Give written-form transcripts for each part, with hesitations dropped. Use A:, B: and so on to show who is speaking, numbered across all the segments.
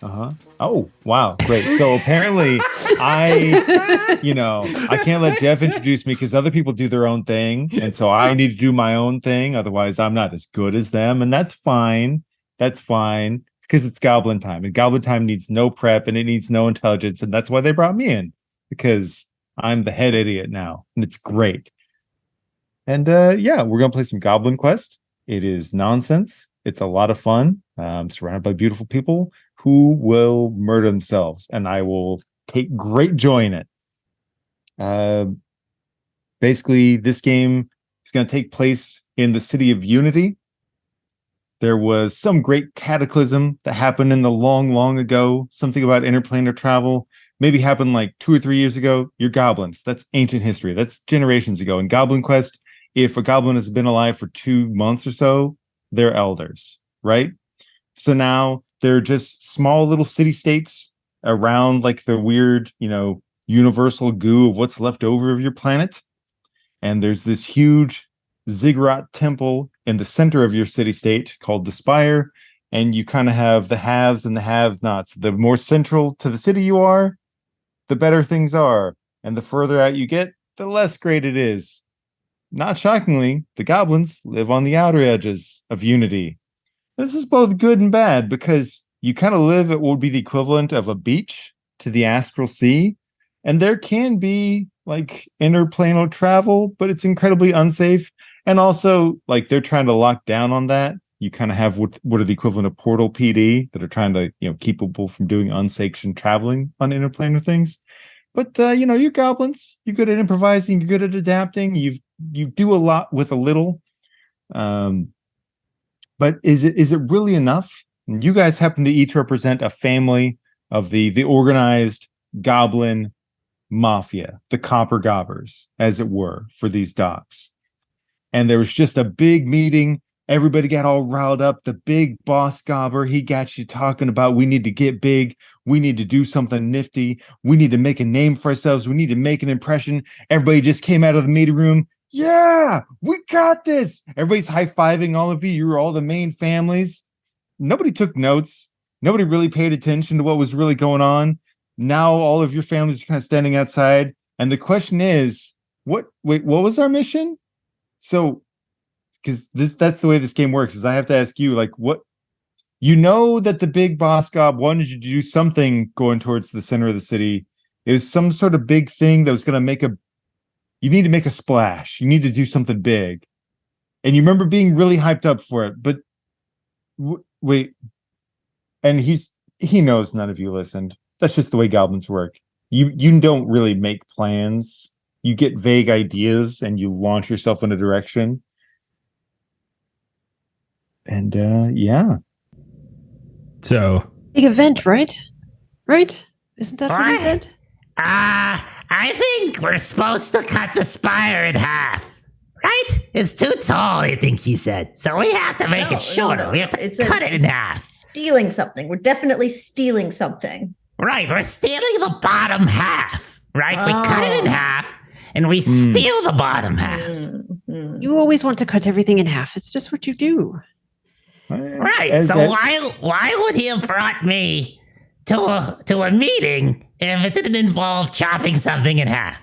A: Uh-huh. Oh, wow. Great. So apparently I can't let Jeff introduce me because other people do their own thing. And so I need to do my own thing. Otherwise, I'm not as good as them. And that's fine. That's fine because it's Goblin time. And Goblin time needs no prep and it needs no intelligence. And that's why they brought me in because I'm the head idiot now. And it's great. And yeah, we're going to play some Goblin Quest. It is nonsense. It's a lot of fun. Surrounded by beautiful people who will murder themselves, and I will take great joy in it. Uh, Basically, this game is going to take place in the city of Unity. There was some great cataclysm that happened in the long, long ago. Something about interplanar travel. Maybe happened like 2 or 3 years ago. You're goblins. That's ancient history. That's generations ago. In Goblin Quest, if a goblin has been alive for 2 months or so, they're elders, right? So now they're just small little city states around like the weird, universal goo of what's left over of your planet. And there's this huge ziggurat temple in the center of your city state called the Spire. And you kind of have the haves and the have-nots. The more central to the city you are, the better things are. And the further out you get, the less great it is. Not shockingly, the goblins live on the outer edges of Unity. This is both good and bad because you kind of live at what would be the equivalent of a beach to the astral sea. And there can be like interplanar travel, but it's incredibly unsafe. And also, like, they're trying to lock down on that. You kind of have what are the equivalent of Portal PD that are trying to, keep people from doing unsanctioned traveling on interplanar things. But you're goblins. You're good at improvising. You're good at adapting. You do a lot with a little. But is it really enough? You guys happen to each represent a family of the organized goblin mafia, the copper gobbers, as it were, for these docks. And there was just a big meeting. Everybody got all riled up. The big boss gobber, he got you talking about we need to get big. We need to do something nifty. We need to make a name for ourselves. We need to make an impression. Everybody just came out of the meeting room. Yeah, we got this. Everybody's high-fiving all of you. You were all the main families. Nobody took notes. Nobody really paid attention to what was really going on. Now all of your families are kind of standing outside. And the question is, what was our mission? So, because that's the way this game works, is I have to ask you, like, what that the big boss gob wanted you to do something going towards the center of the city. It was some sort of big thing that was going to you need to make a splash. You need to do something big. And you remember being really hyped up for it. But wait. And he knows none of you listened. That's just the way goblins work. You don't really make plans. You get vague ideas and you launch yourself in a direction. And yeah.
B: So
C: big event, right? Right? Isn't that what he said?
D: I think we're supposed to cut the spire in half. Right? It's too tall, I think he said. So we have to make it shorter. We have to cut it in half.
E: Stealing something. We're definitely stealing something.
D: Right, we're stealing the bottom half. Right? We cut it in half and we steal the bottom half.
C: You always want to cut everything in half. It's just what you do.
D: Right. So why would he have brought me to a meeting if it didn't involve chopping something in half?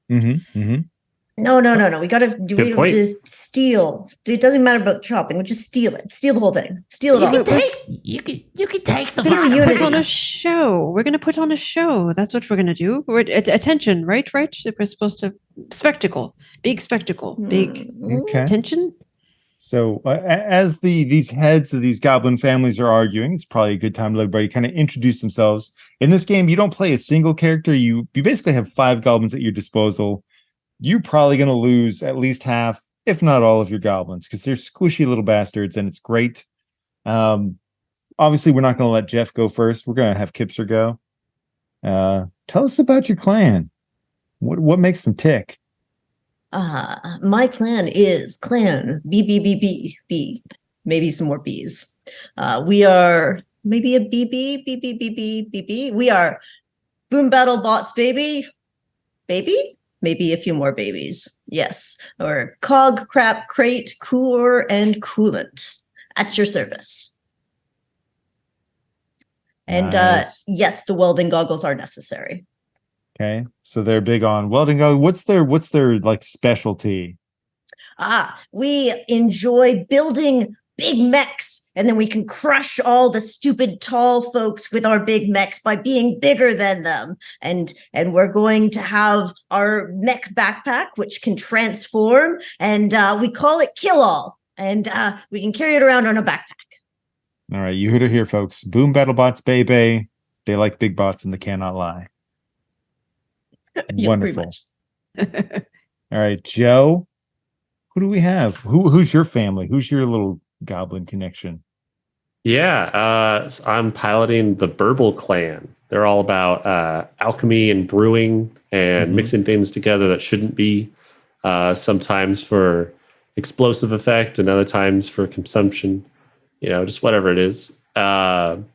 E: No. We gotta just steal. It doesn't matter about chopping. We just steal it. Steal the whole thing. Steal it all.
D: You can take the
E: Steal unity.
C: Put on a show. We're gonna put on a show. That's what we're gonna do. We're attention, right? We're supposed to spectacle, big spectacle, big attention.
A: So as these heads of these goblin families are arguing, it's probably a good time to let everybody kind of introduce themselves. In this game, you don't play a single character. You basically have 5 goblins at your disposal. You're probably going to lose at least half, if not all of your goblins, because they're squishy little bastards, and it's great. Obviously, we're not going to let Jeff go first. We're going to have Kipser go. Tell us about your clan. What makes them tick?
E: My clan is Clan B. Maybe some more B's. We are maybe a BB. We are Boom Battle Bots, baby. Maybe a few more babies. Yes. Or Cog, Crap, Crate, Cooler, and Coolant at your service. And yes, the welding goggles are necessary.
A: Okay, so they're big on welding goggles. What's their like specialty?
E: We enjoy building big mechs, and then we can crush all the stupid tall folks with our big mechs by being bigger than them. And we're going to have our mech backpack, which can transform, and we call it Kill All, and we can carry it around on a backpack.
A: All right, you heard it here, folks. Boom BattleBots, baby. They like big bots and they cannot lie.
E: Yeah,
A: wonderful. All right, Joe. Who do we have? Who's your family? Who's your little goblin connection?
F: Yeah, so I'm piloting the Burble clan. They're all about alchemy and brewing and mixing things together that shouldn't be. Sometimes for explosive effect and other times for consumption. You know, just whatever it is. And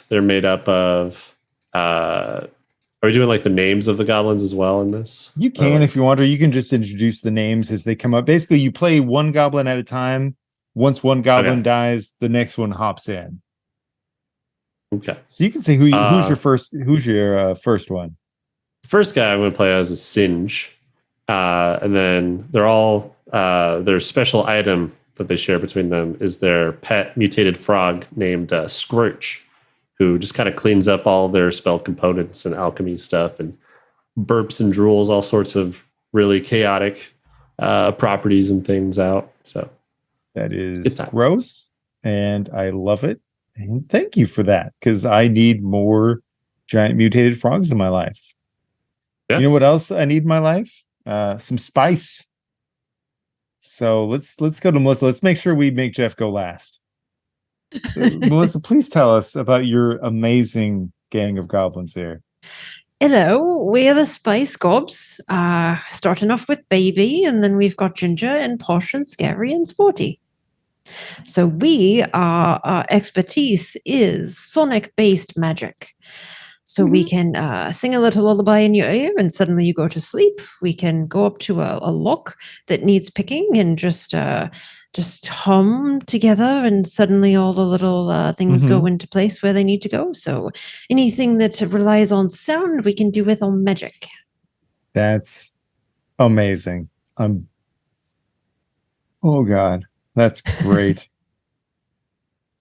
F: they're made up of... are we doing like the names of the goblins as well in this?
A: You can if you want, or you can just introduce the names as they come up. Basically, you play one goblin at a time. Once one goblin dies, the next one hops in.
F: Okay.
A: So you can say who's your first one.
F: First guy I'm going to play as is Singe. And then they're all their special item that they share between them is their pet mutated frog named Squirch, who just kind of cleans up all their spell components and alchemy stuff and burps and drools all sorts of really chaotic properties and things out. So
A: that is gross, and I love it. And thank you for that, because I need more giant mutated frogs in my life. Yeah. You know what else I need in my life? Some spice. So let's go to Melissa. Let's make sure we make Jeff go last. So, Melissa, please tell us about your amazing gang of goblins here.
C: Hello, we're the Spice Gobs, starting off with Baby, and then we've got Ginger and Posh and Scary and Sporty. So our expertise is sonic-based magic. So we can sing a little lullaby in your ear and suddenly you go to sleep. We can go up to a lock that needs picking and just hum together and suddenly all the little things go into place where they need to go. So anything that relies on sound, we can do with our magic.
A: That's amazing. Oh God, that's great.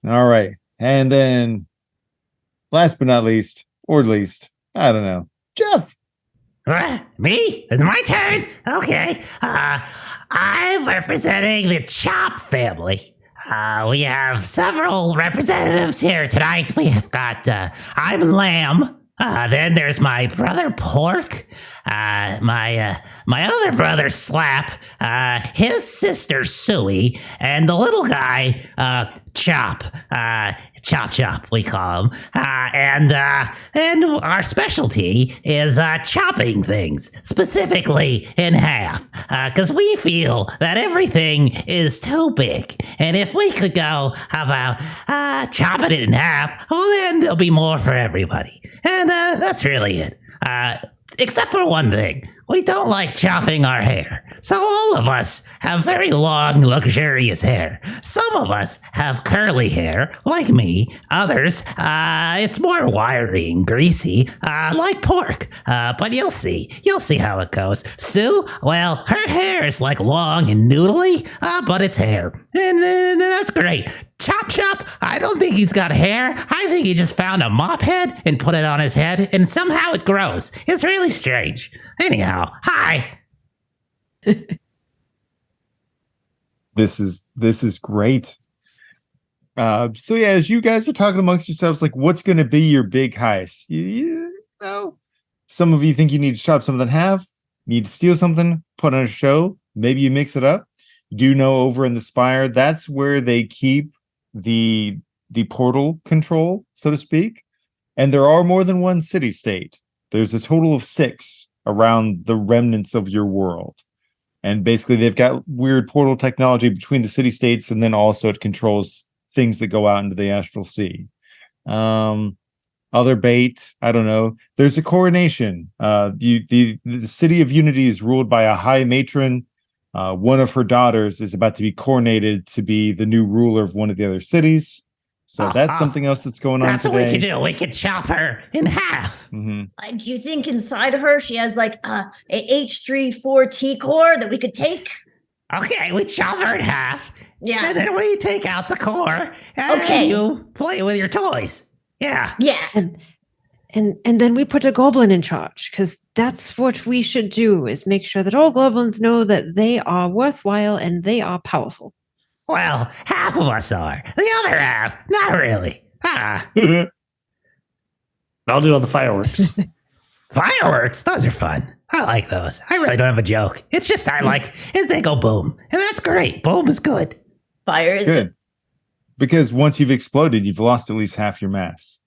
A: All right. And then last but not least, or least, I don't know, Jeff.
D: Me? It's my turn? Okay. I'm representing the Chop family. We have several representatives here tonight. We have got, I'm Lamb. Then there's my brother Pork, my other brother Slap, his sister Suey, and the little guy Chop, Chop we call him, and our specialty is chopping things, specifically in half, because we feel that everything is too big, and if we could go about chopping it in half, well then there'll be more for everybody. And that's really it. Except for one thing. We don't like chopping our hair. So all of us have very long, luxurious hair. Some of us have curly hair, like me. Others, it's more wiry and greasy, like Pork. But you'll see. You'll see how it goes. Sue, well, her hair is like long and noodly, but it's hair. And that's great. Chop, I don't think he's got hair. I think he just found a mop head and put it on his head, and somehow it grows. It's really strange. Anyhow, hi.
A: This is great. So yeah, as you guys are talking amongst yourselves, like what's going to be your big heist? You know, some of you think you need to chop something in half, need to steal something, put on a show. Maybe you mix it up. You do know over in the Spire, that's where they keep the portal control, so to speak. And there are more than one city state. There's a total of 6 around the remnants of your world. And basically they've got weird portal technology between the city states, and then also it controls things that go out into the astral sea. Other bait, I don't know. There's a coronation. The city of Unity is ruled by a high matron. One of her daughters is about to be coronated to be the new ruler of one of the other cities. So that's something else that's going on
D: That's
A: today.
D: what we could do. We could chop her in half.
A: Mhm.
E: Do you think inside of her she has like a H34T core that we could take?
D: Okay, we chop her in half.
E: Yeah.
D: And then we take out the core. And
E: Okay.
D: you play with your toys. Yeah.
E: Yeah.
C: And then we put a goblin in charge, because that's what we should do, is make sure that all goblins know that they are worthwhile and they are powerful.
D: Well, half of us are. The other half, not really. Ah,
F: I'll do all the fireworks.
D: fireworks, those are fun. I like those. I really don't have a joke. It's just I like it. They go boom. And that's great. Boom is good.
E: Fire is
A: Good. Because once you've exploded, you've lost at least half your mass.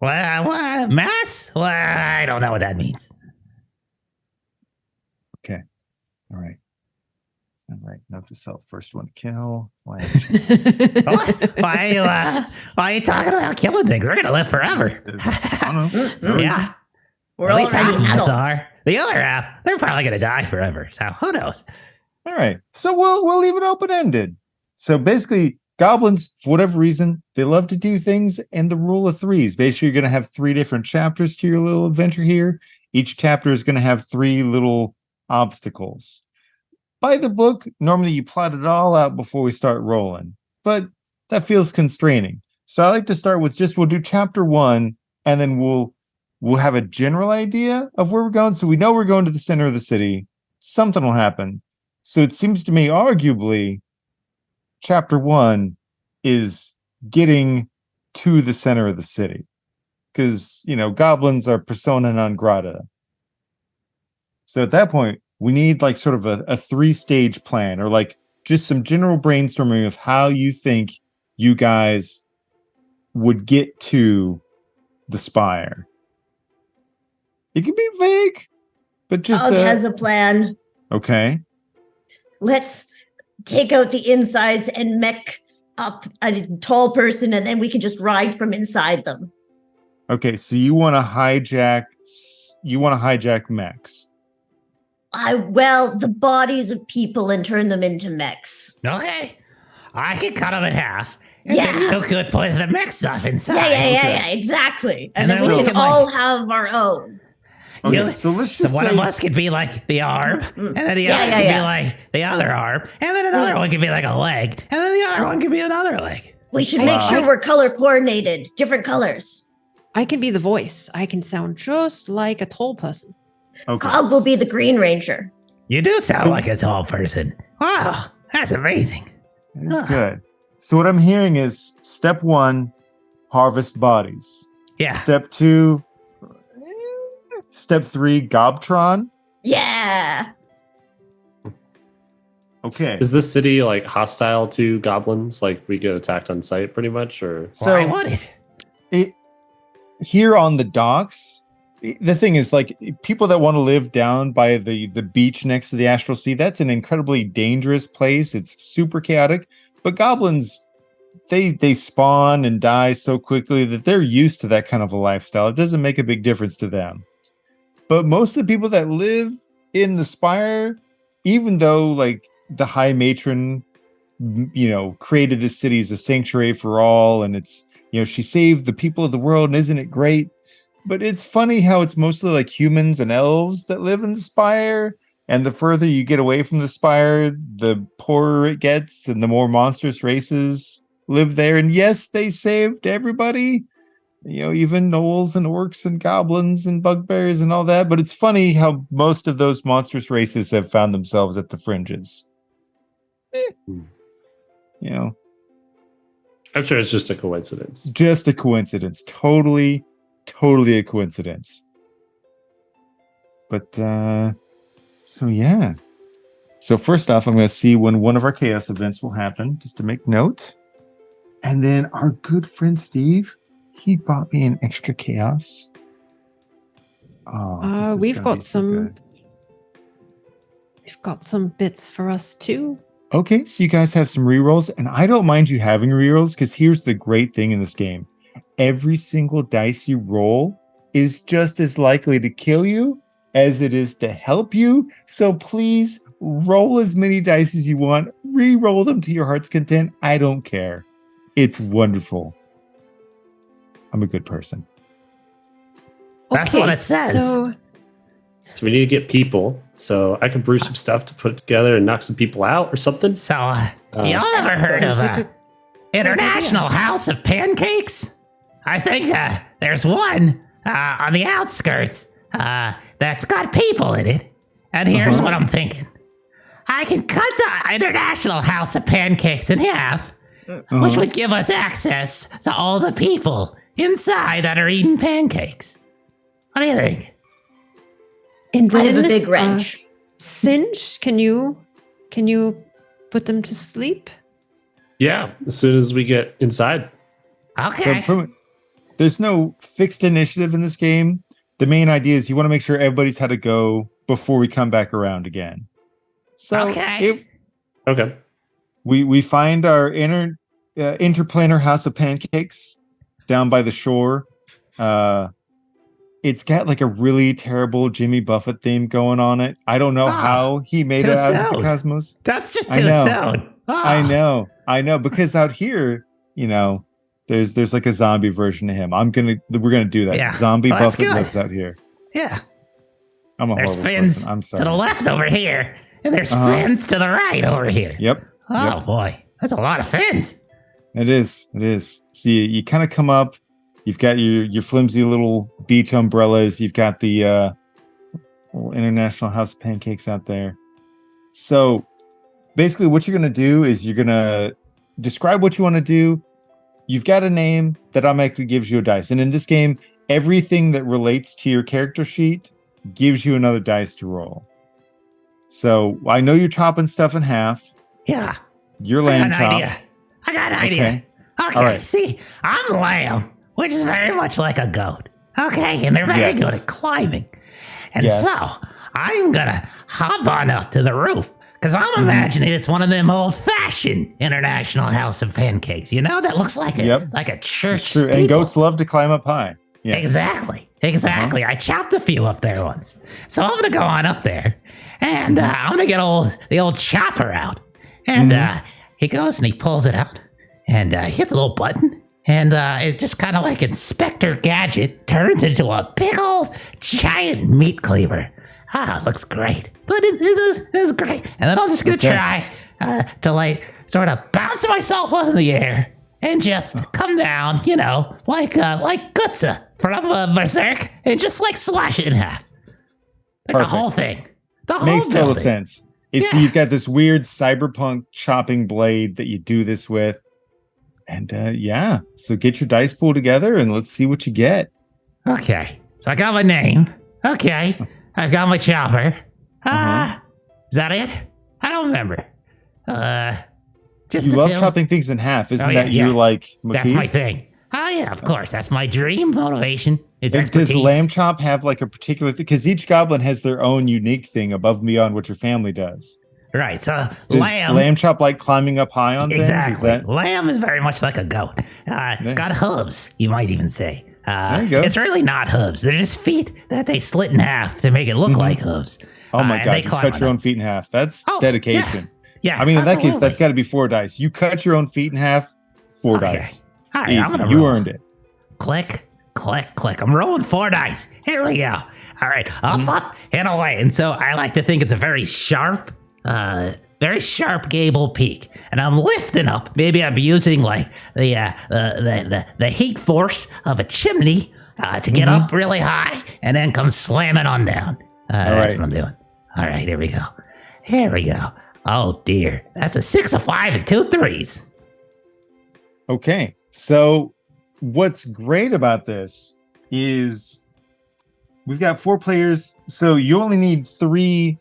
D: Well, mass? Well, I don't know what that means.
A: All right. All right. Note to self. First one to kill. Why?
D: What? Why are you talking about killing things? We're going to live forever.
A: I don't know.
D: Yeah.
E: We're
D: At least half
E: already
D: of us
E: adults.
D: are. The other half, they're probably going to die forever. So who knows?
A: All right. So we'll leave it open ended. So basically, goblins, for whatever reason, they love to do things in the rule of threes. Basically, you're going to have 3 different chapters to your little adventure here. Each chapter is going to have 3 little obstacles. By the book, normally you plot it all out before we start rolling, but that feels constraining. So I like to start with we'll do chapter 1, and then we'll have a general idea of where we're going. So we know we're going to the center of the city. Something will happen. So it seems to me, arguably, chapter 1 is getting to the center of the city. Because, goblins are persona non grata. So at that point, we need like sort of a 3-stage plan, or like just some general brainstorming of how you think you guys would get to the Spire. It can be vague, but just
E: Doug has a plan.
A: okay.
E: Let's take out the insides and mech up a tall person, and then we can just ride from inside them.
A: Okay, so you want to hijack mechs.
E: The bodies of people and turn them into mechs.
D: Okay. I can cut them in half. And
E: Yeah.
D: then you could put the mech stuff inside.
E: Yeah, exactly. And,
D: And
E: then
D: then
E: we
D: we
E: can
D: can,
E: all have our own.
A: Okay,
D: You-
A: so let's
D: So
A: just
D: one
A: say
D: of us could be like the arm, and then the other could be like the other arm, and then another one could be like a leg, and then the other one could be another leg.
E: We should make
A: Wow.
E: sure we're color coordinated, different colors.
C: I can be the voice. I can sound just like a tall person.
A: okay.
E: Cog will be the Green Ranger.
D: You do sound like a tall person. Wow, that's amazing.
A: It's good. So what I'm hearing is step 1, harvest bodies.
D: Yeah.
A: Step 2, step 3, Gobtron.
E: Yeah.
A: Okay.
F: Is this city like hostile to goblins? Like we get attacked on sight pretty much, or
D: Well, I
A: So
D: want
A: it here on the docks, the thing is, like, people that want to live down by the beach next to the Astral Sea, that's an incredibly dangerous place. It's super chaotic. But goblins, they spawn and die so quickly that they're used to that kind of a lifestyle. It doesn't make a big difference to them. But most of the people that live in the Spire, even though like the High Matron, created this city as a sanctuary for all, and it's, she saved the people of the world, and isn't it great? But it's funny how it's mostly like humans and elves that live in the Spire. And the further you get away from the Spire, the poorer it gets, and the more monstrous races live there. And yes, they saved everybody, even gnolls and orcs and goblins and bugbears and all that. But it's funny how most of those monstrous races have found themselves at the fringes.
F: I'm sure it's just a coincidence.
A: Just a coincidence. Totally a coincidence. But so yeah. So first off, I'm going to see when one of our chaos events will happen, just to make note. And then our good friend Steve, he bought me an extra chaos. Oh, this is
C: We've
A: gonna
C: got
A: be so
C: some.
A: good.
C: We've got some bits for us too.
A: Okay, so you guys have some rerolls, and I don't mind you having rerolls, because here's the great thing in this game. Every single dice you roll is just as likely to kill you as it is to help you. So please roll as many dice as you want. Re-roll them to your heart's content. I don't care. It's wonderful. I'm a good person.
D: That's what it says.
C: So,
F: So we need to get people. So I can brew some stuff to put it together and knock some people out or something.
D: So, y'all ever heard of International House of Pancakes? I think there's one on the outskirts that's got people in it. And here's what I'm thinking. I can cut the International House of Pancakes in half, which would give us access to all the people inside that are eating pancakes. What do you think?
C: and
E: I
C: then
E: have a big wrench.
C: Singe, can you put them to sleep?
F: Yeah, as soon as we get inside.
D: Okay.
A: There's no fixed initiative in this game. The main idea is you want to make sure everybody's had to go before we come back around again. So
D: Okay.
A: if
F: Okay.
A: we find our interplanar house of pancakes down by the shore. It's got like a really terrible Jimmy Buffett theme going on it. I don't know how he made
D: too
A: it out of the
D: soon.
A: cosmos.
D: That's just
A: I
D: too
A: know.
D: soon.
A: I know, because out here, there's like a zombie version of him. We're gonna do that.
D: Yeah.
A: Zombie
D: Well, that's
A: Buffett
D: good.
A: lives out here.
D: Yeah.
A: I'm a
D: There's
A: horrible
D: fins
A: person. I'm
D: to
A: sorry.
D: the left over here, and there's
A: Uh-huh.
D: fins to the right over here.
A: Yep.
D: Oh
A: Yep.
D: boy, that's a lot of fins.
A: It is. So you kind of come up. You've got your flimsy little beach umbrellas. You've got the little International House of Pancakes out there. So basically, what you're gonna do is you're gonna describe what you want to do. You've got a name that automatically gives you a dice, and in this game, everything that relates to your character sheet gives you another dice to roll. So I know you're chopping stuff in half.
D: Yeah.
A: You're
D: I
A: lamb
D: got an
A: chop.
D: idea. I got an idea. Okay,
A: All right.
D: see, I'm lamb, which is very much like a goat. Okay, and they're very
A: Yes.
D: good at climbing. And
A: Yes.
D: so, I'm gonna hop on up to the roof, because I'm
A: Mm-hmm.
D: imagining it's one of them old-fashioned International House of Pancakes, that looks like a
A: Yep.
D: like a church
A: True. And
D: steeple.
A: goats love to climb up high. Yeah.
D: Exactly. I chopped a few up there once. So I'm gonna go on up there, and
A: Mm-hmm.
D: I'm gonna get the old chopper out. And he goes and he pulls it out, and hits a little button, and it just kind of like Inspector Gadget turns into a big old giant meat cleaver. It looks great. This is great. And then I'm just gonna try to like sort of bounce myself up in the air and just come down, like Gutsa from Berserk, and just like slash it in half. Like
A: Perfect.
D: the whole thing. The whole
A: Makes total
D: building.
A: sense. It's
D: Yeah.
A: You've got this weird cyberpunk chopping blade that you do this with. And so get your dice pool together and let's see what you get.
D: Okay, so I got my name. Okay, I've got my chopper. Is that it? I don't remember. Just
A: You
D: the
A: love
D: two.
A: chopping things in half. Isn't
D: Oh, yeah,
A: that your
D: yeah.
A: like
D: That's
A: motif?
D: my thing. Oh yeah, of course. That's my dream motivation. It's
A: Does
D: expertise.
A: lamb chop have like a particular thing? Because each goblin has their own unique thing above and beyond what your family does.
D: Right. So
A: Does
D: lamb.
A: chop like climbing up high on
D: Exactly.
A: things? Is that-
D: Lamb is very much like a goat. Got hooves, you might even say.
A: There you go.
D: It's really not hooves. They're just feet that they split in half to make it look like hooves.
A: Oh my
D: and
A: god!
D: they
A: You
D: climb
A: cut
D: on
A: your
D: them.
A: own feet in half. That's
D: Oh,
A: dedication.
D: Yeah.
A: I mean, in that case,
D: absolutely.
A: that's got to be 4 dice. You cut your own feet in half, 4
D: Okay.
A: dice.
D: All right,
A: Easy.
D: I'm gonna
A: You
D: roll.
A: earned it.
D: Click, click, click. I'm rolling 4 dice. Here we go. All right, up, and away. And so I like to think it's a very sharp gable peak. And I'm lifting up. Maybe I'm using like the heat force of a chimney to get up really high and then come slamming on down. That's
A: right.
D: what I'm doing. All right, here we go. Here we go. Oh dear, that's a 6, a 5, and 2 3s.
A: Okay. So what's great about this is we've got 4 players. So you only need 3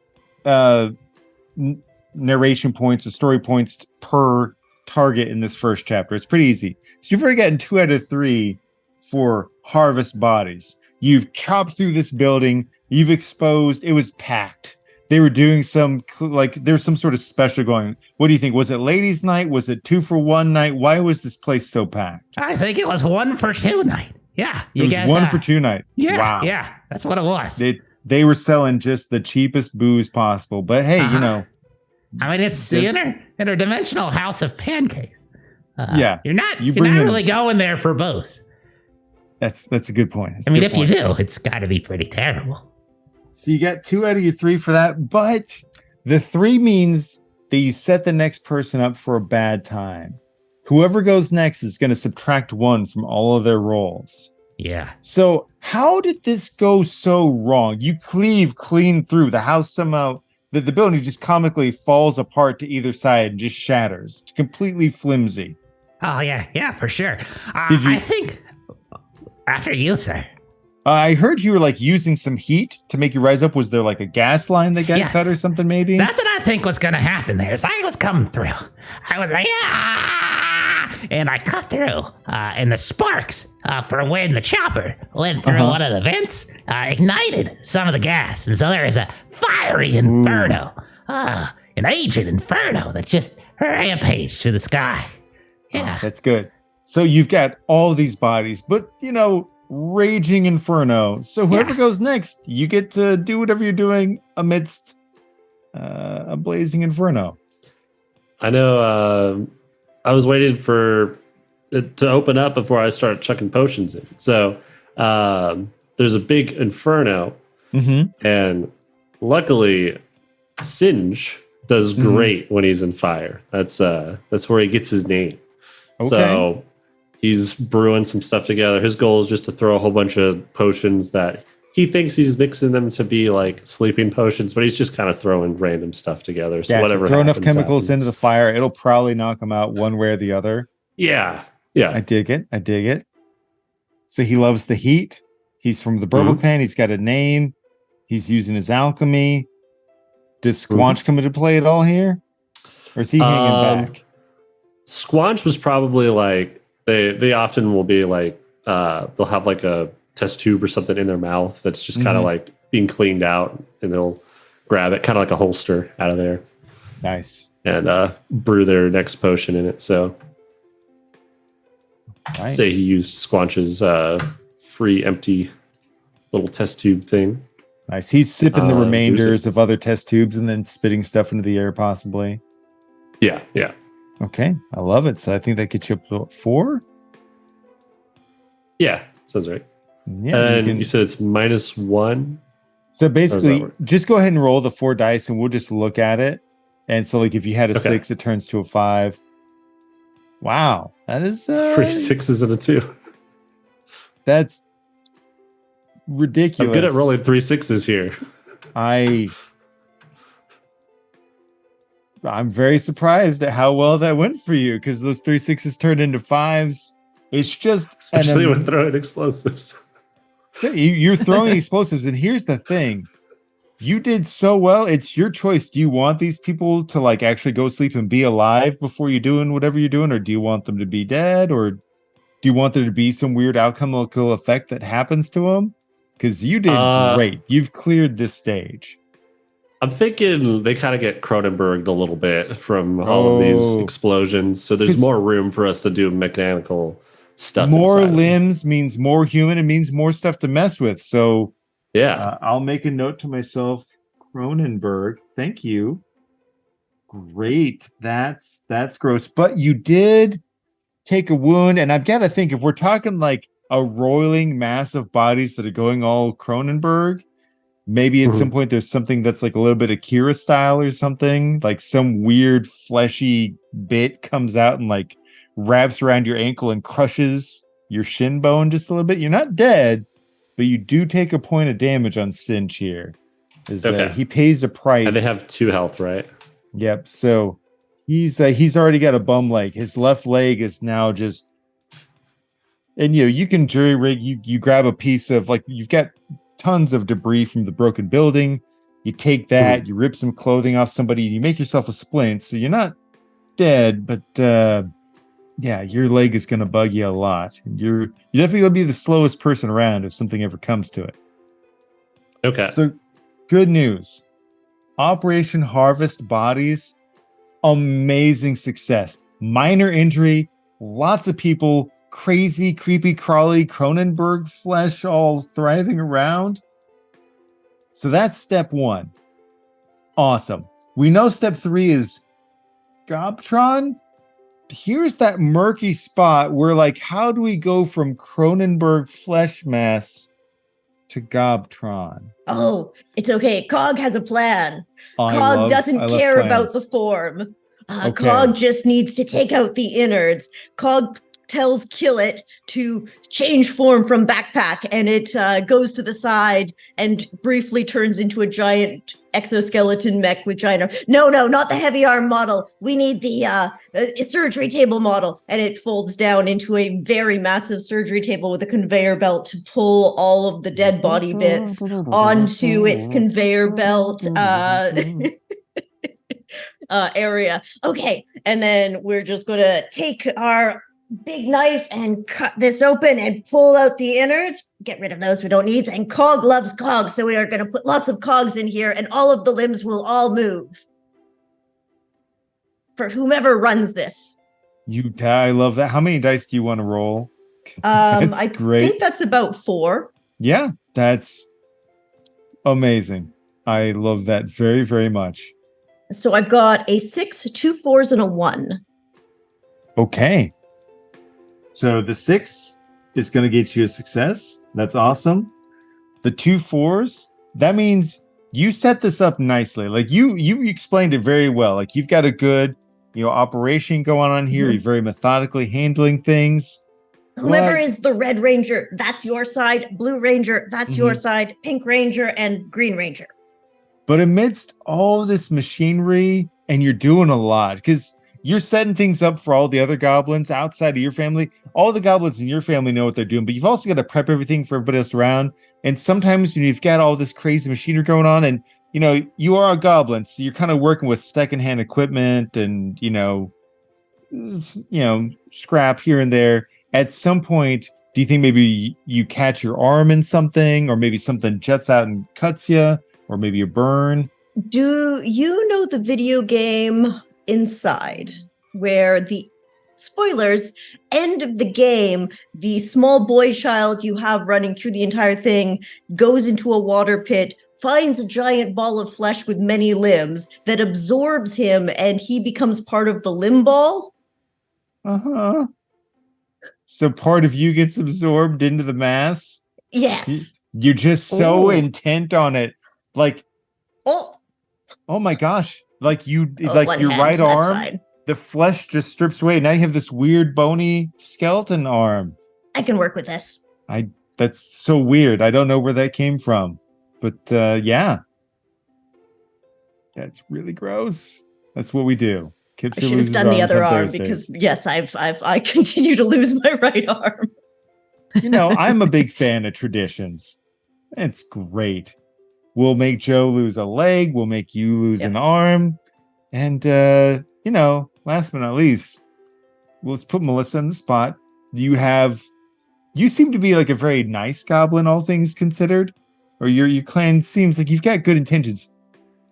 A: narration points or story points per target in this first chapter. It's pretty easy. So you've already gotten 2 out of 3 for harvest bodies. You've chopped through this building. You've exposed. It was packed. They were doing there's some sort of special going. What do you think? Was it ladies' night? Was it 2 for 1 night? Why was this place so packed?
D: I think it was 1 for 2 night. Yeah,
A: It was 1 for 2 night.
D: Yeah,
A: Wow.
D: yeah, that's what it was.
A: They were selling just the cheapest booze possible. But hey,
D: I mean, it's the interdimensional house of pancakes.
A: Yeah,
D: You're not
A: you bring in-
D: really going there for both.
A: That's a good point. That's
D: I
A: a
D: mean,
A: good
D: if you
A: point.
D: do, it's got to be pretty terrible.
A: So you got 2 out of your 3 for that, but the 3 means that you set the next person up for a bad time. Whoever goes next is going to subtract 1 from all of their rolls.
D: Yeah.
A: So how did this go so wrong? You cleave clean through the house somehow. The building just comically falls apart to either side and just shatters. It's completely flimsy.
D: Oh, yeah, for sure.
A: Did you-
D: I think after you, sir.
A: I heard you were like using some heat to make you rise up. Was there like a gas line that got
D: Yeah.
A: cut or something maybe?
D: That's what I think was going to happen there. As I was coming through, I was like, yeah! And I cut through. And the sparks from when the chopper went through one of the vents ignited some of the gas. And so there is a fiery inferno, an agent inferno that just rampaged through the sky. Yeah.
A: That's good. So you've got all these bodies, but raging inferno. So whoever goes next, you get to do whatever you're doing amidst a blazing inferno.
F: I know. I was waiting for it to open up before I start chucking potions in. So there's a big inferno, and luckily, Singe does great when he's in fire. That's where he gets his name.
A: Okay.
F: So he's brewing some stuff together. His goal is just to throw a whole bunch of potions that he thinks he's mixing them to be like sleeping potions, but he's just kind of throwing random stuff together. So whatever.
A: Throw enough
F: happens,
A: chemicals
F: happens.
A: into the fire, it'll probably knock him out one way or the other.
F: Yeah.
A: I dig it. So he loves the heat. He's from the Burble clan. He's got a name. He's using his alchemy. Does Squanch come into play at all here? Or is he hanging back?
F: Squanch was probably like, they often will be like, they'll have like a test tube or something in their mouth that's just kind of like being cleaned out, and they'll grab it, kind of like a holster out of there.
A: Nice.
F: And brew their next potion in it. So
A: Right.
F: say he used Squanch's free empty little test tube thing.
A: Nice. He's sipping the
F: Here's
A: remainders of other test tubes and then spitting stuff into the air, possibly.
F: Yeah.
A: Okay. I love it. So I think that gets you up to 4.
F: Yeah, sounds right.
A: Yeah.
F: And you said it's -1.
A: So
F: that
A: basically,
F: work?
A: just go ahead and roll the 4 dice and we'll just look at it. And so, like, if you had a
F: Okay.
A: 6, it turns to a 5. Wow. That is
F: 3 6s and a 2.
A: That's ridiculous.
F: I'm good at rolling 3 6s here.
A: I'm very surprised at how well that went for you, because those 3 6s turned into 5s. It's just
F: Especially with throwing explosives.
A: you're throwing explosives, and here's the thing: you did so well. It's your choice. Do you want these people to like actually go sleep and be alive before you're doing whatever you're doing, or do you want them to be dead, or do you want there to be some weird alchemical effect that happens to them? Because you did great. You've cleared this stage.
F: I'm thinking they kind of get Cronenberged a little bit from all of these explosions. So there's more room for us to do mechanical stuff.
A: More
F: inside of them.
A: limbs means more human. It means more stuff to mess with. So
F: Yeah.
A: I'll make a note to myself, Cronenberg. Thank you. Great. That's gross. But you did take a wound, and I've got to think, if we're talking like a roiling mass of bodies that are going all Cronenberg, maybe at some point there's something that's like a little bit Akira style or something, like some weird fleshy bit comes out and like wraps around your ankle and crushes your shin bone just a little bit. You're not dead, but you do take a point of damage on Cinch here.
F: Okay.
A: He pays a price.
F: And they have 2 health, right?
A: Yep. So he's already got a bum leg. His left leg is now just, and you can jury rig. You grab a piece of, like, you've got tons of debris from the broken building. You take that, you rip some clothing off somebody, you make yourself a splint. So you're not dead, but yeah, your leg is going to bug you a lot. You're definitely going to be the slowest person around if something ever comes to it.
F: Okay.
A: So, good news. Operation Harvest Bodies, amazing success. Minor injury, lots of people, crazy, creepy, crawly Cronenberg flesh all thriving around. So that's step 1. Awesome. We know step 3 is Gobtron. here's that murky spot where, like, how do we go from Cronenberg flesh mess to Gobtron?
E: Oh, it's okay. Cog has a plan. Cog
A: I
E: doesn't
A: love
E: care about the
A: plans.
E: form.
A: Okay.
E: Cog just needs to take out the innards. Cog tells Kill It to change form from backpack, and it goes to the side and briefly turns into a giant exoskeleton mech with giant arm. No, not the heavy arm model. We need the surgery table model. And it folds down into a very massive surgery table with a conveyor belt to pull all of the dead body bits onto its conveyor belt area. Okay, and then we're just going to take our big knife and cut this open and pull out the innards, get rid of those we don't need. And Cog loves Cog, so we are going to put lots of Cogs in here, and all of the limbs will all move for whomever runs this.
A: I love that. How many dice do you want to roll?
E: I
A: great.
E: think that's about 4.
A: Yeah, that's amazing. I love that very, very much.
E: So I've got a 6, 2 4s, and a 1.
A: Okay. So the 6 is going to get you a success. That's awesome. The 2 4s, that means you set this up nicely. Like you explained it very well. Like you've got a good, operation going on here.
E: Mhm.
A: You're very methodically handling things.
E: Whoever
A: What?
E: is the Red Ranger, that's your side. Blue Ranger, that's your side. Pink Ranger and Green Ranger.
A: But amidst all this machinery, and you're doing a lot, because you're setting things up for all the other goblins outside of your family. All the goblins in your family know what they're doing, but you've also got to prep everything for everybody else around. And sometimes when you've got all this crazy machinery going on, and you are a goblin, so you're kind of working with secondhand equipment and scrap here and there. At some point, do you think maybe you catch your arm in something, or maybe something jets out and cuts you, or maybe you burn?
E: Do you know the video game Inside, where the spoilers end of the game, the small boy child you have running through the entire thing goes into a water pit, finds a giant ball of flesh with many limbs that absorbs him, and he becomes part of the limb ball?
A: Uh-huh. So part of you gets absorbed into the mass?
E: Yes.
A: You're just so
C: Ooh.
A: intent on it. Like,
E: Oh,
A: oh my gosh. Like your
E: one hand,
A: right
E: that's
A: arm,
E: fine.
A: the flesh just strips away. Now you have this weird bony skeleton arm.
E: I can work with this.
A: That's so weird. I don't know where that came from. But yeah. That's really gross. That's what we do.
E: I
A: Kipster
E: should have
A: loses
E: done the
A: arms
E: other
A: on
E: arm
A: Thursdays.
E: because yes, I continue to lose my right arm.
A: I'm a big fan of traditions. It's great. We'll make Joe lose a leg. We'll make you lose an arm. And, last but not least, let's put Melissa in the spot. You seem to be like a very nice goblin, all things considered. Or your clan seems like you've got good intentions.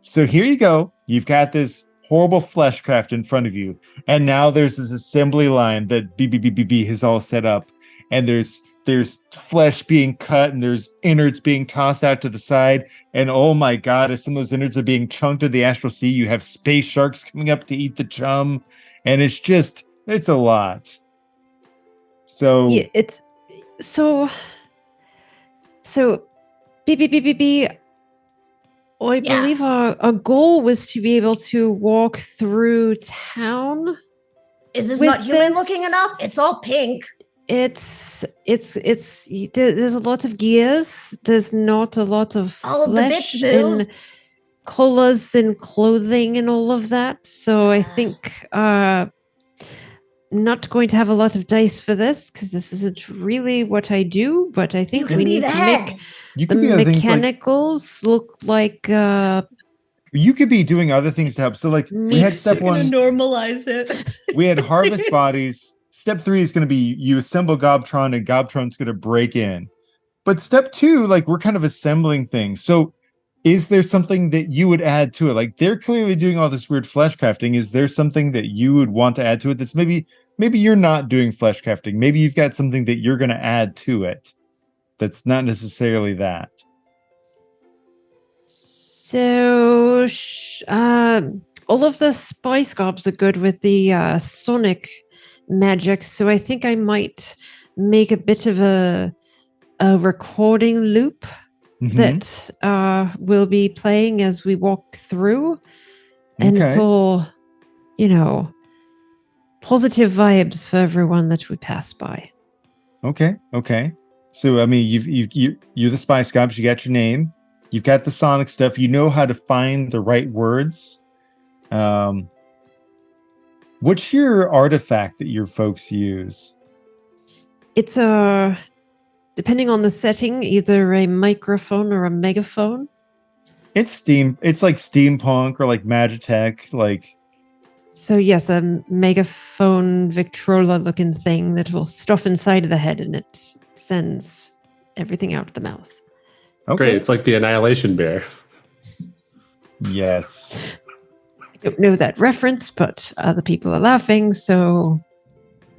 A: So here you go. You've got this horrible fleshcraft in front of you. And now there's this assembly line that BBBBB has all set up. And there's flesh being cut, and there's innards being tossed out to the side. And oh my god, as some of those innards are being chunked to the astral sea, you have space sharks coming up to eat the chum. And it's a lot. So
C: Yeah, it's so B. I believe our goal was to be able to walk through town.
E: Is this
C: With
E: not human
C: this-
E: looking enough? It's all pink.
C: There's a lot of gears. There's not a lot of
E: All of the
C: flesh
E: bits move.
C: and colors and clothing and all of that. So I think not going to have a lot of dice for this because this isn't really what I do. But I
E: You
C: think
E: can
C: we
E: be
C: need
E: the
C: to
E: head.
C: make
A: you
C: the
A: could be other things like
C: mechanicals look like
A: you could be doing other things to help. So like we had
C: Meat
A: step
C: suit.
A: one.
E: Normalize it.
A: We had harvest bodies. Step 3 is going to be you assemble Gobtron, and Gobtron's going to break in. But step 2, like we're kind of assembling things. So is there something that you would add to it? Like they're clearly doing all this weird flesh crafting. Is there something that you would want to add to it that's maybe you're not doing flesh crafting? Maybe you've got something that you're going to add to it that's not necessarily that.
C: so all of the spice gobs are good with the sonic magic, so I think I might make a bit of a recording loop
A: Mhm.
C: that will be playing as we walk through, and it's
A: Okay.
C: all, positive vibes for everyone that we pass by.
A: Okay. So I mean, you're the spice gobs. You got your name. You've got the sonic stuff. You know how to find the right words. What's your artifact that your folks use?
C: It's depending on the setting, either a microphone or a megaphone.
A: It's like steampunk or like Magitech. Like,
C: So yes, a megaphone Victrola looking thing that will stuff inside of the head and it sends everything out the mouth.
A: okay.
F: Great. It's like the Annihilation Bear.
A: Yes.
C: I don't know that reference, but other people are laughing, so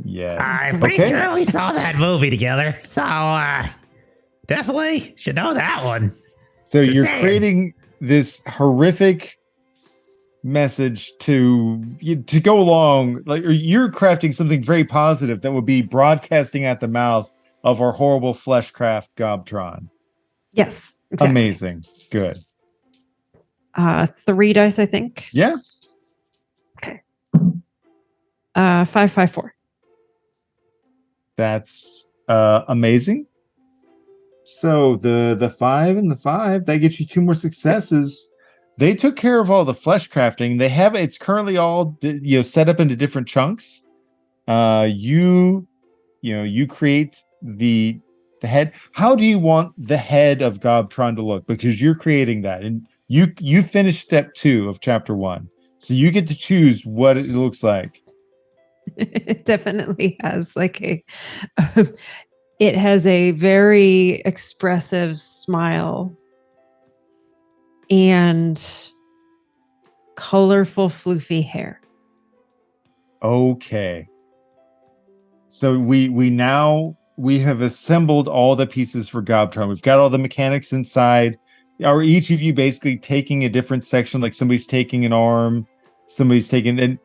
A: Yes.
D: I'm pretty
A: Okay.
D: sure we saw that movie together. So, definitely should know that one.
A: So
D: Just
A: you're
D: saying.
A: creating this horrific message to go along, like, or you're crafting something very positive that would be broadcasting at the mouth of our horrible fleshcraft Gobtron.
C: yes. Exactly.
A: Amazing. Good.
C: 3 dice, I think.
A: Yeah.
C: 5, 5, 4.
A: That's amazing. So the 5 and the 5, that gets you 2 more successes. They took care of all the flesh crafting. They have it's currently all set up into different chunks. You create the head. How do you want the head of Gobtron to look? Because you're creating that, and you finished step 2 of chapter 1, so you get to choose what it looks like.
C: It definitely has it has a very expressive smile and colorful floofy hair.
A: Okay. So we have assembled all the pieces for Gobtron. We've got all the mechanics inside. Are each of you basically taking a different section? Like somebody's taking an arm, somebody's taking, and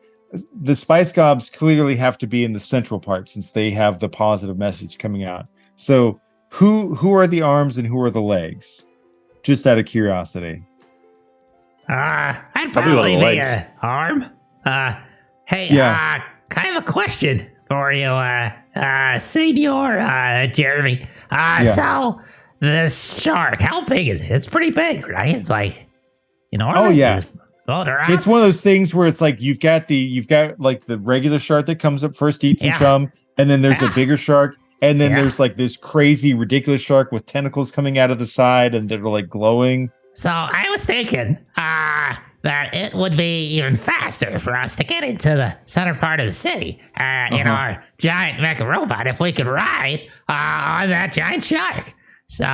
A: the Spice Gobs clearly have to be in the central part since they have the positive message coming out. So who are the arms and who are the legs? Just out of curiosity.
D: I'd
F: Probably one of
D: probably
F: the
D: be
F: legs.
D: a arm. Hey,
A: Yeah.
D: kind of a question for you, Senior Jeremy. So the shark, how big is it? It's pretty big, right? It's like,
A: Oh, yeah.
D: Right?
A: It's one of those things where it's like you've got like the regular shark that comes up first, eats and
D: Yeah.
A: chum, and then there's a
D: Yeah.
A: bigger shark, and then
D: Yeah.
A: there's like this crazy, ridiculous shark with tentacles coming out of the side and they're like glowing.
D: So I was thinking that it would be even faster for us to get into the center part of the city in our giant mecha robot if we could ride on that giant shark. So,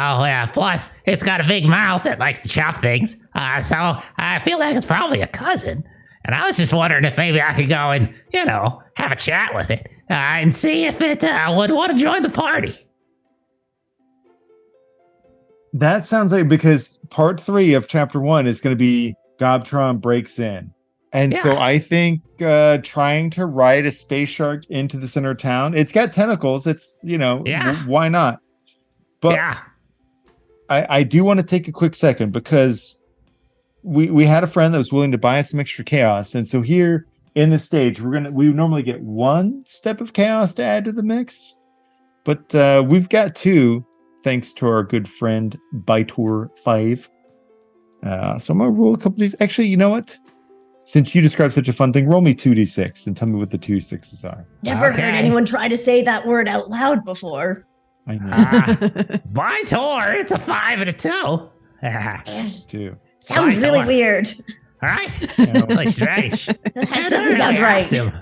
D: plus it's got a big mouth that likes to chop things. So I feel like it's probably a cousin. And I was just wondering if maybe I could go and, have a chat with it and see if it would want to join the party.
A: That sounds like, because part 3 of chapter 1 is going to be Gobtron breaks in. And so
D: Yeah.
A: I think trying to ride a space shark into the center of town, it's got tentacles. It's,
D: Yeah.
A: why not? But
D: Yeah.
A: I do want to take a quick second because we had a friend that was willing to buy us some extra chaos. And so here in the stage, we normally get 1 step of chaos to add to the mix. But we've got 2, thanks to our good friend Bytor 5. So I'm going to roll a couple of these. Actually, you know what? Since you described such a fun thing, roll me 2d6 and tell me what the 2 6s are.
E: Never
D: Okay.
E: heard anyone try to say that word out loud before.
A: I know.
D: By Tor, it's a 5 and a 2. All
A: Too.
E: Sounds
D: Fine,
E: really
D: Tor.
E: weird.
D: right.
A: Yeah.
D: Really strange.
E: That
D: I
E: doesn't sound
D: asked
E: right.
D: him.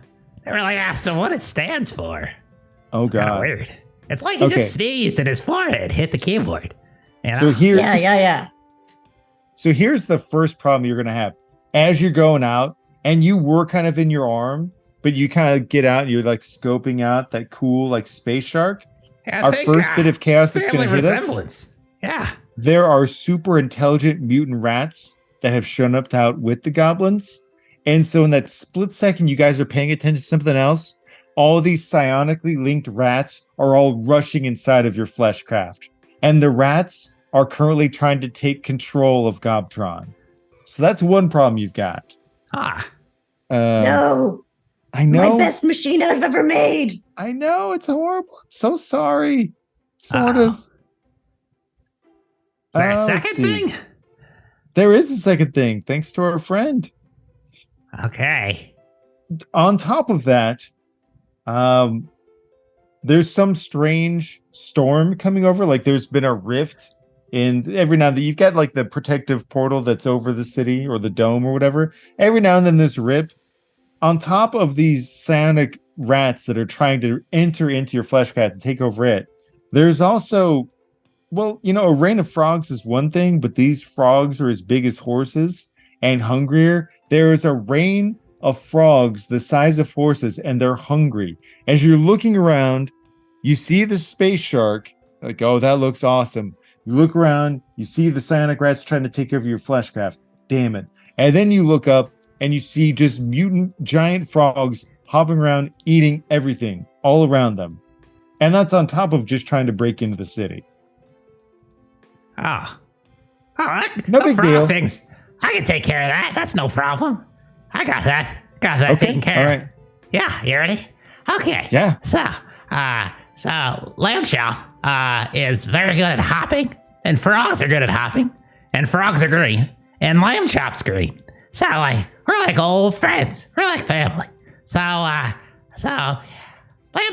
D: I really asked him what it stands for.
A: Oh,
D: It's kind of
A: God.
D: weird. It's like he
A: Okay.
D: just sneezed and his forehead hit the keyboard.
A: So here,
E: Yeah.
A: So here's the first problem you're going to have. As you're going out, and you were kind of in your arm, but you kind of get out and you're like scoping out that cool like space shark.
D: I
A: Our
D: think,
A: first bit of chaos that's
D: family
A: going to hit us.
D: resemblance. Yeah.
A: There are super intelligent mutant rats that have shown up out with the goblins. And so in that split second, you guys are paying attention to something else. All these psionically linked rats are all rushing inside of your fleshcraft. And the rats are currently trying to take control of Gobtron. So that's one problem you've got.
E: No,
A: I know.
E: my best machine I've ever made.
A: I know, it's horrible. I'm so sorry. Sort of.
D: Is there a
A: Let's
D: second
A: see.
D: thing?
A: There is a second thing, thanks to our friend.
D: Okay.
A: On top of that, there's some strange storm coming over. Like there's been a rift in every now and then. You've got like the protective portal that's over the city or the dome or whatever. Every now and then there's a rip. On top of these psionic rats that are trying to enter into your fleshcraft and take over it, there's also, well, you know, a rain of frogs is one thing, but these frogs are as big as horses and hungrier. There is a rain of frogs the size of horses, and they're hungry. As you're looking around, you see the space shark, like, oh, that looks awesome. You look around, you see the psionic rats trying to take over your fleshcraft. Damn it. And then you look up and you see just mutant giant frogs hopping around, eating everything all around them. And that's on top of just trying to break into the city. No big deal.
D: Things. I can take care of that. That's no problem. I got that. Got that taken care of.
A: All right.
D: Yeah, you ready? Okay.
A: Yeah.
D: So lamb chow is very good at hopping, and frogs are good at hopping, and frogs are green, and lamb chop's green. So like we're like old friends. We're like family. So lamb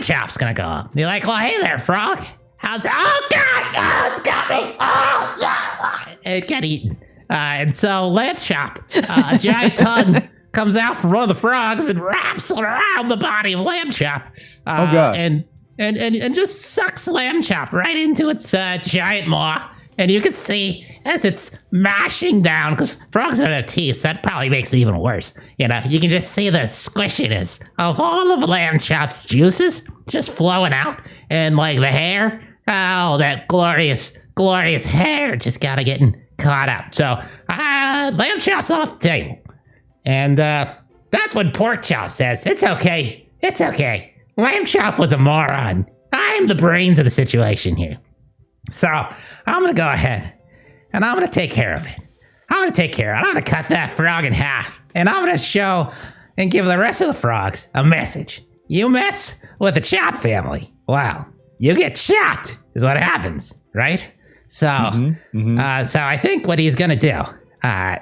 D: chop's gonna go up. You're like, well, hey there, frog. How's it? Oh God! Oh, it's got me! Oh God! It got eaten. And so lamb chop, a giant tongue comes out from one of the frogs and wraps around the body of lamb chop.
A: Oh God!
D: And just sucks lamb chop right into its giant maw. And you can see as it's mashing down, because frogs don't have teeth, so that probably makes it even worse. You know, you can just see the squishiness of all of lamb chop's juices just flowing out, and like the hair, oh, that glorious, glorious hair just gotta getting caught up. So, lamb chop's off the table. And that's when pork chop says, it's okay, it's okay. Lamb chop was a moron. I'm the brains of the situation here. So, I'm gonna go ahead, and I'm gonna take care of it. I'm gonna cut that frog in half, and I'm gonna show and give the rest of the frogs a message. You mess with the chop family, well, you get chopped, is what happens, right? So, so I think what he's gonna do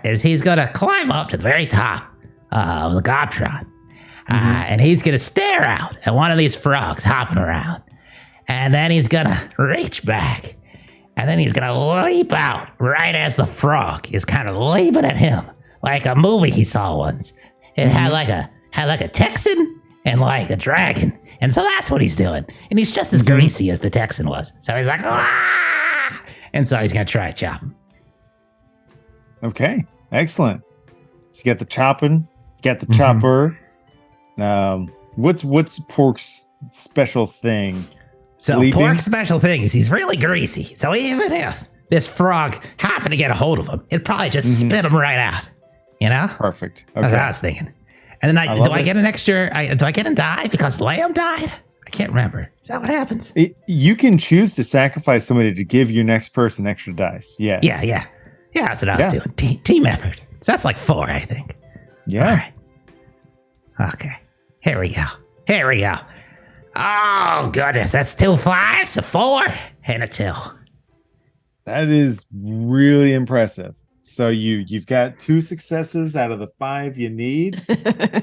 D: is he's gonna climb up to the very top of the Gobtron, and he's gonna stare out at one of these frogs hopping around, and then he's gonna reach back, and then he's gonna leap out right as the frog is kind of leaping at him, like a movie he saw once. It had like a Texan and like a dragon, and so that's what he's doing. And he's just as greasy as the Texan was. So he's like, ah! And so he's gonna try to chop him.
A: Okay, excellent. So you got the chopping, you got the chopper. What's Pork's special thing?
D: So
A: Leaping?
D: Pork's special thing is he's really greasy. So even if this frog happened to get a hold of him, it'd probably just spit him right out. You know?
A: Perfect. Okay.
D: That's what I was thinking. And then do I get an extra? Do I get a die because Lamb died? I can't remember. Is that what happens?
A: You can choose to sacrifice somebody to give your next person extra dice. Yes.
D: Yeah. That's what I was doing. Team effort. So that's like 4, I think.
A: Yeah.
D: All right. Okay. Here we go. Oh, goodness. That's 2 5s, a 4, and a 2.
A: That is really impressive. So you've got 2 successes out of the 5 you need.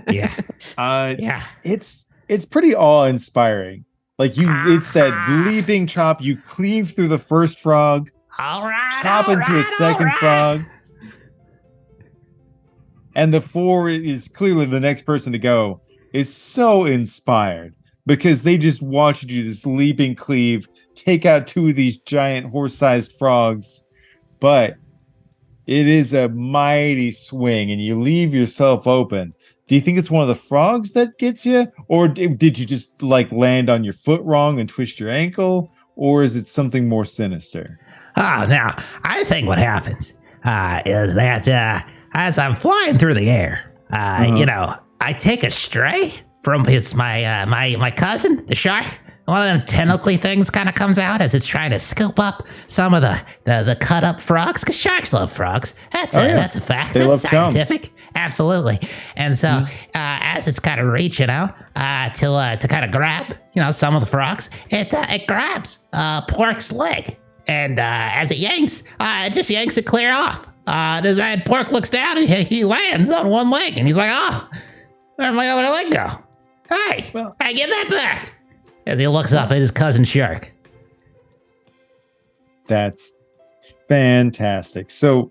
D: Yeah.
A: Yeah. It's pretty awe-inspiring. Like it's that leaping chop. You cleave through the first frog, chop into a second frog, and the 4 is clearly the next person to go. Is so inspired because they just watched you this leaping cleave take out 2 of these giant horse-sized frogs, but it is a mighty swing, and you leave yourself open. Do you think it's one of the frogs that gets you? Or did you just like land on your foot wrong and twist your ankle? Or is it something more sinister?
D: Oh, now, I think what happens is that as I'm flying through the air, You know, I take a stray from my cousin, the shark. One of them tentacly things kind of comes out as it's trying to scoop up some of the cut up frogs, because sharks love frogs. That's a fact.
A: They
D: That's
A: love chum.
D: scientific. Absolutely. And so as it's kind of reaching out to kind of grab, some of the frogs, it grabs Pork's leg. And as it yanks, it just yanks it clear off. That Pork looks down and he lands on one leg, and he's like, "Oh, where'd my other leg go? Hey, I get that back." As he looks up at his cousin shark.
A: That's fantastic. So,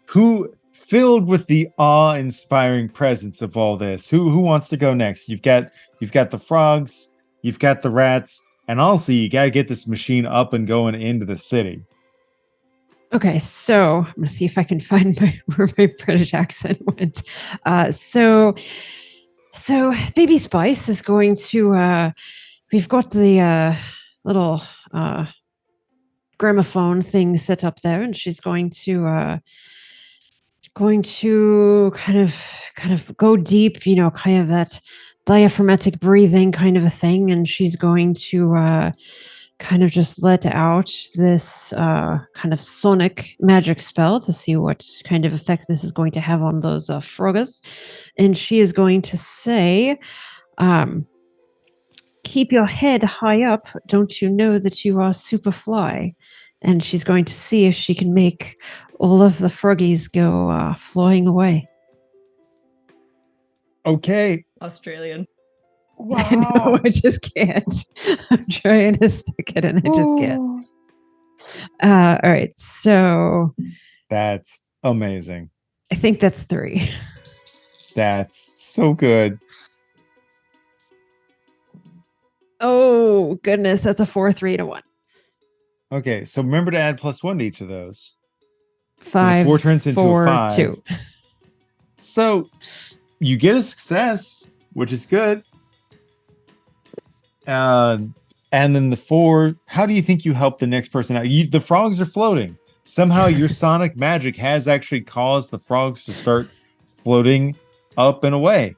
A: who, filled with the awe-inspiring presence of all this, who wants to go next? You've got the frogs, you've got the rats, and also you got to get this machine up and going into the city.
C: Okay, so I'm gonna see if I can find where my British accent went. So Baby Spice is going to. We've got the little gramophone thing set up there, and she's going to kind of go deep, kind of that diaphragmatic breathing kind of a thing, and she's going to kind of just let out this kind of sonic magic spell to see what kind of effect this is going to have on those froggas, and she is going to say, "Keep your head high up. Don't you know that you are Superfly?" And she's going to see if she can make all of the froggies go flying away.
A: Okay.
E: Australian.
A: Wow.
C: I know, I just can't. I'm trying to stick it, and I just can't. All right, so
A: That's amazing.
C: I think that's 3.
A: That's so good.
C: Oh goodness, that's a 4, 3 to 1.
A: Okay, so remember to add +1 to each of those.
C: 5,
A: 4 turns into
C: 4,
A: a 5.
C: 2.
A: So you get a success, which is good. And then the 4, how do you think you help the next person out? The frogs are floating. Somehow your sonic magic has actually caused the frogs to start floating up and away.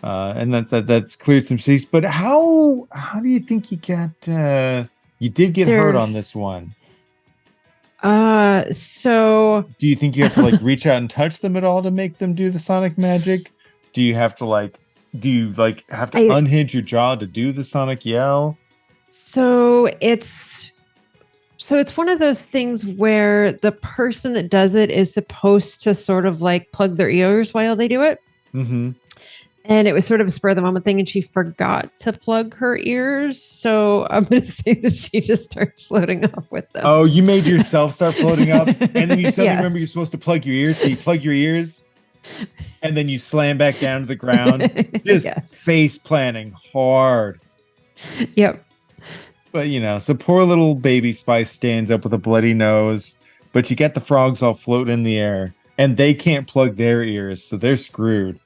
A: And that's cleared some seas. But how do you think you got you did get hurt on this one?
C: So
A: Do you think you have to reach out and touch them at all to make them do the sonic magic? Do you have to have to unhinge your jaw to do the sonic yell?
C: So it's one of those things where the person that does it is supposed to sort of plug their ears while they do it.
A: Mm-hmm.
C: And it was sort of a spur of the moment thing, and she forgot to plug her ears. So I'm going to say that she just starts floating up with them.
A: Oh, you made yourself start floating up, and then you suddenly
C: Yes.
A: remember you're supposed to plug your ears. So you plug your ears, and then you slam back down to the ground, just
C: Yes.
A: face planting hard.
C: Yep.
A: But so poor little Baby Spice stands up with a bloody nose, but you get the frogs all floating in the air, and they can't plug their ears, so they're screwed.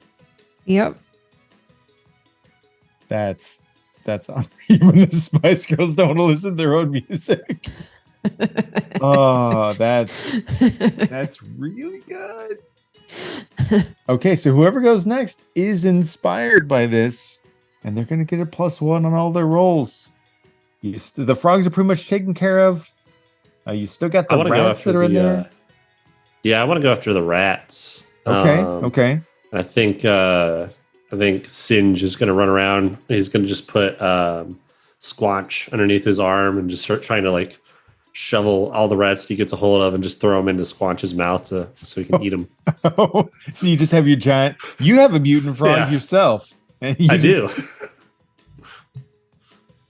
C: Yep.
A: That's even the Spice Girls don't want to listen to their own music. Oh, that's really good. Okay, so whoever goes next is inspired by this, and they're going to get a +1 on all their rolls. The frogs are pretty much taken care of. You still got the rats that are in there.
F: Yeah, I want to go after the rats.
A: Okay, okay.
F: I think Singe is going to run around. He's going to just put Squanch underneath his arm and just start trying to shovel all the rats he gets a hold of and just throw them into Squanch's mouth so he can eat them.
A: Oh, so you just have your giant. You have a mutant frog yourself. And
F: I do.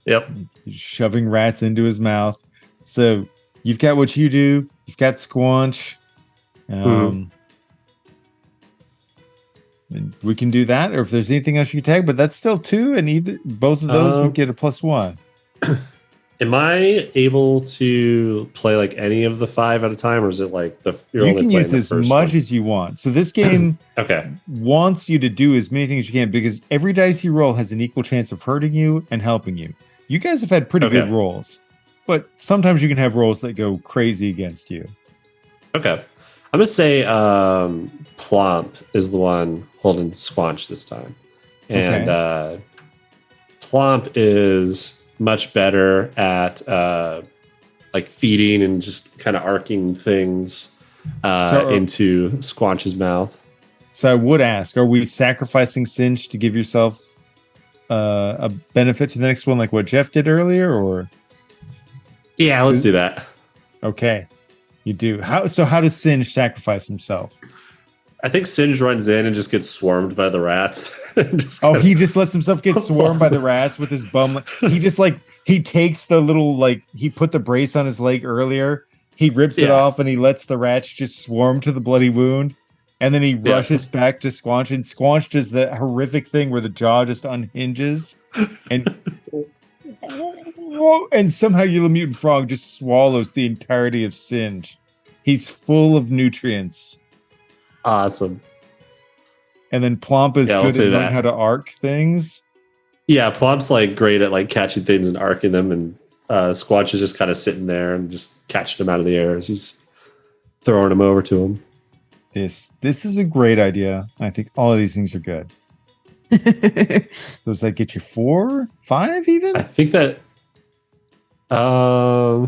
F: Yep.
A: Shoving rats into his mouth. So you've got what you do. You've got Squanch. And we can do that, or if there's anything else you can tag, but that's still 2, and both of those would get a +1.
F: Am I able to play any of the 5 at a time, or is it
A: you can use as much as you want? So this game
F: okay
A: wants you to do as many things as you can, because every dice you roll has an equal chance of hurting you and helping you. You guys have had pretty good rolls, but sometimes you can have rolls that go crazy against you.
F: Okay. I'm going to say Plump is the one holding Squanch this time. And Plump is much better at like feeding and just kind of arcing things into Squanch's mouth.
A: So I would ask, are we sacrificing Singe to give yourself a benefit to the next one, like what Jeff did earlier, or?
F: Yeah, let's do that.
A: Okay, you do. How does Singe sacrifice himself?
F: I think Singe runs in and just gets swarmed by the rats.
A: He just lets himself get swarmed by the rats with his bum. He takes the little, he put the brace on his leg earlier. He rips it off and he lets the rats just swarm to the bloody wound. And then he rushes back to Squanch, and Squanch does the horrific thing where the jaw just unhinges, and somehow Yellow Mutant Frog just swallows the entirety of Singe. He's full of nutrients.
F: Awesome.
A: And then Plomp is good at learning how to arc things.
F: Yeah, Plump's great at catching things and arcing them, and Squanch is just kind of sitting there and just catching them out of the air as he's throwing them over to him.
A: This is a great idea. I think all of these things are good. So does that get you 4, 5 even?
F: I think that I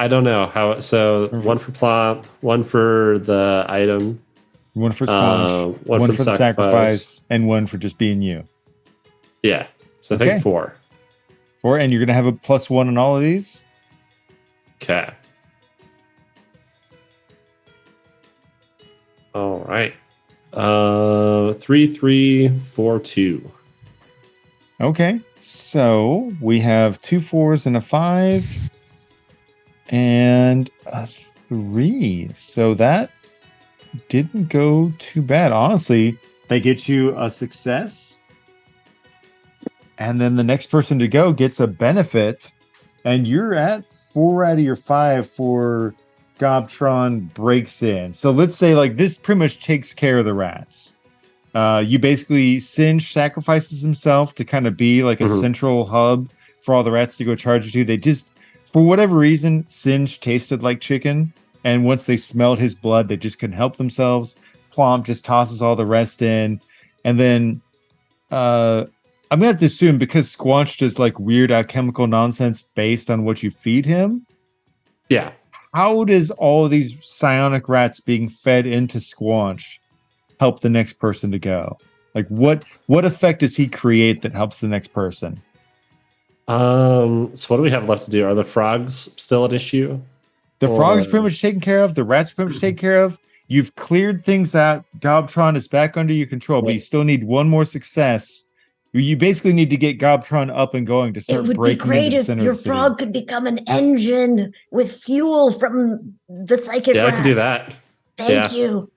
F: don't know how. So one for Plump, one for the item,
A: one for Squanch, one for the sacrifice, and one for just being you.
F: Yeah. So I think 4.
A: 4, and you're gonna have a +1 on all of these.
F: Okay. All right. 3, 3, 4, 2.
A: Okay. So we have 2 4s and a 5 and a 3. So that didn't go too bad. Honestly, they get you a success. And then the next person to go gets a benefit. And you're at 4 out of your 5 for Gobtron breaks in. So let's say this pretty much takes care of the rats. You basically, Singe sacrifices himself to kind of be a central hub for all the rats to go charge into. They just, for whatever reason, Singe tasted like chicken. And once they smelled his blood, they just couldn't help themselves. Plomp just tosses all the rest in. And then I'm going to have to assume because Squanch does weird alchemical nonsense based on what you feed him.
F: Yeah.
A: How does all of these psionic rats being fed into Squanch help the next person to go? What effect does he create that helps the next person?
F: So what do we have left to do? Are the frogs still an issue?
A: The frogs pretty much taken care of. The rats pretty much taken care of. You've cleared things out. Gobtron is back under your control, but you still need one more success. You basically need to get Gobtron up and going to start breaking. It would be
E: great if your frog could become an engine with fuel from the psychic rats.
F: I can do that.
E: Thank you.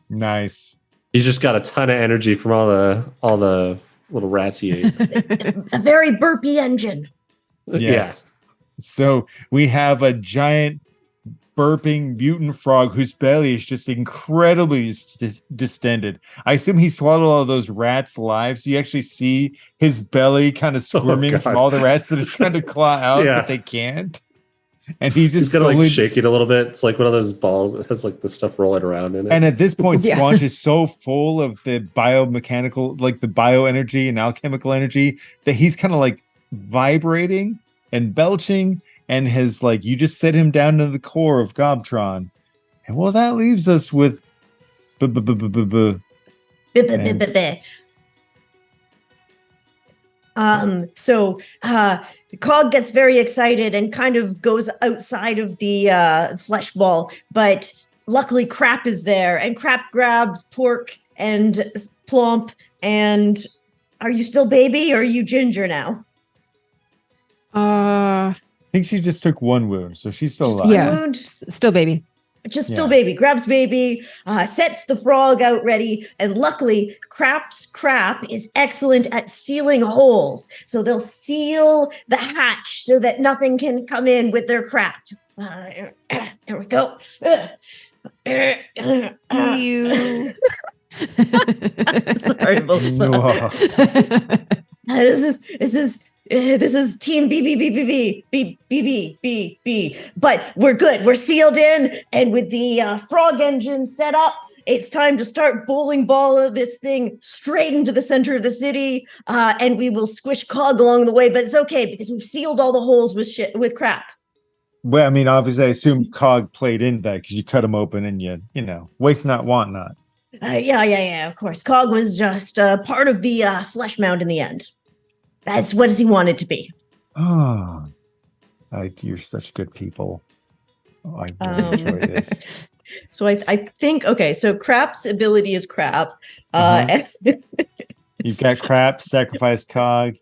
A: Nice.
F: He's just got a ton of energy from all the little rats he ate.
E: A very burpy engine.
A: Yes.
F: Yeah.
A: So we have a giant burping mutant frog whose belly is just incredibly distended. I assume he swallowed all of those rats' lives. You actually see his belly kind of squirming from all the rats that are trying to claw out, but they can't. And he's
F: kind of shaking a little bit. It's like one of those balls that has the stuff rolling around in it.
A: And at this point, Squanch is so full of the biomechanical, the bioenergy and alchemical energy that he's kind of vibrating and belching. And has you just set him down to the core of Gobtron. And that leaves us with
E: So Cog gets very excited and kind of goes outside of the flesh ball, but luckily Crap is there, and Crap grabs Pork and Plomp. And are you still baby, or are you Ginger now?
A: I think she just took 1 wound, so she's still alive.
C: Yeah,
E: wound?
C: Still baby.
E: Just still baby. Grabs baby, sets the frog out ready, and luckily Crap's Crap is excellent at sealing holes. So they'll seal the hatch so that nothing can come in with their crap. Here we go.
C: You.
E: Sorry, Melissa.
C: No.
E: This is This is Team B. But we're good. We're sealed in, and with the frog engine set up, it's time to start bowling ball this thing straight into the center of the city, and we will squish Cog along the way. But it's okay because we've sealed all the holes with crap.
A: Well, I mean, obviously, I assume Cog played into that because you cut him open and you know, waste not, want not.
E: Yeah. Of course, Cog was just part of the flesh mound in the end. That's what he wanted to be.
A: Oh, you're such good people. Oh, I really enjoy this.
E: So I think, okay, so Crap's ability is Crap.
A: You've got Crap, Sacrifice Cog,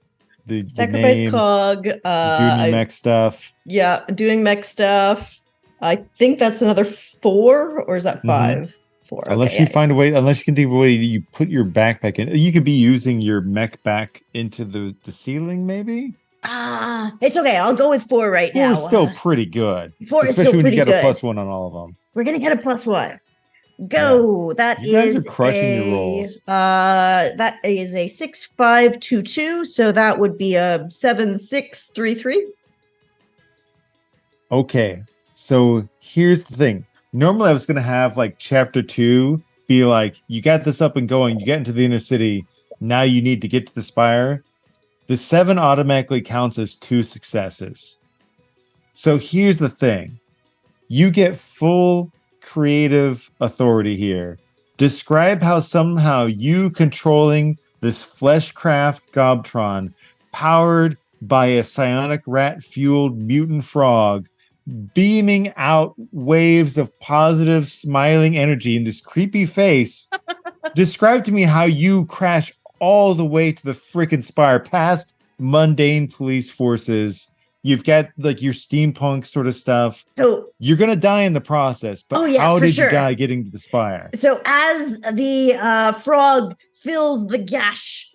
A: the
E: Sacrifice
A: name,
E: Cog.
A: doing your mech stuff.
E: Yeah, doing mech stuff. I think that's another 4, or is that 5? 4.
A: Unless you find a way, unless you can think of a way that you put your backpack in. You could be using your mech back into the ceiling, maybe?
E: It's okay. I'll go with 4 right now.
A: 4 is still pretty good.
E: 4 is
A: Especially
E: still
A: when
E: pretty
A: you get
E: good.
A: a +1 on all of them.
E: We're gonna get a +1. Go.
A: Yeah.
E: That
A: You guys
E: is
A: are crushing your rolls.
E: That is a 6-5-2-2. So that would be a 7-6-3-3.
A: Okay, so here's the thing. Normally, I was going to have like chapter 2 be like, you got this up and going, you get into the inner city, now you need to get to the Spire. The 7 automatically counts as 2 successes. So here's the thing. You get full creative authority here. Describe how somehow you controlling this fleshcraft Gobtron powered by a psionic rat-fueled mutant frog beaming out waves of positive smiling energy in this creepy face. Describe to me how you crash all the way to the freaking Spire past mundane police forces. You've got like your steampunk sort of stuff.
E: So
A: you're gonna die in the process, but how did you die getting to the Spire?
E: So as the frog fills the gas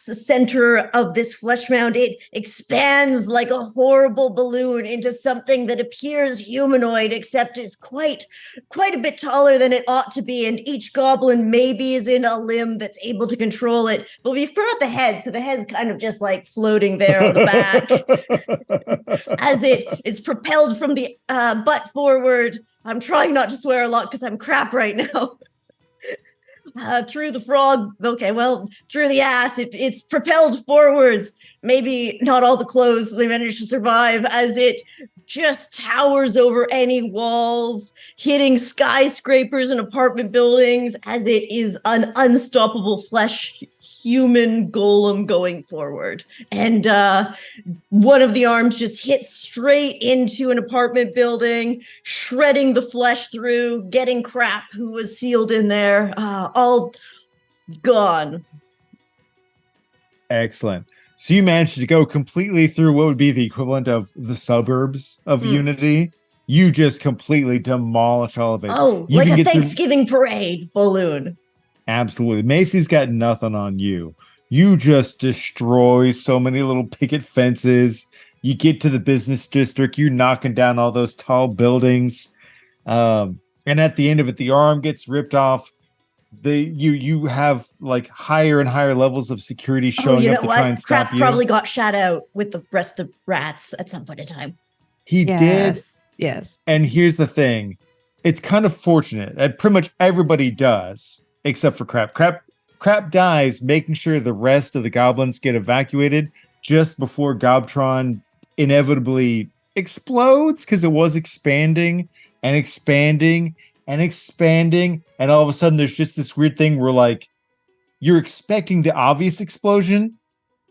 E: center of this flesh mound, it expands like a horrible balloon into something that appears humanoid, except is quite a bit taller than it ought to be. And each goblin maybe is in a limb that's able to control it. But we forgot the head, so the head's kind of just like floating there on the back as it is propelled from the butt forward. I'm trying not to swear a lot because I'm crap right now. Through the frog, through the ass, it's propelled forwards. Maybe not all the clothes they managed to survive, as it just towers over any walls, hitting skyscrapers and apartment buildings, as it is an unstoppable flesh human golem going forward. And one of the arms just hits straight into an apartment building, shredding the flesh through, getting Crap, who was sealed in there, all gone.
A: Excellent. So you managed to go completely through what would be the equivalent of the suburbs of Unity. You just completely demolish all of it.
E: Oh,
A: you
E: like a Thanksgiving parade balloon.
A: Absolutely. Macy's got nothing on you. You just destroy so many little picket fences. You get to the business district. You're knocking down all those tall buildings. And at the end of it, the arm gets ripped off. You have like higher and higher levels of security showing up to try and stop
E: Crap
A: you.
E: probably got shot out with the rest of the rats at some point in time.
A: He did.
C: Yes.
A: And here's the thing. It's kind of fortunate that pretty much everybody does, except for Crap. Crap dies making sure the rest of the goblins get evacuated just before Gobtron inevitably explodes, because it was expanding and expanding and expanding, and all of a sudden there's just this weird thing where like you're expecting the obvious explosion,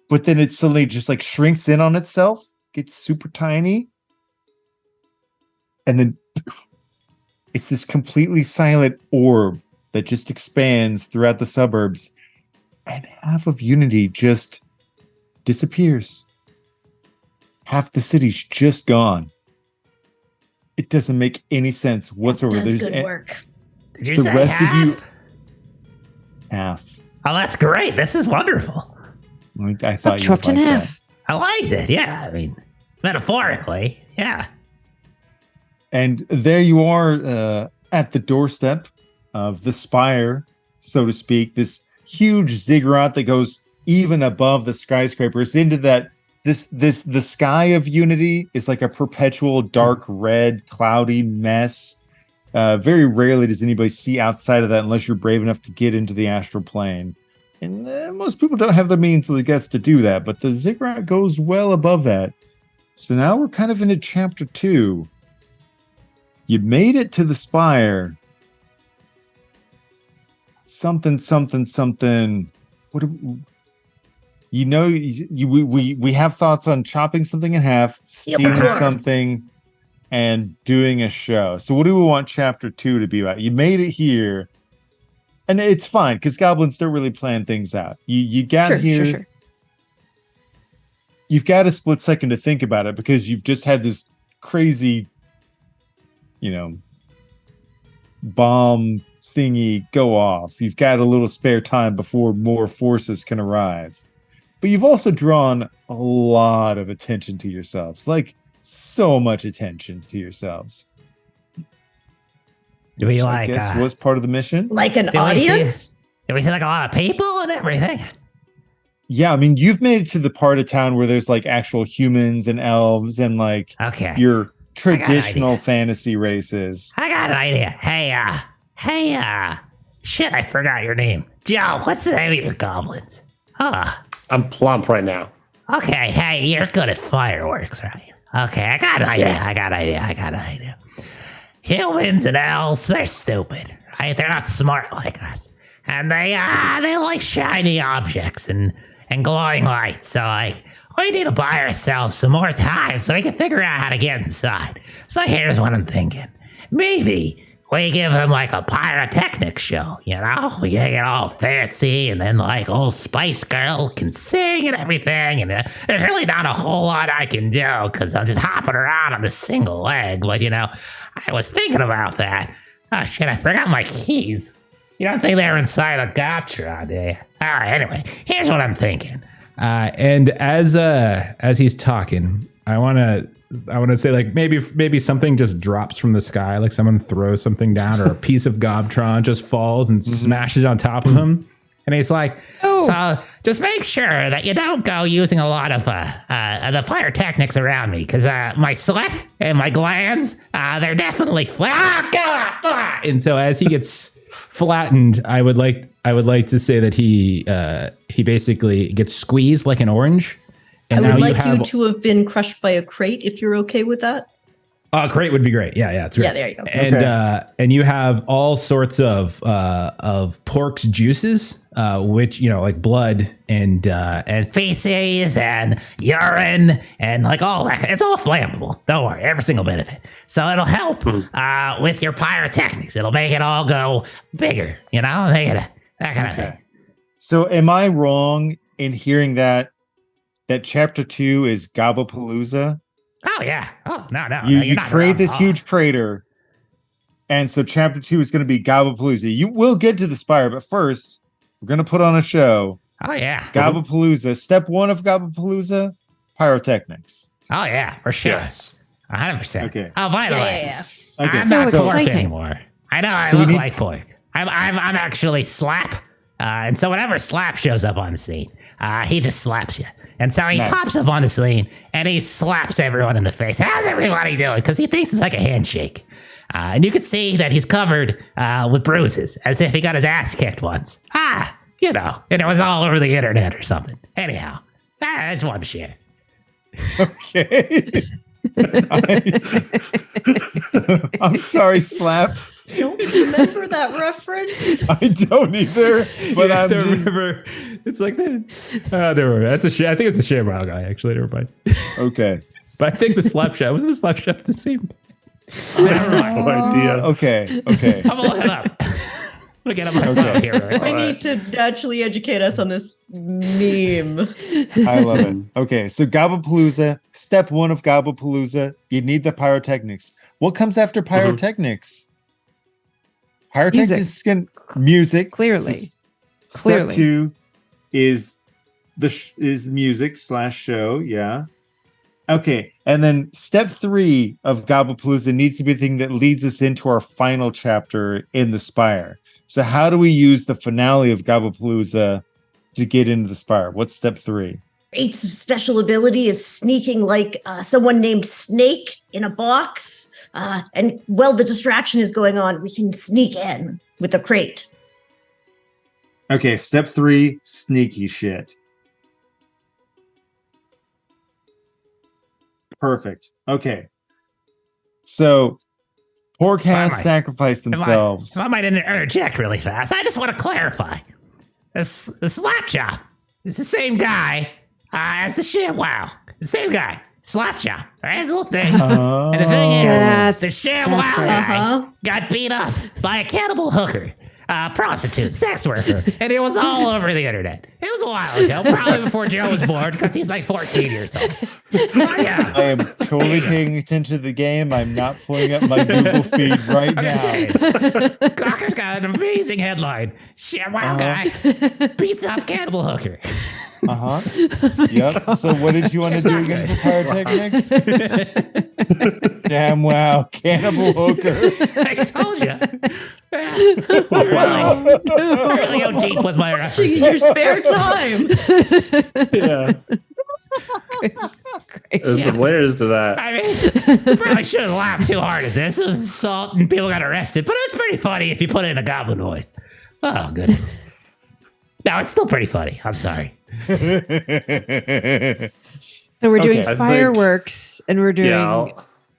A: but then it suddenly just like shrinks in on itself, gets super tiny, and then it's this completely silent orb that just expands throughout the suburbs, and half of Unity just disappears. Half the city's just gone. It doesn't make any sense whatsoever.
E: Does good work.
D: Did you
A: The
D: say
A: rest
D: half?
A: of you, half.
D: Oh, that's great. This is wonderful.
A: I thought you
C: Chopped
A: would
C: in
A: like
C: half.
D: I liked it. Yeah, I mean, metaphorically, yeah.
A: And there you are at the doorstep of the Spire, so to speak. This huge ziggurat that goes even above the skyscrapers into that the sky of Unity is like a perpetual dark red, cloudy mess. Very rarely does anybody see outside of that unless you're brave enough to get into the astral plane. And most people don't have the means or the guts to do that, but the ziggurat goes well above that. So now we're kind of into chapter 2. You made it to the Spire. Something. What? We have thoughts on chopping something in half, stealing something, and doing a show. So what do we want chapter 2 to be about? You made it here, and it's fine because goblins don't really plan things out. You got here.
C: Sure.
A: You've got a split second to think about it because you've just had this crazy, bomb thingy go off. You've got a little spare time before more forces can arrive. But you've also drawn a lot of attention to yourselves. Like, so much attention to yourselves.
D: Do we
A: I guess was part of the mission.
E: Like an audience?
D: Do we see like a lot of people and everything?
A: Yeah, I mean, you've made it to the part of town where there's like actual humans and elves and like your traditional fantasy races.
D: I got an idea. Hey, shit, I forgot your name. Joe, what's the name of your goblins?
F: I'm plump right now.
D: Okay, hey, you're good at fireworks, right? Okay, I got an idea. Humans and elves, they're stupid, right? They're not smart like us. And they like shiny objects and glowing lights. So, like, we need to buy ourselves some more time so we can figure out how to get inside. So here's what I'm thinking. Maybe we give them, like, a pyrotechnics show, We get all fancy, and then, like, old Spice Girl can sing and everything. And there's really not a whole lot I can do because I'm just hopping around on a single leg. But, I was thinking about that. Oh, shit, I forgot my keys. You don't think they were inside a Gotcha, do you? All right, anyway, here's what I'm thinking.
B: And as he's talking, I want to say like maybe something just drops from the sky, like someone throws something down, or a piece of Gobtron just falls and smashes on top of him. And he's like,
D: so just make sure that you don't go using a lot of the pyrotechnics around me, because my sweat and my glands, they're definitely flat.
B: And so as he gets flattened, I would like to say that he basically gets squeezed like an orange. And
E: I would
B: now
E: like
B: you
E: you to have been crushed by a crate, if you're okay with that.
B: Crate would be great. Yeah, it's great.
E: Yeah, there you go.
B: And and you have all sorts of pork's juices, which like blood and
D: feces and urine and like all that. It's all flammable. Don't worry, every single bit of it. So it'll help with your pyrotechnics. It'll make it all go bigger. Make it that kind of thing.
A: So, am I wrong in hearing that chapter 2 is Gobblepalooza?
D: Oh yeah. Oh no.
A: You create this huge crater, and so chapter 2 is going to be Gobblepalooza. You will get to the Spire, but first we're going to put on a show.
D: Oh yeah.
A: Gobblepalooza. Step 1 of Gobblepalooza: pyrotechnics.
D: Oh yeah, for sure.
F: Yes.
D: 100%.
A: Okay.
D: Oh, by the way,
A: Okay.
D: I'm not
C: So
D: pork
C: exciting.
D: anymore. I know I
A: So we
D: look
A: need-
D: like pork. I'm actually Slap. And so whenever Slap shows up on the scene, he just slaps you. And so he
A: Nice.
D: pops up on the scene and he slaps everyone in the face. How's everybody doing? Because he thinks it's like a handshake. And you can see that he's covered with bruises, as if he got his ass kicked once. And it was all over the internet or something. Anyhow, I just wanted to share.
A: Okay. I'm sorry, Slap.
E: Don't remember that reference.
A: I don't either. But
B: I
A: I'm
B: don't
A: just,
B: remember. It's like that. Never mind. That's I think it's the Shamrock guy. Actually, never mind.
A: okay.
B: But I think the slap shot wasn't the slap shot the same.
D: Never mind.
F: No idea.
A: Okay.
D: I'm gonna look it up. I'm gonna get up my phone here. Right?
E: We need to actually educate us on this meme.
A: I love it. Okay, so Gobblepalooza, step 1 of Gobblepalooza, you need the pyrotechnics. What comes after pyrotechnics? Pyrotechnics is music.
C: Clearly.
A: So
C: Clearly.
A: Step 2 is is music / show, yeah. Okay, and then step 3 of Gobblepalooza needs to be the thing that leads us into our final chapter in the Spire. So how do we use the finale of Gobblepalooza to get into the Spire? What's step 3?
E: Eight's special ability is sneaking like someone named Snake in a box. And while the distraction is going on, we can sneak in with a crate.
A: Okay, step 3, sneaky shit. Perfect. Okay. So, Pork has
D: Why?
A: sacrificed themselves.
D: If I might interject really fast, I just want to clarify. The Slapchop is the same guy as the ShamWow. The same guy. Slapchop. That's a little thing.
A: Oh.
D: And the thing is,
C: That's-
D: the ShamWow
C: that's right.
D: guy got beat up by a cannibal hooker. Prostitute, sex worker, and it was all over the internet. It was a while ago, probably before Joe was born, because he's like 14 years old. Yeah.
A: I am totally paying attention to the game. I'm not pulling up my Google feed right
D: I'm just
A: now.
D: saying. Gawker's got an amazing headline. ShamWow guy beats up cannibal hooker.
A: Uh-huh. Yep. So what did you want to do again for pyrotechnics? Damn wow. Cannibal hooker.
D: I told you. I really go deep with my
E: In
D: references.
E: your spare time.
F: Yeah. There's some layers to that.
D: I mean, probably shouldn't laugh too hard at this. It was assault and people got arrested, but it was pretty funny if you put it in a goblin voice. Oh, goodness. No, it's still pretty funny. I'm sorry.
C: So we're doing
A: Okay.
F: I think-
C: fireworks and we're doing
F: Yeah.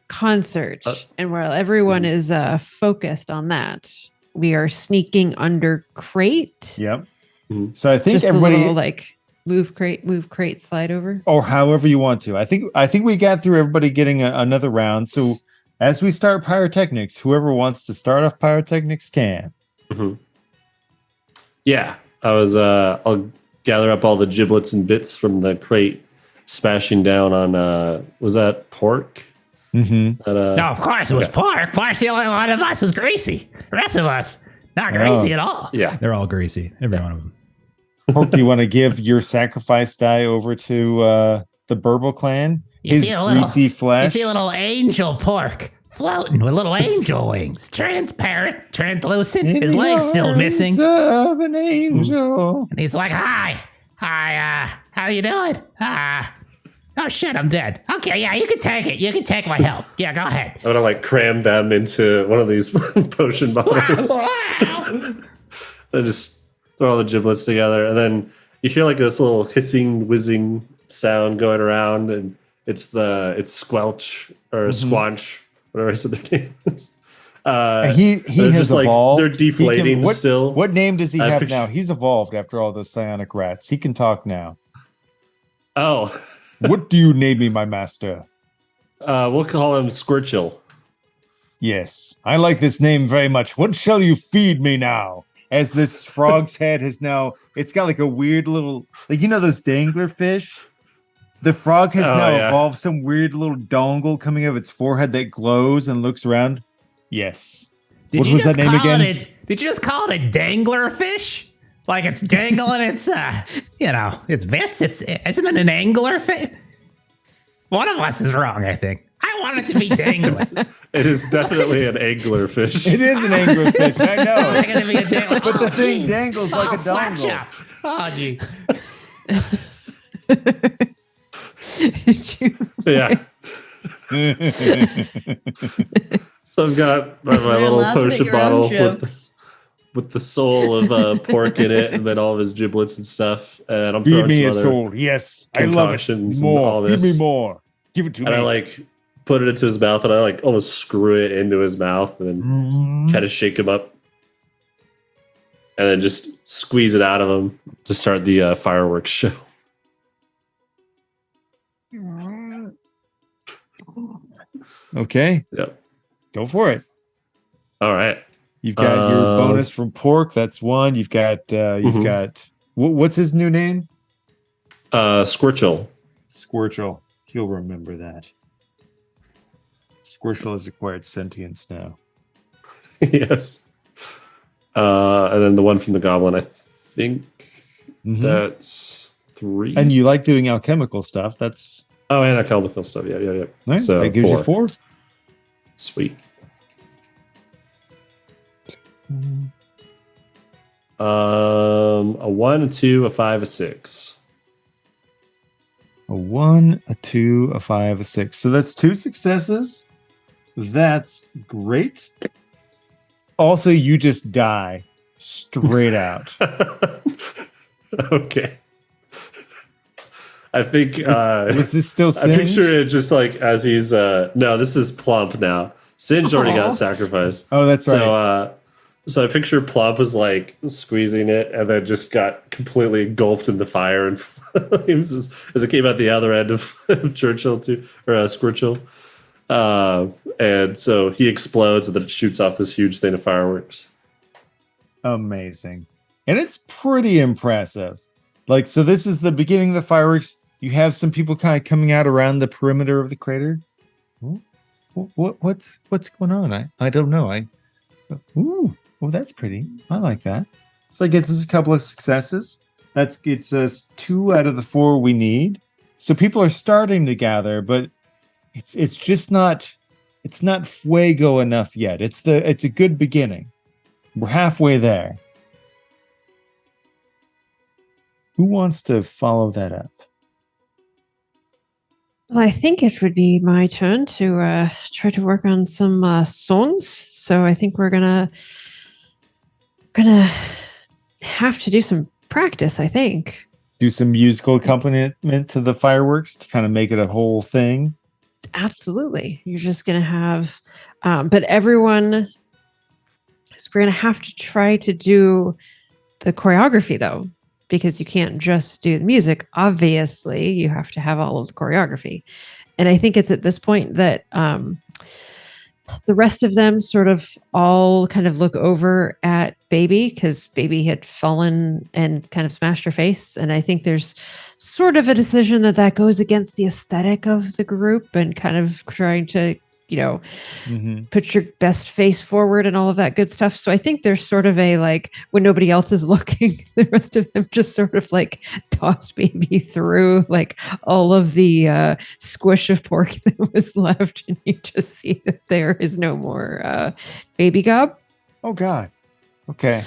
C: concert, and while everyone is focused on that, we are sneaking under crate.
A: Yep.
F: Mhm.
A: So I think
C: Just
A: everybody,
C: a little like move crate, slide over.
A: or however you want to. I think we got through everybody getting another round. So as we start pyrotechnics, whoever wants to start off pyrotechnics can.
F: Yeah. I'll gather up all the giblets and bits from the crate, smashing down on, was that pork?
A: Mm-hmm.
F: That,
D: No, of course it was pork. Pork's the only one of us who's greasy. The rest of us, not greasy at all.
F: Yeah.
B: They're all greasy, every one of them.
A: Pork, do you want to give your sacrifice die over to the Burble clan?
D: You
A: His
D: see a little-
A: greasy
D: You
A: flesh.
D: see a little angel pork floating with little angel wings. Transparent, translucent. His leg's still missing.
A: Of an angel.
D: And he's like, hi, how you doing? Oh shit, I'm dead. Okay, yeah, you can take it. You can take my help. Yeah, go ahead.
F: I'm gonna like cram them into one of these potion bottles.
D: Wow.
F: I just throw all the giblets together, and then you hear like this little hissing, whizzing sound going around, and it's Squelch or Squanch, whatever I said their name is.
A: He
F: they're
A: has
F: just, like,
A: evolved.
F: they're deflating
A: what,
F: still.
A: What name does he
F: I
A: have
F: picture-
A: now? He's evolved after all those psionic rats. He can talk now.
F: Oh,
A: What do you name me, my master?
F: we'll call him Squirchel.
A: Yes, I like this name very much. What shall you feed me now? As this frog's head has now, it's got like a weird little, like, you know, those dangler fish? The frog has
F: Oh,
A: now
F: yeah.
A: evolved some weird little dongle coming out of its forehead that glows and looks around. Yes.
D: Did
A: What
D: you
A: was
D: just
A: that name
D: call
A: again?
D: it? Did you just call it a dangler fish? Like it's dangling its, its bits. Isn't it an angler fish? One of us is wrong, I think. I want it to be dangling.
F: It is definitely an angler fish.
A: It is an anglerfish, I know.
D: It's gonna be a dangler.
A: But the
D: Oh,
A: thing
D: geez.
A: dangles like a
D: slap
A: dongle.
D: chop. Oh, gee.
F: Yeah. So I've got my
E: You're
F: little
E: laughing at
F: potion
E: your own
F: bottle
E: jokes.
F: with the soul of pork in it, and then all of his giblets and stuff. And I'm
A: Feed
F: throwing
A: me
F: some
A: a
F: other,
A: soul. Yes, I love it.
F: concoctions and all
A: More. Feed
F: this.
A: me more. Give it to
F: and
A: me.
F: I like put it into his mouth, and I like almost screw it into his mouth, and then
A: Mm-hmm.
F: kind of shake him up, and then just squeeze it out of him to start the fireworks show.
A: Okay,
F: Yep.
A: go for it.
F: All right.
A: You've got your
F: Uh,
A: bonus from pork. That's one. You've got
F: Mhm.
A: what's his new name?
F: Squirchel.
A: Squirchel. He'll remember that. Squirchel has acquired sentience now.
F: Yes. And then the one from the goblin, I think that's 3.
A: And you like doing alchemical stuff. That's
F: Oh, and alchemical stuff. Yeah.
A: right.
F: So
A: that gives
F: 4.
A: you 4.
F: Sweet. A 1, a 2, a 5, a 6.
A: A 1, a 2, a 5, a 6. So that's 2 successes. That's great. Also, you just die straight out.
F: Okay. I think
A: Was this still
F: I picture
A: Singe?
F: it just like as he's no, this is Plump now. Singe already got
C: Aw.
F: sacrificed.
A: Oh, that's right.
F: So I picture Plump was like squeezing it and then just got completely engulfed in the fire and flames as it came out the other end of Churchill too, or Squirchill. And so he explodes and then it shoots off this huge thing of fireworks.
A: Amazing. And it's pretty impressive. Like, so this is the beginning of the fireworks. You have some people kind of coming out around the perimeter of the crater. What's going on? I don't know. Ooh, that's pretty. I like that. So that gets us a couple of successes. That gets us 2 out of the 4 we need. So people are starting to gather, but it's just not fuego enough yet. It's a good beginning. We're halfway there. Who wants to follow that up?
C: Well, I think it would be my turn to try to work on some songs. So I think we're gonna have to do some practice, I think.
A: Do some musical accompaniment to the fireworks to kind of make it a whole thing.
C: Absolutely. You're just gonna have but everyone is we're gonna have to try to do the choreography though, because you can't just do the music. Obviously, you have to have all of the choreography. And I think it's at this point that the rest of them sort of all kind of look over at Baby because Baby had fallen and kind of smashed her face. And I think there's sort of a decision that goes against the aesthetic of the group and kind of trying to, put your best face forward and all of that good stuff. So I think there's sort of a like when nobody else is looking, the rest of them just sort of like toss Baby through like all of the squish of pork that was left, and you just see that there is no more Baby Gob.
A: Oh God. Okay.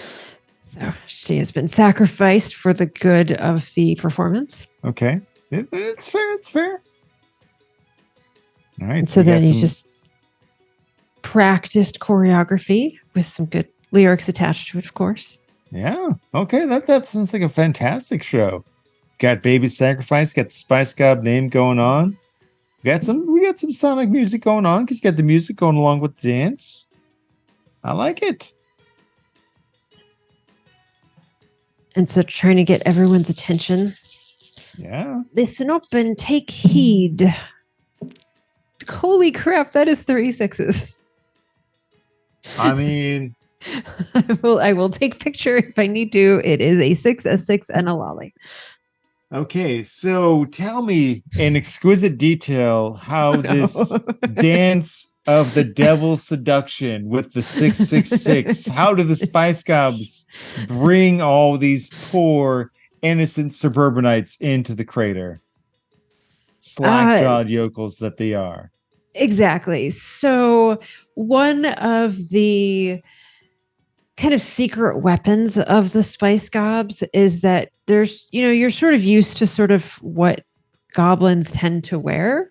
C: So she has been sacrificed for the good of the performance.
A: Okay. It's fair. It's fair. All right.
C: So
A: we got
C: then you
A: some-
C: just practiced choreography with some good lyrics attached to it, of course.
A: Yeah. Okay. That sounds like a fantastic show. Got Baby Sacrifice. Got the Spice Gob name going on. We got some sonic music going on because you got the music going along with the dance. I like it.
C: And so trying to get everyone's attention.
A: Yeah.
C: Listen up and take heed. Holy crap, that is 3 6s.
A: I mean,
C: I will take picture if I need to. It is a 6, a 6, and a lolly.
A: okay. So tell me in exquisite detail how this dance of the devil's seduction with the 666. How do the Spice Gobs bring all these poor innocent suburbanites into the crater? Slack-jawed yokels that they are.
C: Exactly. So one of the kind of secret weapons of the Spice Gobs is that there's, you're sort of used to sort of what goblins tend to wear,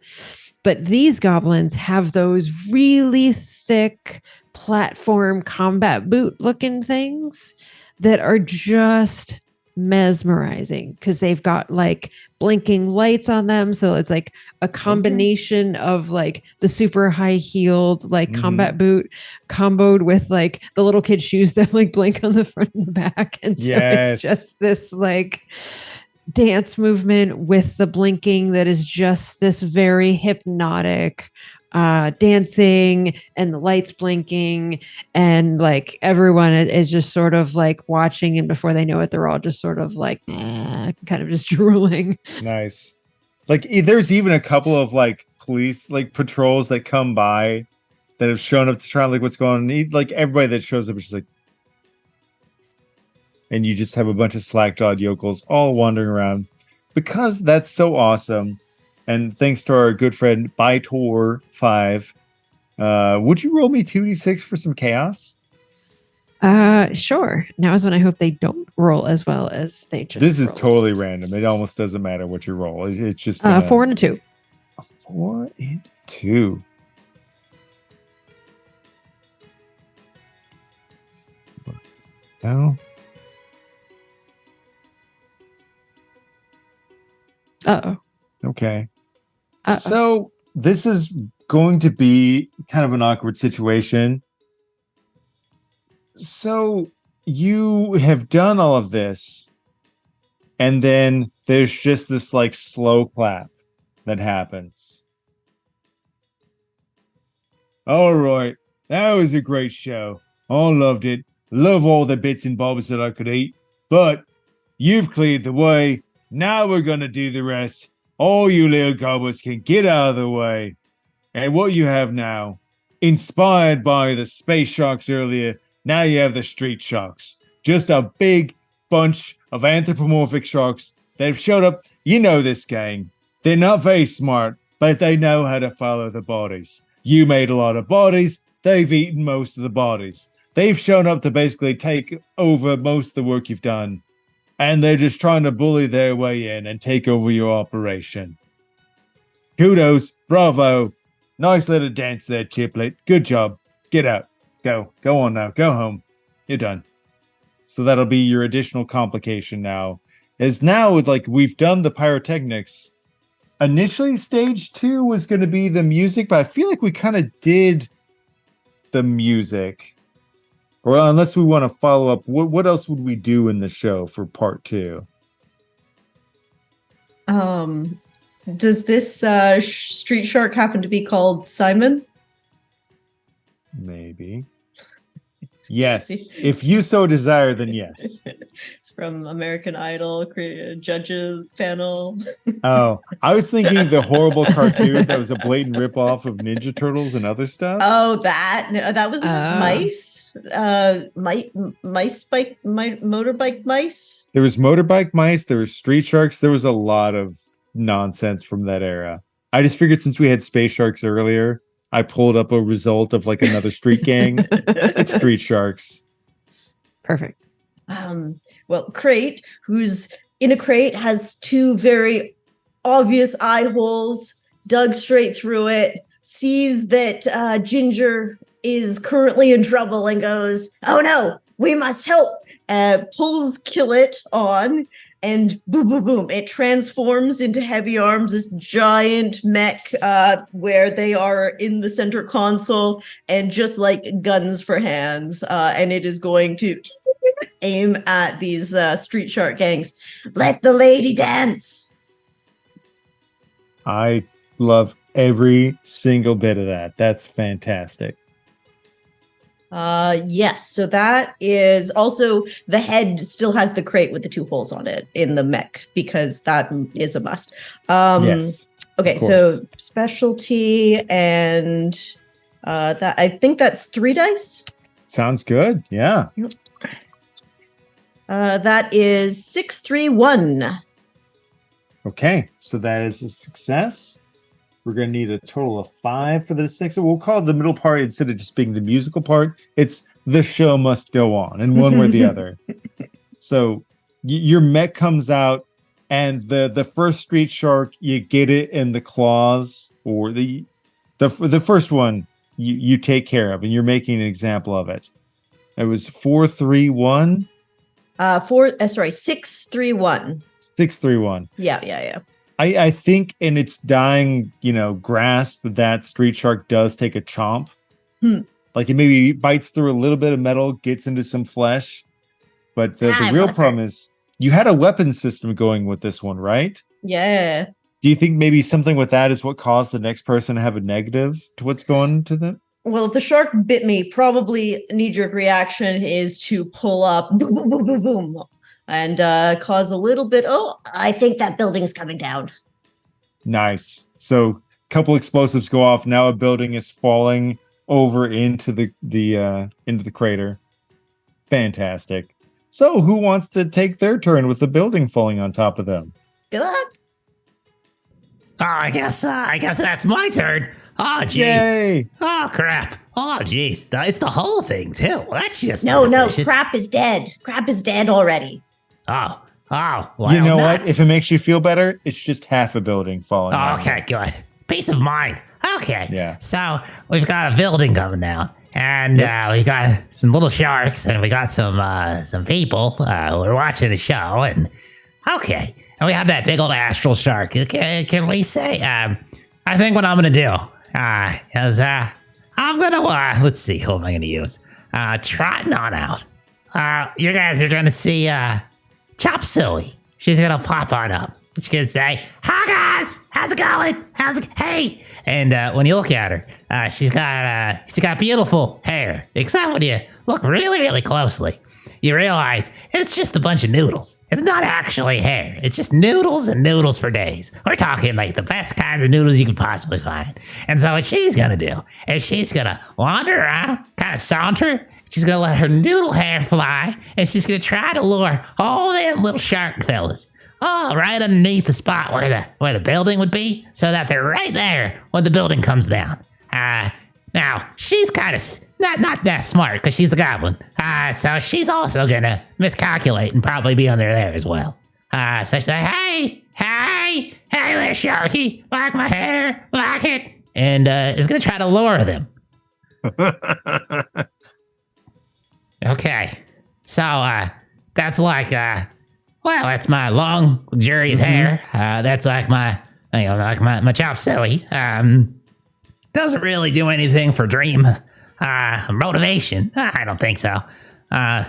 C: but these goblins have those really thick platform combat boot looking things that are just mesmerizing because they've got like blinking lights on them, so it's like a combination of like the super high heeled like combat boot comboed with like the little kid shoes that like blink on the front and the back, and so it's just this like dance movement with the blinking that is just this very hypnotic dancing and the lights blinking, and like everyone is just sort of like watching, and before they know it they're all just sort of like kind of just drooling.
A: Nice. Like there's even a couple of like police like patrols that come by that have shown up to try and like what's going on. Like everybody that shows up is just like, and you just have a bunch of slack-jawed yokels all wandering around because that's so awesome. And thanks to our good friend Bytor5, would you roll me 2d6 for some chaos?
C: Sure. Now is when I hope they don't roll as well as they just.
A: This is
C: rolled.
A: totally random. It almost doesn't matter what you roll. It's just
C: 4 and a 2.
A: a 4 and 2. No.
C: Uh-oh.
A: Okay.
C: Uh-oh.
A: So this is going to be kind of an awkward situation. So you have done all of this, and then there's just this like slow clap that happens. All right, that was a great show. I loved it. Love all the bits and bobs that I could eat. But you've cleared the way. Now we're gonna do the rest. All you little goblins can get out of the way. And what you have now, inspired by the space sharks earlier, now you have the street sharks. Just a big bunch of anthropomorphic sharks that have showed up. You know this gang. They're not very smart, but they know how to follow the bodies. You made a lot of bodies. They've eaten most of the bodies. They've shown up to basically take over most of the work you've done. And they're just trying to bully their way in and take over your operation. Kudos. Bravo. Nice little dance there, Chiplet. Good job. Get out. Go. Go on now. Go home. You're done. So that'll be your additional complication now. Is now with like we've done the pyrotechnics. Initially, stage 2 was going to be the music, but I feel like we kind of did the music. Or unless we want to follow up, what else would we do in the show for part 2?
E: Does this street shark happen to be called Simon?
A: Maybe. Yes. If you so desire, then yes.
E: It's from American Idol judges panel.
A: Oh, I was thinking the horrible cartoon that was a blatant ripoff of Ninja Turtles and other stuff.
E: Oh, that was mice. Motorbike mice.
A: There was motorbike mice. There was street sharks. There was a lot of nonsense from that era. I just figured since we had space sharks earlier, I pulled up a result of like another street gang. It's street sharks.
C: Perfect.
E: Well, Crate, who's in a crate, has 2 very obvious eye holes, dug straight through it, sees that Ginger is currently in trouble and goes, "Oh no, we must help." Pulls Killet on, and boom, boom, boom. It transforms into Heavy Arms, this giant mech where they are in the center console and just like guns for hands. And it is going to aim at these street shark gangs. Let the lady dance.
A: I love every single bit of that. That's fantastic.
E: Yes. So that is also the head still has the crate with the 2 holes on it in the mech because that is a must.
A: Yes.
E: Okay. So specialty and that I think that's 3 dice.
A: Sounds good. Yeah.
E: That is 6, 3, 1.
A: Okay. So that is a success. We're going to need a total of 5 for this next. So we'll call it the middle part instead of just being the musical part. It's the show must go on in one way or the other. So your mech comes out, and the first street shark, you get it in the claws, or the first one you take care of, and you're making an example of it. It was 4, 3, 1.
E: 6, 3, 1.
A: 6, 3, 1.
E: Yeah.
A: I think in its dying, grasp, that street shark does take a chomp. Like it maybe bites through a little bit of metal, gets into some flesh. But the real problem is you had a weapon system going with this one, right?
E: Yeah.
A: Do you think maybe something with that is what caused the next person to have a negative to what's going to them?
E: Well, if the shark bit me, probably knee-jerk reaction is to pull up, boom, boom, boom, boom, boom, and cause a little bit. Oh, I think that building's coming down.
A: Nice. So a couple explosives go off. Now a building is falling over into the crater. Fantastic. So who wants to take their turn with the building falling on top of them?
E: Good luck.
D: Oh, I guess that's my turn. Oh, jeez.
A: Yay!
D: Oh, crap. Oh, jeez. It's the whole thing, too. That's just
E: No,
D: delicious.
E: crap is dead. Crap is dead already.
D: Oh, well,
A: You know what?
D: nuts.
A: If it makes you feel better, it's just half a building falling
D: Oh,
A: down.
D: okay, good. Peace of mind. Okay.
A: Yeah.
D: So we've got a building coming down, and we got some little sharks, and we got some people who are watching the show, and okay, and we have that big old astral shark. Can we say? I think what I'm gonna do is I'm gonna let's see, who am I gonna use? Trotting on out. You guys are gonna see Chop Suey. She's gonna pop on up. She's gonna say, "Hi guys, how's it going? Hey?" And when you look at her, she's got beautiful hair. Except when you look really, really closely, you realize it's just a bunch of noodles. It's not actually hair. It's just noodles and noodles for days. We're talking like the best kinds of noodles you can possibly find. And so what she's gonna do is she's gonna wander around, kind of saunter. She's gonna let her noodle hair fly, and she's gonna try to lure all them little shark fellas. Oh, right underneath the spot where the building would be, so that they're right there when the building comes down. Now she's kind of not that smart because she's a goblin. So she's also gonna miscalculate and probably be under there as well. So she's like, hey there, Sharky, like my hair, like it, and is gonna try to lure them. Okay, so that's like well, that's my long, luxurious hair. That's like my chop suey. Doesn't really do anything for dream motivation. I don't think so. I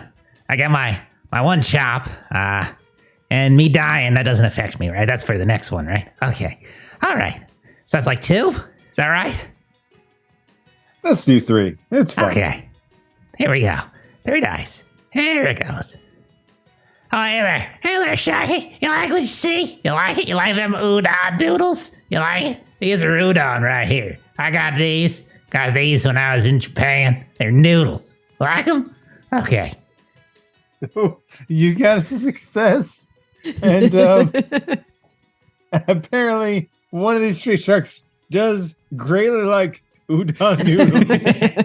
D: got my one chop, and me dying, that doesn't affect me, right? That's for the next one, right? Okay. All right. So that's like 2? Is that right?
A: Let's do 3. It's fine.
D: Okay. Here we go. 3 dice. Here it goes. Oh, hey there. Hey there, Sharky. You like what you see? You like it? You like them udon doodles? You like it? These are udon right here. I got these. Got these when I was in Japan. They're noodles. Like them? Okay.
A: You got a success. And apparently one of these 3 sharks does greatly like udon noodles.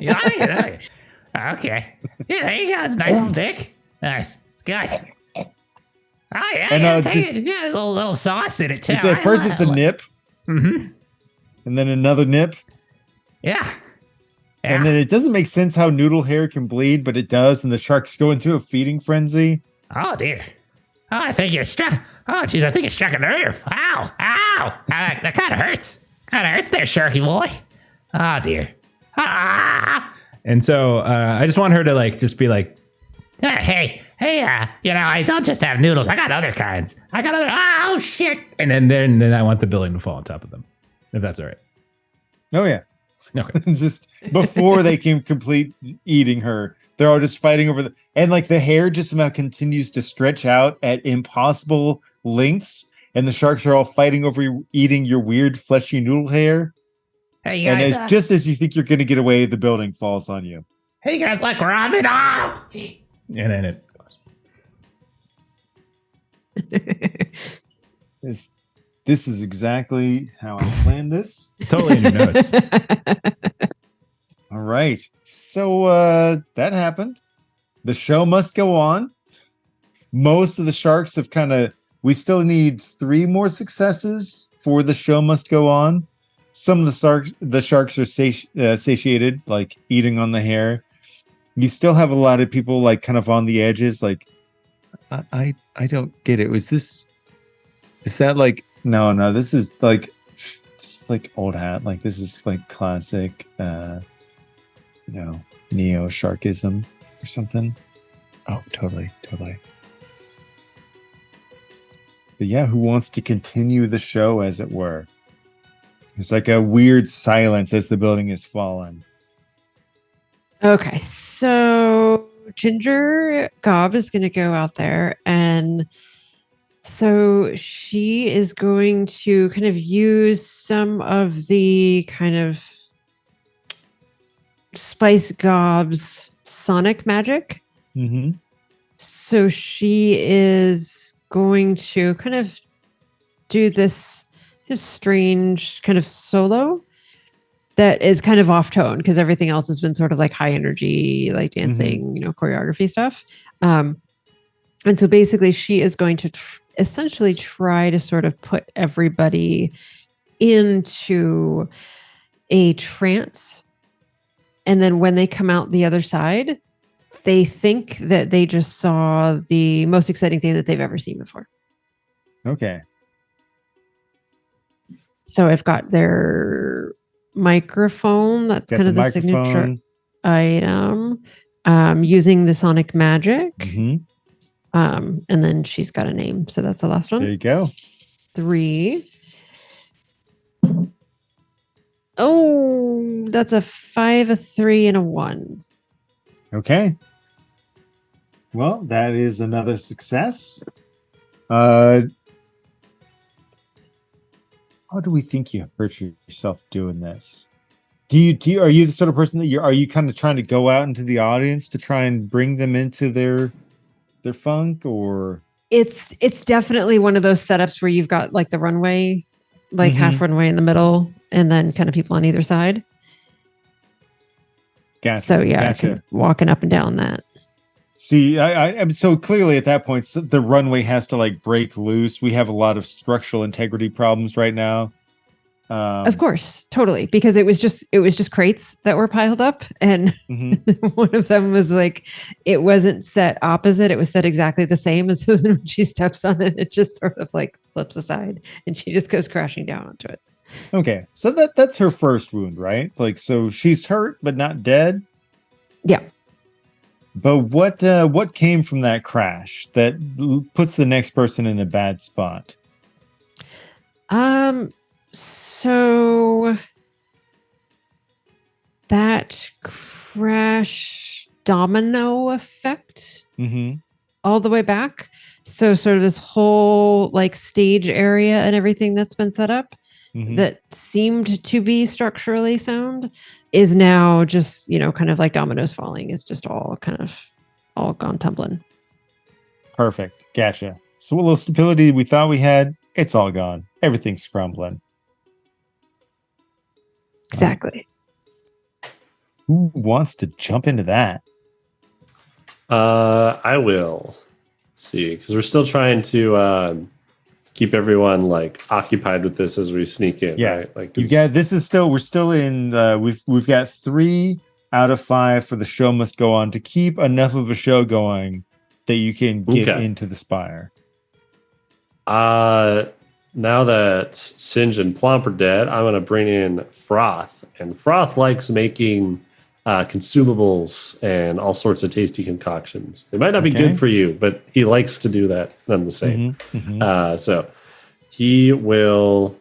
D: You like it? Okay. Yeah, there you go. It's nice and thick. Nice. It's good. Oh, yeah.
A: And,
D: Take it. Yeah, a little sauce in it, too.
A: It's at first it's a nip.
D: Mm-hmm.
A: And then another nip.
D: Yeah.
A: And then it doesn't make sense how noodle hair can bleed, but it does. And the sharks go into a feeding frenzy.
D: Oh, dear. Oh, I think you struck. Oh, jeez, I think you struck a nerve. Ow. Ow. That kind of hurts. Kind of hurts there, Sharky boy. Oh, dear. Ah.
B: And so I just want her to just be like,
D: Hey, I don't just have noodles. I got other kinds. Oh, shit.
B: and then I want the building to fall on top of them, if that's all right.
A: Oh, yeah.
B: Okay.
A: It's just before they can complete eating her, they're all just fighting over and the hair just somehow continues to stretch out at impossible lengths, and the sharks are all fighting over eating your weird fleshy noodle hair.
D: Hey, guys.
A: And just as you think you're going to get away, the building falls on you.
D: Hey, you guys like ramen? Oh!
B: And then it goes.
A: This is exactly how I planned this.
B: Totally in your notes.
A: All right. So that happened. The show must go on. Most of the sharks have we still need 3 more successes for the show must go on. Some of the sharks are satiated, like eating on the hair. You still have a lot of people kind of on the edges, I don't get it. Is that no, this is just old hat. This is classic neo sharkism or something. Oh, totally. But yeah, who wants to continue the show, as it were? It's like a weird silence as the building is fallen.
C: Okay, so Ginger Gob is going to go out there, and so she is going to kind of use some of the kind of Spice Gob's sonic magic.
A: Mm-hmm.
C: So she is going to kind of do this strange kind of solo. that is kind of off tone because everything else has been sort of like high energy, like dancing, choreography stuff. And so basically she is going to essentially try to sort of put everybody into a trance. And then when they come out the other side, they think that they just saw the most exciting thing that they've ever seen before.
A: Okay.
C: So I've got their microphone. That's
A: Got
C: kind of the
A: microphone.
C: signature item. Using the sonic magic. And then she's got a name. So that's the last one.
A: There you go.
C: 3. Oh, that's a 5, a 3, and a 1.
A: Okay. Well, that is another success. How do we think you hurt yourself doing this? Are you the sort of person that are you kind of trying to go out into the audience to try and bring them into their funk, or
C: It's definitely one of those setups where you've got like the runway, like half runway in the middle, and then kind of people on either side.
A: Gotcha.
C: So yeah,
A: Gotcha.
C: kind of walking up and down that.
A: See, I'm so clearly at that point, so the runway has to like break loose. We have a lot of structural integrity problems right now.
C: Of course, totally, because it was just crates that were piled up, and one of them was like, it wasn't set opposite; it was set exactly the same. And so then when she steps on it, it just sort of like flips aside, and she just goes crashing down onto it.
A: Okay, so that's her first wound, right? Like, so she's hurt but not dead.
C: Yeah.
A: But what came from that crash that puts the next person in a bad spot?
C: So that crash domino effect all the way back. So sort of this whole like stage area and everything that's been set up that seemed to be structurally sound is now just, kind of like dominoes falling. It's just all gone tumbling.
A: Perfect. Gotcha. So what little stability we thought we had, it's all gone. Everything's crumbling.
C: Exactly.
A: Who wants to jump into that?
F: I will. Let's see, because we're still trying to keep everyone like occupied with this as we sneak in.
A: Yeah,
F: right? Like
A: we're still in. We've got 3 out of 5 for the show must go on to keep enough of a show going that you can get into the Spire.
F: Now that Singe and Plomp are dead, I'm going to bring in Froth. And Froth likes making consumables and all sorts of tasty concoctions. They might not be good for you, but he likes to do that none the same. So he will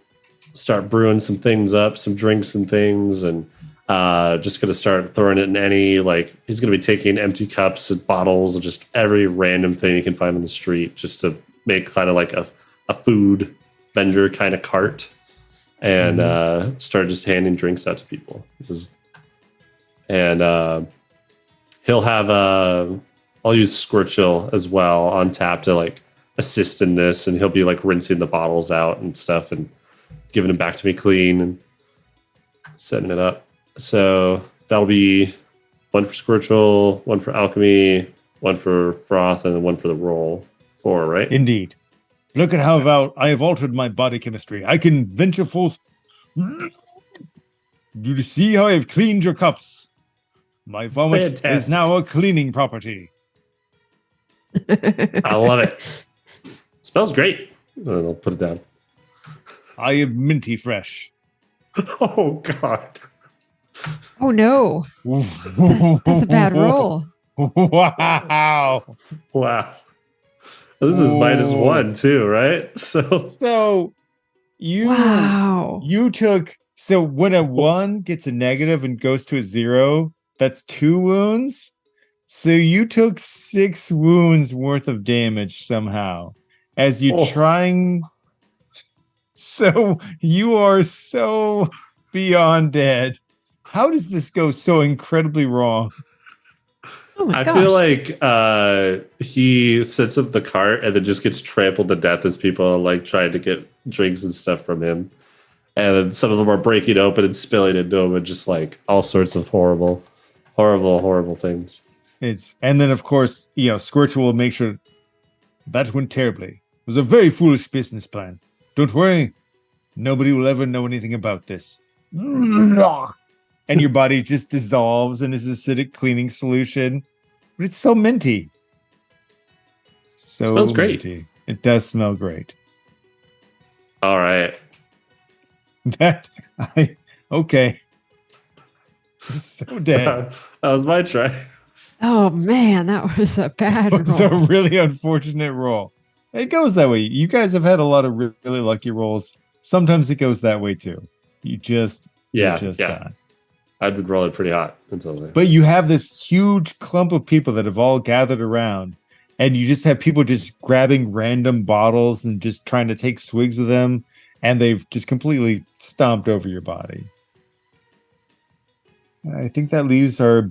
F: start brewing some things up, some drinks and things, and just going to start throwing it in any, like, he's going to be taking empty cups and bottles and just every random thing he can find on the street just to make kind of like a food vendor kind of cart and start just handing drinks out to people. He'll have I'll use Squirchill as well on tap to like assist in this, and he'll be like rinsing the bottles out and stuff and giving them back to me clean and setting it up. So that'll be 1 for Squirchill, 1 for Alchemy, 1 for Froth, and then 1 for the roll. 4, right?
A: Indeed. Look at how I have altered my body chemistry. I can venture forth. Do you see how I've cleaned your cups? My vomit is now a cleaning property.
F: I love it. Smells great. And then I'll put it down.
A: I am minty fresh.
F: Oh, God.
C: Oh, no. That's a bad roll.
A: Wow.
F: Wow. This is -1 too, right? So
A: you took, so when a 1 gets a negative and goes to a 0, that's 2 wounds. So you took 6 wounds worth of damage somehow as you trying. So you are so beyond dead. How does this go so incredibly wrong?
C: Oh my
F: I
C: gosh.
F: feel like he sets up the cart and then just gets trampled to death as people like trying to get drinks and stuff from him. and then some of them are breaking open and spilling into them, and just like all sorts of horrible things.
A: And then of course, Squirtle will make sure that went terribly. It was a very foolish business plan. Don't worry, nobody will ever know anything about this. And your body just dissolves in this acidic cleaning solution. But it's so minty. So
F: Smells great.
A: Minty. It does smell great.
F: All right.
A: Okay. So dead.
F: That was my try.
C: Oh man, that was a bad
A: It was a
C: roll.
A: really unfortunate roll. It goes that way. You guys have had a lot of really lucky rolls. Sometimes it goes that way too. You just die.
F: I've been rolling pretty hot until then.
A: But you have this huge clump of people that have all gathered around, and you just have people just grabbing random bottles and just trying to take swigs of them, and they've just completely stomped over your body. I think that leaves our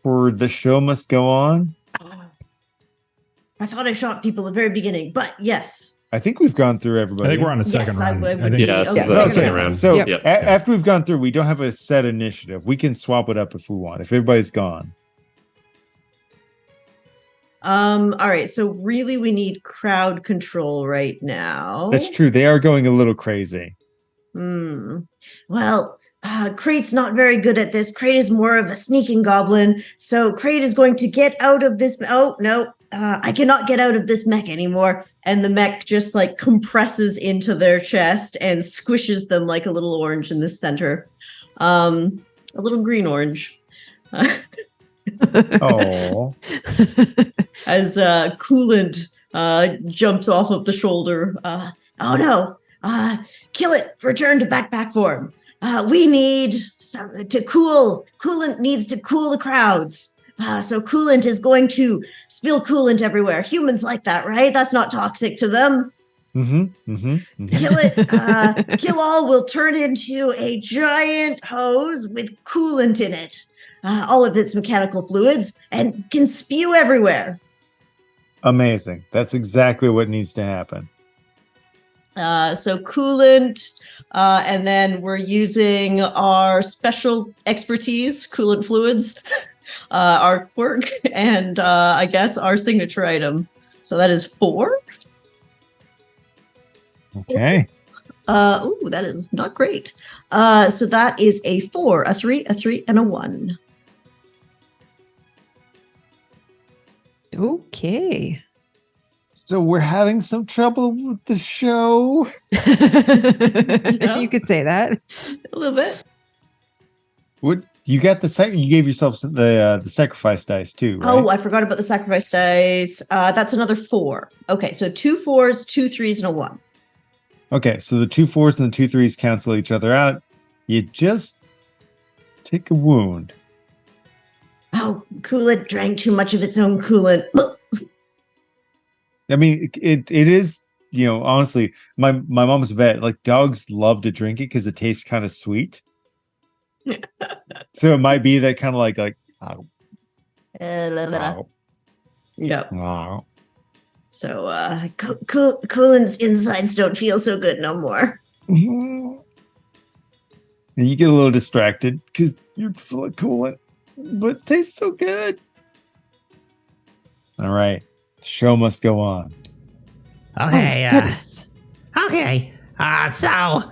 A: for the show must go on.
E: I thought I shot people at the very beginning, but yes.
A: I think we've gone through everybody.
B: I think we're on a second
E: Yes, I
B: round.
E: would
B: I think
E: be.
F: Yeah, this
E: Okay,
F: is the
E: okay.
F: second round.
A: So
C: Yep.
A: after we've gone through, we don't have a set initiative. We can swap it up if we want. If everybody's gone.
E: All right. So really we need crowd control right now.
A: That's true. They are going a little crazy.
E: Well, Crate's not very good at this. Crate is more of a sneaking goblin. So Crate is going to get out of this. Oh, no. I cannot get out of this mech anymore. And the mech just like compresses into their chest and squishes them like a little orange in the center. A little green orange.
A: Oh.
E: As coolant jumps off of the shoulder. Oh no. Kill it. Return to backpack form. We need to cool. Coolant needs to cool the crowds. So coolant is going to spill coolant everywhere. Humans like that, right? That's not toxic to them. Kill it. Kill all will turn into a giant hose with coolant in it. All of its mechanical fluids and can spew everywhere.
A: Amazing. That's exactly what needs to happen.
E: So coolant, and then we're using our special expertise, coolant fluids, our quirk, and I guess our signature item. So that is 4.
A: Okay.
E: Ooh, that is not great. So that is a 4, a 3, a 3, and a 1.
C: Okay.
A: So we're having some trouble with the show.
C: You could say that.
E: A little bit.
A: What you got you gave yourself the sacrifice dice too, right?
E: Oh, I forgot about the sacrifice dice. That's another 4. Okay, so 2 4s, 2 3s, and a 1.
A: Okay, so the 2 4s and the 2 3s cancel each other out. You just take a wound.
E: Oh, coolant drank too much of its own coolant.
A: I mean, it is, honestly, my mom's a vet. Like, dogs love to drink it because it tastes kind of sweet. So it might be that kind of like oh,
E: Yep.
A: oh.
E: So coolant's insides don't feel so good no more.
A: And you get a little distracted because you're full of coolant, but it tastes so good. All right. The show must go on.
D: Okay,
C: Oh, goodness.
D: okay. So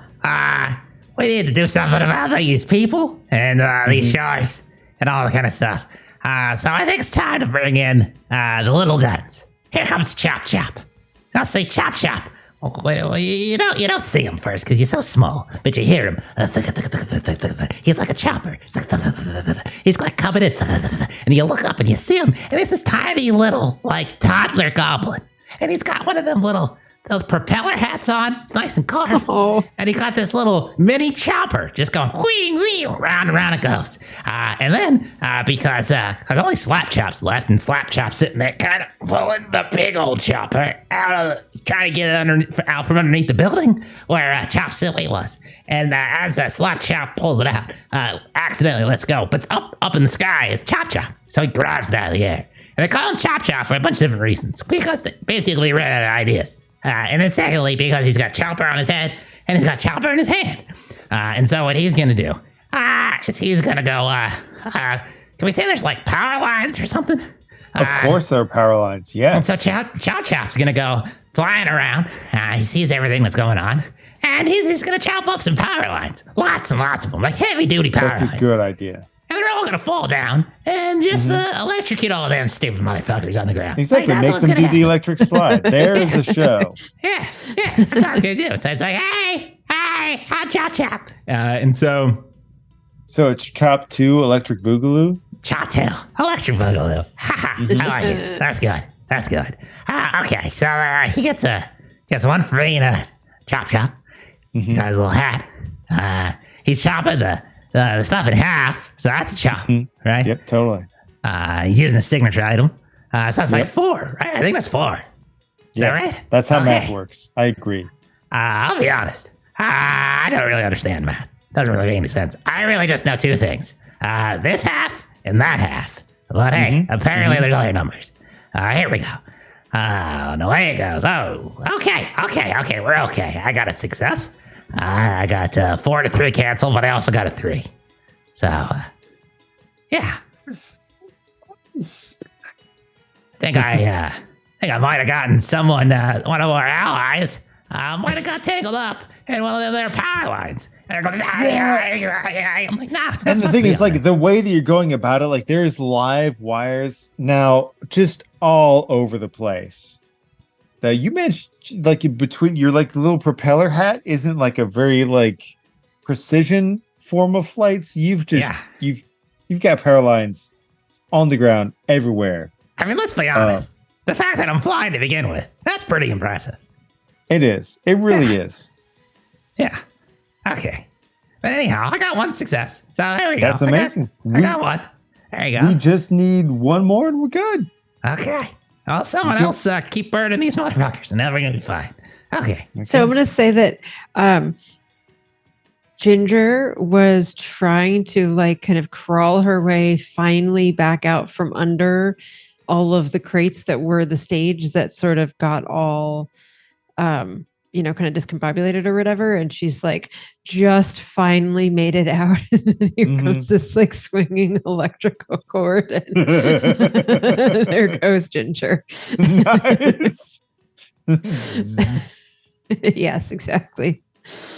D: we need to do something about these people and these sharks and all that kind of stuff. So I think it's time to bring in the little guns. Here comes Chop Chop. I'll say Chop Chop. Well, you don't see him first because you're so small, but you hear him. He's like a chopper. It's like he's like coming in, and you look up and you see him, and there's this tiny little like toddler goblin, and he's got one of them those propeller hats on. It's nice and colorful,
C: Oh.
D: and he got this little mini chopper just going whee whee round and round it goes. And then because only Slapchop's left, and Slapchop's sitting there kind of pulling the big old chopper trying to get it out from underneath the building where Chop Silly was. And as Slapchop pulls it out, accidentally lets go. But up in the sky is Chop Chop, so he grabs it out of the air. And they call him Chop Chop for a bunch of different reasons because they basically ran out of ideas. And then secondly, because he's got Chopper on his head and he's got Chopper in his hand. And so what he's going to do is he's going to go, can we say there's like power lines or something?
A: Of course there are power lines, yes.
D: And so Chop's going to go flying around. He sees everything that's going on. And he's going to chop up some power lines. Lots and lots of them, like heavy-duty power lines.
A: That's a good idea.
D: And they're all going to fall down and just electrocute all them stupid motherfuckers on the ground.
A: Exactly,
D: Like,
A: make them do the electric slide. There's the show.
D: Yeah, that's what I was going to do. So it's like, hey, chop.
B: And so
A: So it's Chop 2 Electric Boogaloo?
D: Chop 2, electric boogaloo. I like it. That's good. Okay, so he gets one free and a chop. He's got his little hat. He's chopping the stuff in half, so that's a chop, right?
A: Yep, totally.
D: He's using a signature item. So that's like 4, right? I think that's 4. Is that right?
A: That's how
D: Okay.
A: math works. I agree.
D: I'll be honest. I don't really understand math. Doesn't really make any sense. I really just know 2 things. This half and that half. But hey, apparently there's other numbers. Here we go. And away it goes. Oh, okay. We're okay. I got a success. I got 4 to 3 cancel, but I also got a 3. So, yeah. I think I might have gotten someone, one of our allies, might have got tangled up in one of their power lines. And they're going, I'm like, nah, it's not
A: And the
D: supposed
A: thing
D: to be
A: is,
D: on
A: like,
D: there.
A: the way that you're going about it, like, there's live wires now just all over the place. Now, you mentioned, like, in between your, like, little propeller hat isn't, like, a very, like, precision form of flights. You've just, you've got power lines on the ground everywhere.
D: I mean, let's be honest. The fact that I'm flying to begin with, that's pretty impressive.
A: It is. It really is.
D: Yeah. Okay. But anyhow, I got 1 success. So there we go.
A: That's amazing.
D: I got 1. There you go.
A: We just need 1 more and we're good.
D: Okay. Well, someone else keep burning these motherfuckers and then we're going to be fine. Okay.
C: So I'm going to say that Ginger was trying to like kind of crawl her way finally back out from under all of the crates that were the stage that sort of got all, kind of discombobulated or whatever. And she's like, just finally made it out. And here comes this like swinging electrical cord. And there goes Ginger.
A: Nice.
C: Yes, exactly.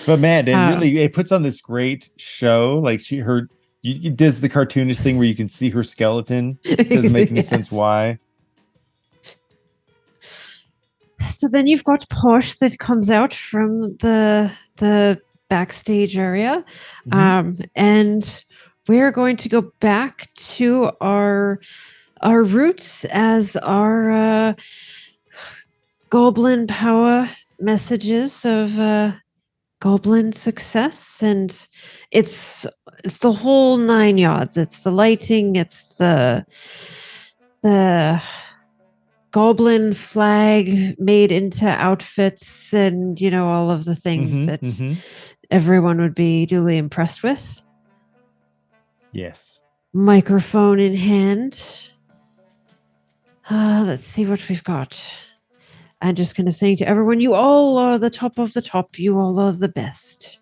A: But man, it puts on this great show. Like it does the cartoonish thing where you can see her skeleton. It doesn't make any sense why.
C: So then you've got Porsche that comes out from the backstage area. And we're going to go back to our roots as our goblin power messages of goblin success. And it's the whole 9 yards. It's the lighting, it's the goblin flag made into outfits, and all of the things that everyone would be duly impressed with.
A: Yes.
C: Microphone in hand. Let's see what we've got. I'm just going to say to everyone, you all are the top of the top. You all are the best.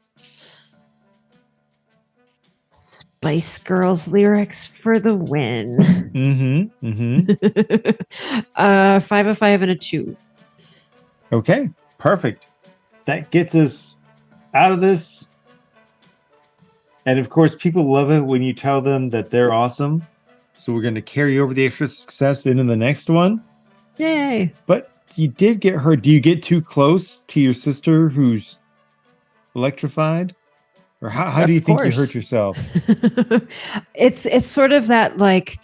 C: Spice Girls lyrics for the win. 5 of 5 and a 2.
A: Okay, perfect. That gets us out of this. And of course, people love it when you tell them that they're awesome. So we're going to carry over the extra success into the next one.
C: Yay.
A: But you did get hurt. Do you get too close to your sister who's electrified? Or how do you think you hurt yourself?
C: It's sort of that, like,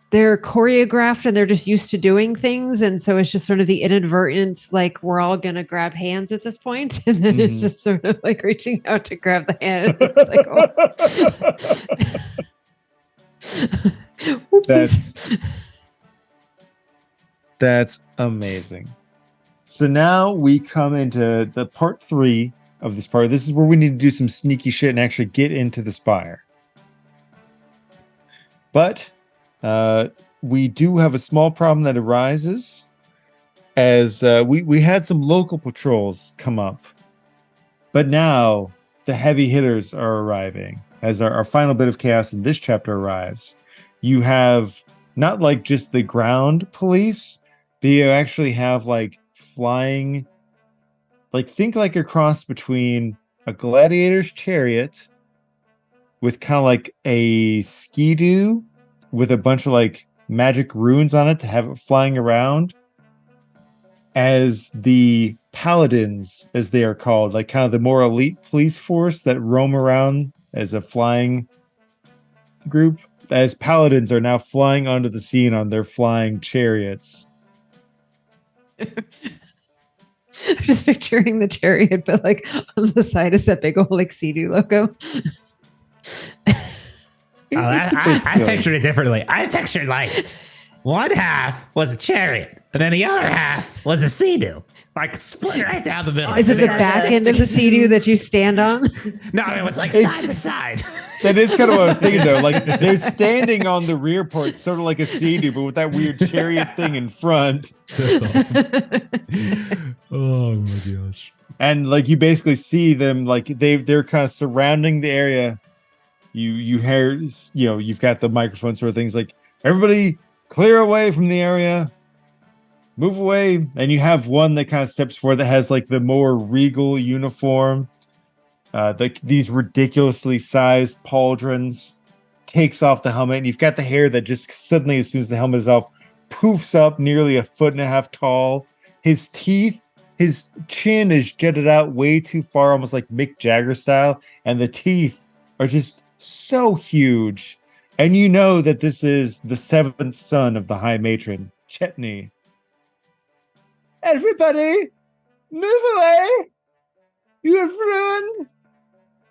C: they're choreographed and they're just used to doing things, and so it's just sort of the inadvertent, like, we're all gonna grab hands at this point, and then it's just sort of like reaching out to grab the hand. It's like, oh. Whoopsies.
A: That's amazing. So now we come into the part 3 of this part. This is where we need to do some sneaky shit and actually get into the Spire. But we do have a small problem that arises as we had some local patrols come up, but now the heavy hitters are arriving as our final bit of chaos in this chapter arrives. You have not like just the ground police, but you actually have like flying, like think like a cross between a gladiator's chariot with kind of like a ski-doo with a bunch of like magic runes on it to have it flying around, as the paladins, as they are called, like kind of the more elite police force that roam around as a flying group, as paladins are now flying onto the scene on their flying chariots.
C: I'm just picturing the chariot, but like on the side is that big old like Sea-Doo logo.
D: I pictured it differently. I pictured like one half was a chariot, and then the other half was a Sea-Doo. Like split right down the middle.
C: Is it the back end of the Sea-Doo that you stand on?
D: No, it was like side to side.
A: That is kind of what I was thinking, though. Like they're standing on the rear port, sort of like a Sea-Doo, but with that weird chariot thing in front.
B: That's awesome. Oh my gosh.
A: And like you basically see them, like they're kind of surrounding the area. You hear, you've got the microphone sort of things like, everybody clear away from the area. Move away. And you have one that kind of steps forward that has like the more regal uniform. These ridiculously sized pauldrons, takes off the helmet, and you've got the hair that just suddenly, as soon as the helmet is off, poofs up nearly 1.5 feet tall. His teeth, his chin is jutted out way too far, almost like Mick Jagger style, and the teeth are just so huge. And you know that this is the 7th son of the High Matron, Chetney. Everybody, move away! You have ruined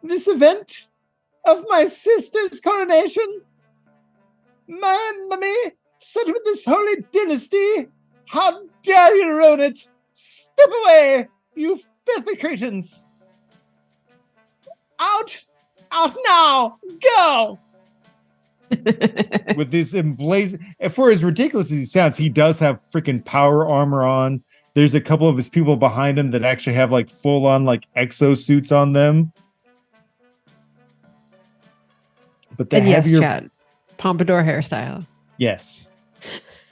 A: this event of my sister's coronation. My mummy set up this holy dynasty. How dare you ruin it? Step away, you filthy cretins! Out! Out now! Go! With this emblazoned, for as ridiculous as he sounds, he does have freaking power armor on. There's a couple of his people behind him that actually have like full on like exosuits on them. But the
C: And yes,
A: heavier,
C: Chad, pompadour hairstyle.
A: yes,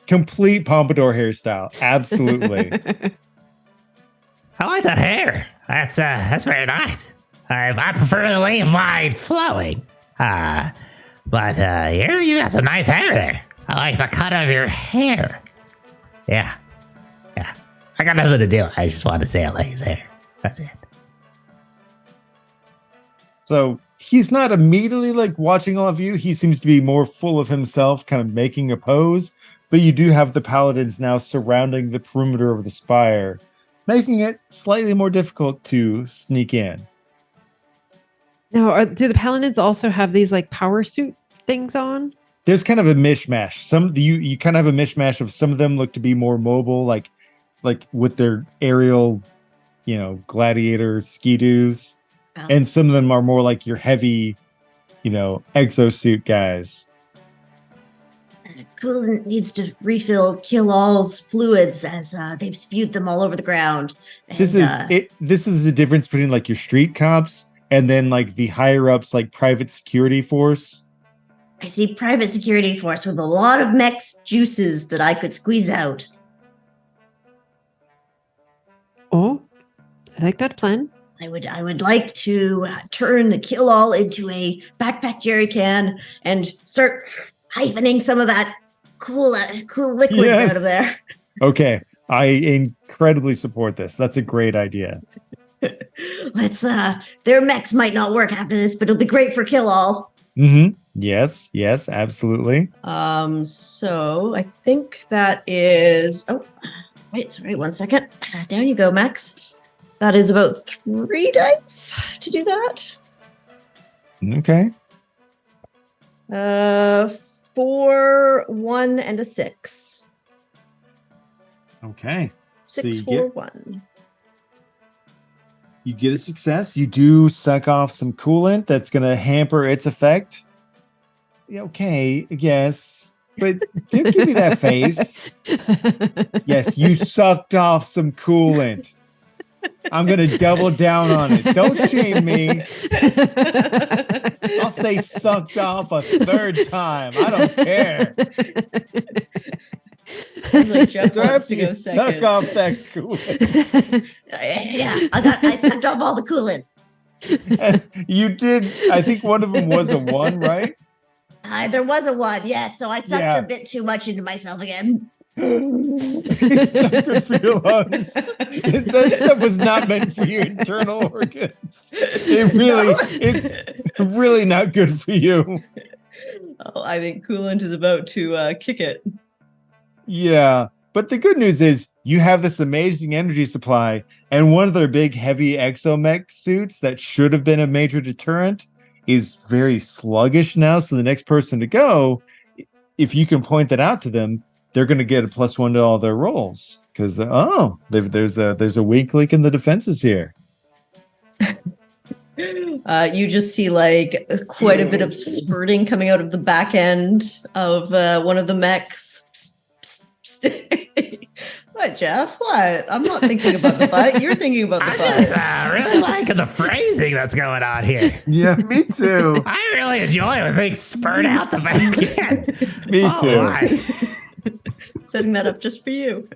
A: complete pompadour hairstyle, absolutely.
D: I like that hair. That's very nice. I prefer to leave mine flowing. But you got some nice hair there. I like the cut of your hair. Yeah. I got nothing to do. I just wanted to say I like his hair. That's it.
A: So he's not immediately like watching all of you. He seems to be more full of himself, kind of making a pose. But you do have the paladins now surrounding the perimeter of the spire, making it slightly more difficult to sneak in.
C: Now, do the paladins also have these like power suit things on?
A: There's kind of a mishmash. You kind of have a mishmash of some of them look to be more mobile, like with their aerial, gladiator ski-doos.
E: Oh.
A: And some of them are more like your heavy, exosuit guys.
E: Coolant needs to refill Kill-All's fluids as they've spewed them all over the ground. And,
A: This is the difference between like your street cops and then like the higher ups, like private security force.
E: I see private security force with a lot of mech's juices that I could squeeze out.
C: Oh, I like that plan.
E: I would like to turn the Kill-All into a backpack jerry can and start hyphening some of that cool liquids
A: Yes.
E: out of there.
A: Okay, I incredibly support this. That's a great idea.
E: Let's their mechs might not work after this, but it'll be great for Kill-All.
A: Mm-hmm. Yes, absolutely.
E: So I think that is sorry, 1 second. Down you go, Max. That is about 3 dice to do that.
A: Okay.
E: 4, 1, and a 6.
A: Okay.
E: 6,
A: you
E: 4,
A: get-
E: 1.
A: You get a success. You do suck off some coolant that's going to hamper its effect. Okay, yes. but don't give me that face. Yes, you sucked off some coolant. I'm going to double down on it. Don't shame me. I'll say sucked off a third time. I don't care.
E: Sounds like Jeff wants
A: After
E: to go
A: you suck
E: second.
A: off that coolant.
E: Yeah, I sucked off all the coolant.
A: You did. I think one of them was a 1, right?
E: There was a 1, yes. So I sucked
A: Yeah.
E: a bit too much into myself again.
A: It's not good for your lungs. That stuff was not meant for your internal organs. It's really not good for you.
E: Oh, I think coolant is about to kick it.
A: Yeah, but the good news is you have this amazing energy supply, and one of their big heavy exomech suits that should have been a major deterrent is very sluggish now. So the next person to go, if you can point that out to them, they're going to get a +1 to all their rolls because there's a weak link in the defenses here.
E: You just see like quite a bit of spurting coming out of the back end of one of the mechs. What, Jeff? What? I'm not thinking about the butt. You're thinking about the
D: I
E: butt.
D: just really liking the phrasing that's going on here.
A: Yeah, me too.
D: I really enjoy when things spurt out the back end.
A: Me
D: Oh,
A: too.
D: my.
E: Setting that up just for you.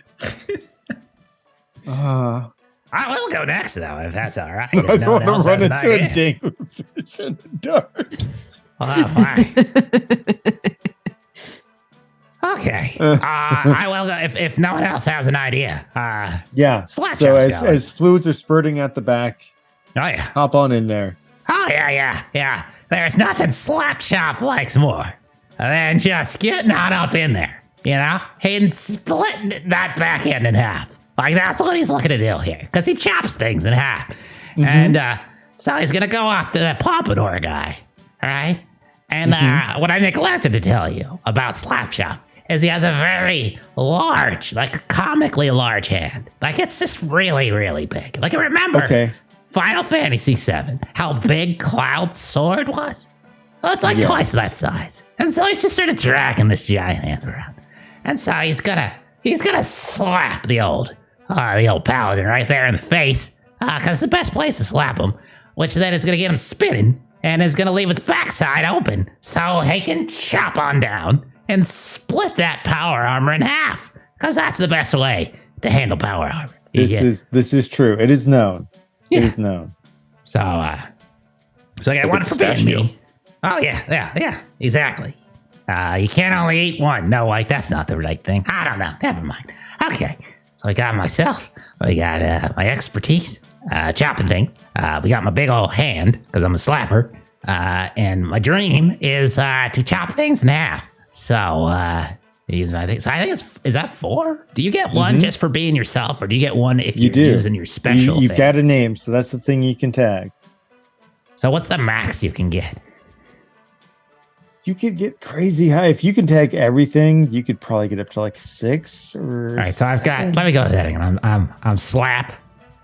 A: Uh,
D: I will go next, though, if that's all right.
A: I
D: If no
A: don't
D: one
A: want
D: else
A: to run
D: has an
A: into a
D: idea.
A: dang fish in the dark.
D: Oh, my. Okay. I will go if no one else has an idea.
A: Yeah.
D: Slap
A: So
D: job's going.
A: as fluids are spurting at the back,
D: Oh, yeah.
A: hop on in there.
D: Oh, yeah. There's nothing Slapchop likes more than just getting on up in there, you know, and splitting that back end in half. Like, that's what he's looking to do here, because he chops things in half. And so he's going to go after the pompadour guy, all right? And what I neglected to tell you about Slapchop is he has a very large, like comically large hand. Like, it's just really, really big. Like, remember
A: Okay.
D: Final Fantasy VII, how big Cloud's sword was? Well, it's like
A: Yes.
D: twice that size. And so he's just sort of dragging this giant hand around. And so he's gonna slap the old paladin right there in the face, because it's the best place to slap him, which then is gonna get him spinning and is gonna leave his backside open so he can chop on down and split that power armor in half, because that's the best way to handle power armor.
A: This is true. It is known. It
D: Yeah.
A: is known.
D: So I got one for me. Oh, yeah, exactly. You can't only eat one. No, wait, that's not the right thing. I don't know. Never mind. Okay, so I got myself. We got my expertise, chopping things. We got my big old hand, because I'm a slapper. And my dream is to chop things in half. So, I think is that 4? Do you get one just for being yourself, or do you get one if you're
A: do.
D: using your special
A: You've
D: thing?
A: got a name, so that's the thing you can tag.
D: So what's the max you can get?
A: You could get crazy high. If you can tag everything, you could probably get up to like 6 or.
D: All right, so I've got. Let me go with that again. I'm slap.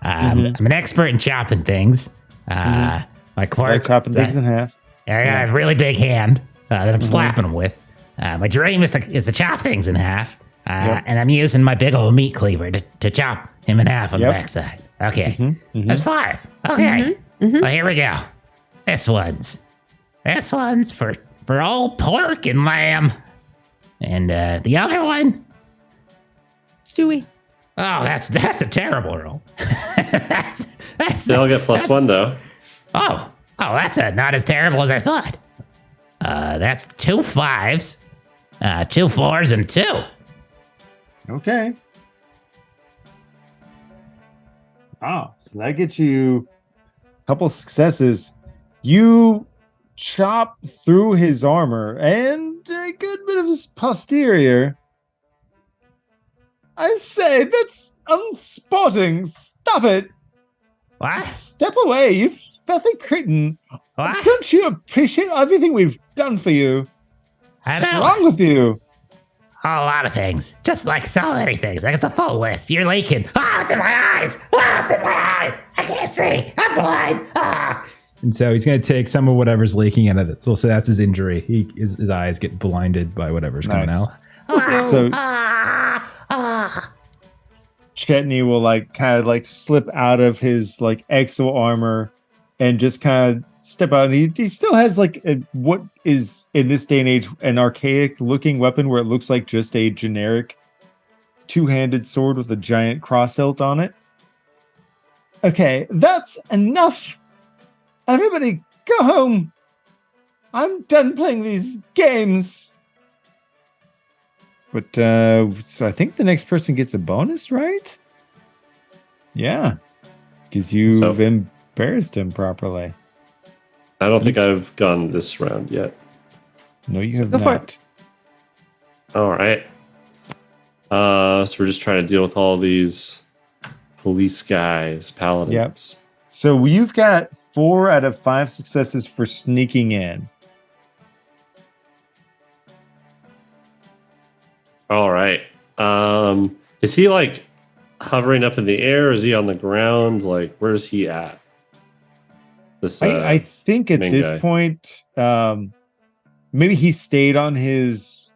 D: I'm an expert in chopping things. My quirk.
A: Like chopping things in half.
D: I got a really big hand that I'm slapping them with. My dream is to chop things in half, and I'm using my big old meat cleaver to chop him in half on the backside. Okay, that's 5. Okay, well, here we go. This one's for old pork and lamb, and the other one.
C: Stewie.
D: Oh, that's a terrible roll. that's
F: They all get +1 though.
D: Oh, that's not as terrible as I thought. That's 2 5s, 2 4s, and 2.
A: Okay. Oh, so that gets you a couple successes. You chop through his armor and a good bit of his posterior. I say that's unspotting. Stop it.
D: What?
A: Step away, you filthy cretin.
D: What?
A: Don't you appreciate everything we've done for you?
D: I
A: What's
D: know.
A: wrong with you?
D: A lot of things. Just like so many things. Like, it's a full list. You're leaking. Ah, it's in my eyes. Ah, it's in my eyes. I can't see. I'm blind. Ah.
B: And so he's going to take some of whatever's leaking out of it. So we'll say that's his injury. His eyes get blinded by whatever's coming
A: Nice.
B: out.
A: So
D: Ah.
A: Chetney will like kind of like slip out of his like exo armor and just kind of step out. And he still has like what is in this day and age an archaic looking weapon where it looks like just a generic two-handed sword with a giant cross hilt on it. Okay, that's enough. Everybody go home. I'm done playing these games. But so I think the next person gets a bonus, right? Yeah. Because you've embarrassed him properly.
F: I don't think I've gone this round yet.
A: No, you have
C: Go for
A: not.
C: it.
F: All right. So we're just trying to deal with all these police guys, paladins.
A: Yep. So you've got 4 out of 5 successes for sneaking in.
F: All right. Is he like hovering up in the air? Or is he on the ground? Like, where's he at? This
A: I think at
F: main
A: this
F: guy.
A: point, maybe he stayed on his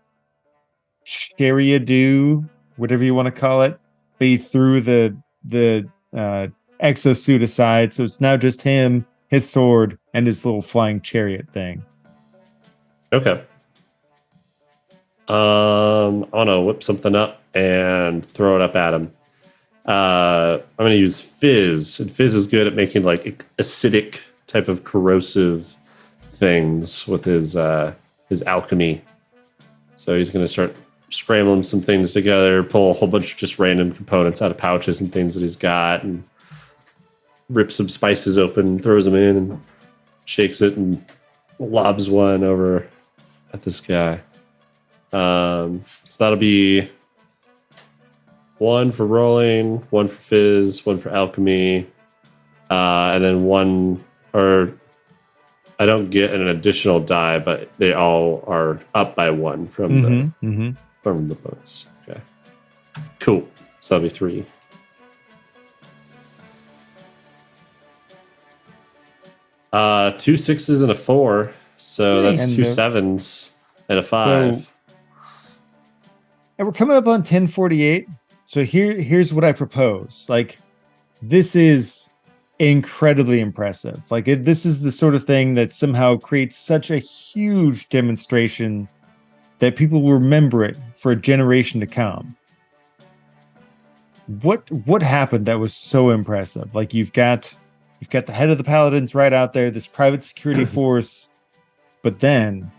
A: chariot, whatever you want to call it, but he threw the exosuit aside, so it's now just him, his sword, and his little flying chariot thing.
F: Okay. I'm gonna whip something up and throw it up at him. I'm gonna use fizz, and fizz is good at making like acidic type of corrosive things with his alchemy. So he's gonna start scrambling some things together, pull a whole bunch of just random components out of pouches and things that he's got, and rips some spices open, throws them in, and shakes it and lobs one over at this guy. So that'll be 1 for rolling, 1 for fizz, 1 for alchemy, and then 1, or I don't get an additional die, but they all are up by 1 from the bonus. Okay, cool. So that'll be 3. Two 6s and a 4, so
C: Nice.
F: that's
A: And
F: 2 7s and a 5.
A: And we're coming up on 10:48. So here's what I propose. Like, this is incredibly impressive. Like, this is the sort of thing that somehow creates such a huge demonstration that people will remember it for a generation to come. What happened that was so impressive? Like, you've got the head of the Paladins right out there, this private security force, but then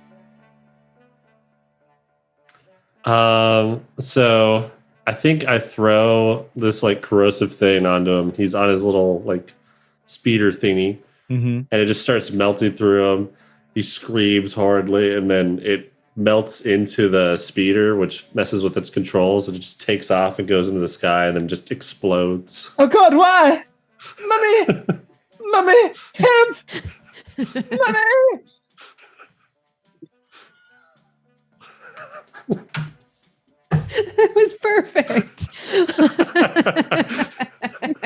F: so I think I throw this like corrosive thing onto him. He's on his little like speeder thingy, and it just starts melting through him. He screams horridly, and then it melts into the speeder, which messes with its controls, and it just takes off and goes into the sky, and then just explodes.
A: oh God, why? Mummy! Mummy! Help! Mummy!
C: That was perfect.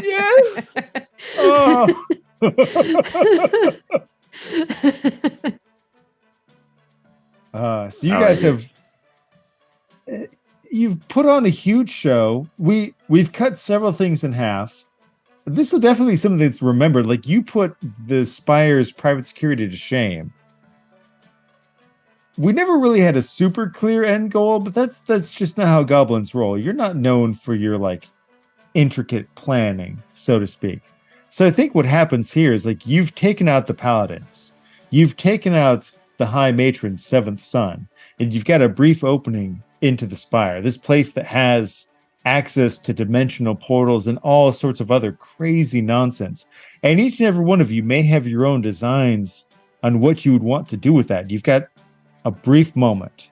A: Yes! Oh. So you guys have you've put on a huge show. We've cut several things in half. This will definitely be something that's remembered. Like, you put the Spire's private security to shame. We never really had a super clear end goal, but that's just not how goblins roll. You're not known for your like intricate planning, so to speak. So I think what happens here is like you've taken out the paladins, you've taken out the High Matron's 7th son, and you've got a brief opening into the Spire, this place that has access to dimensional portals and all sorts of other crazy nonsense. And each and every one of you may have your own designs on what you would want to do with that. You've got a brief moment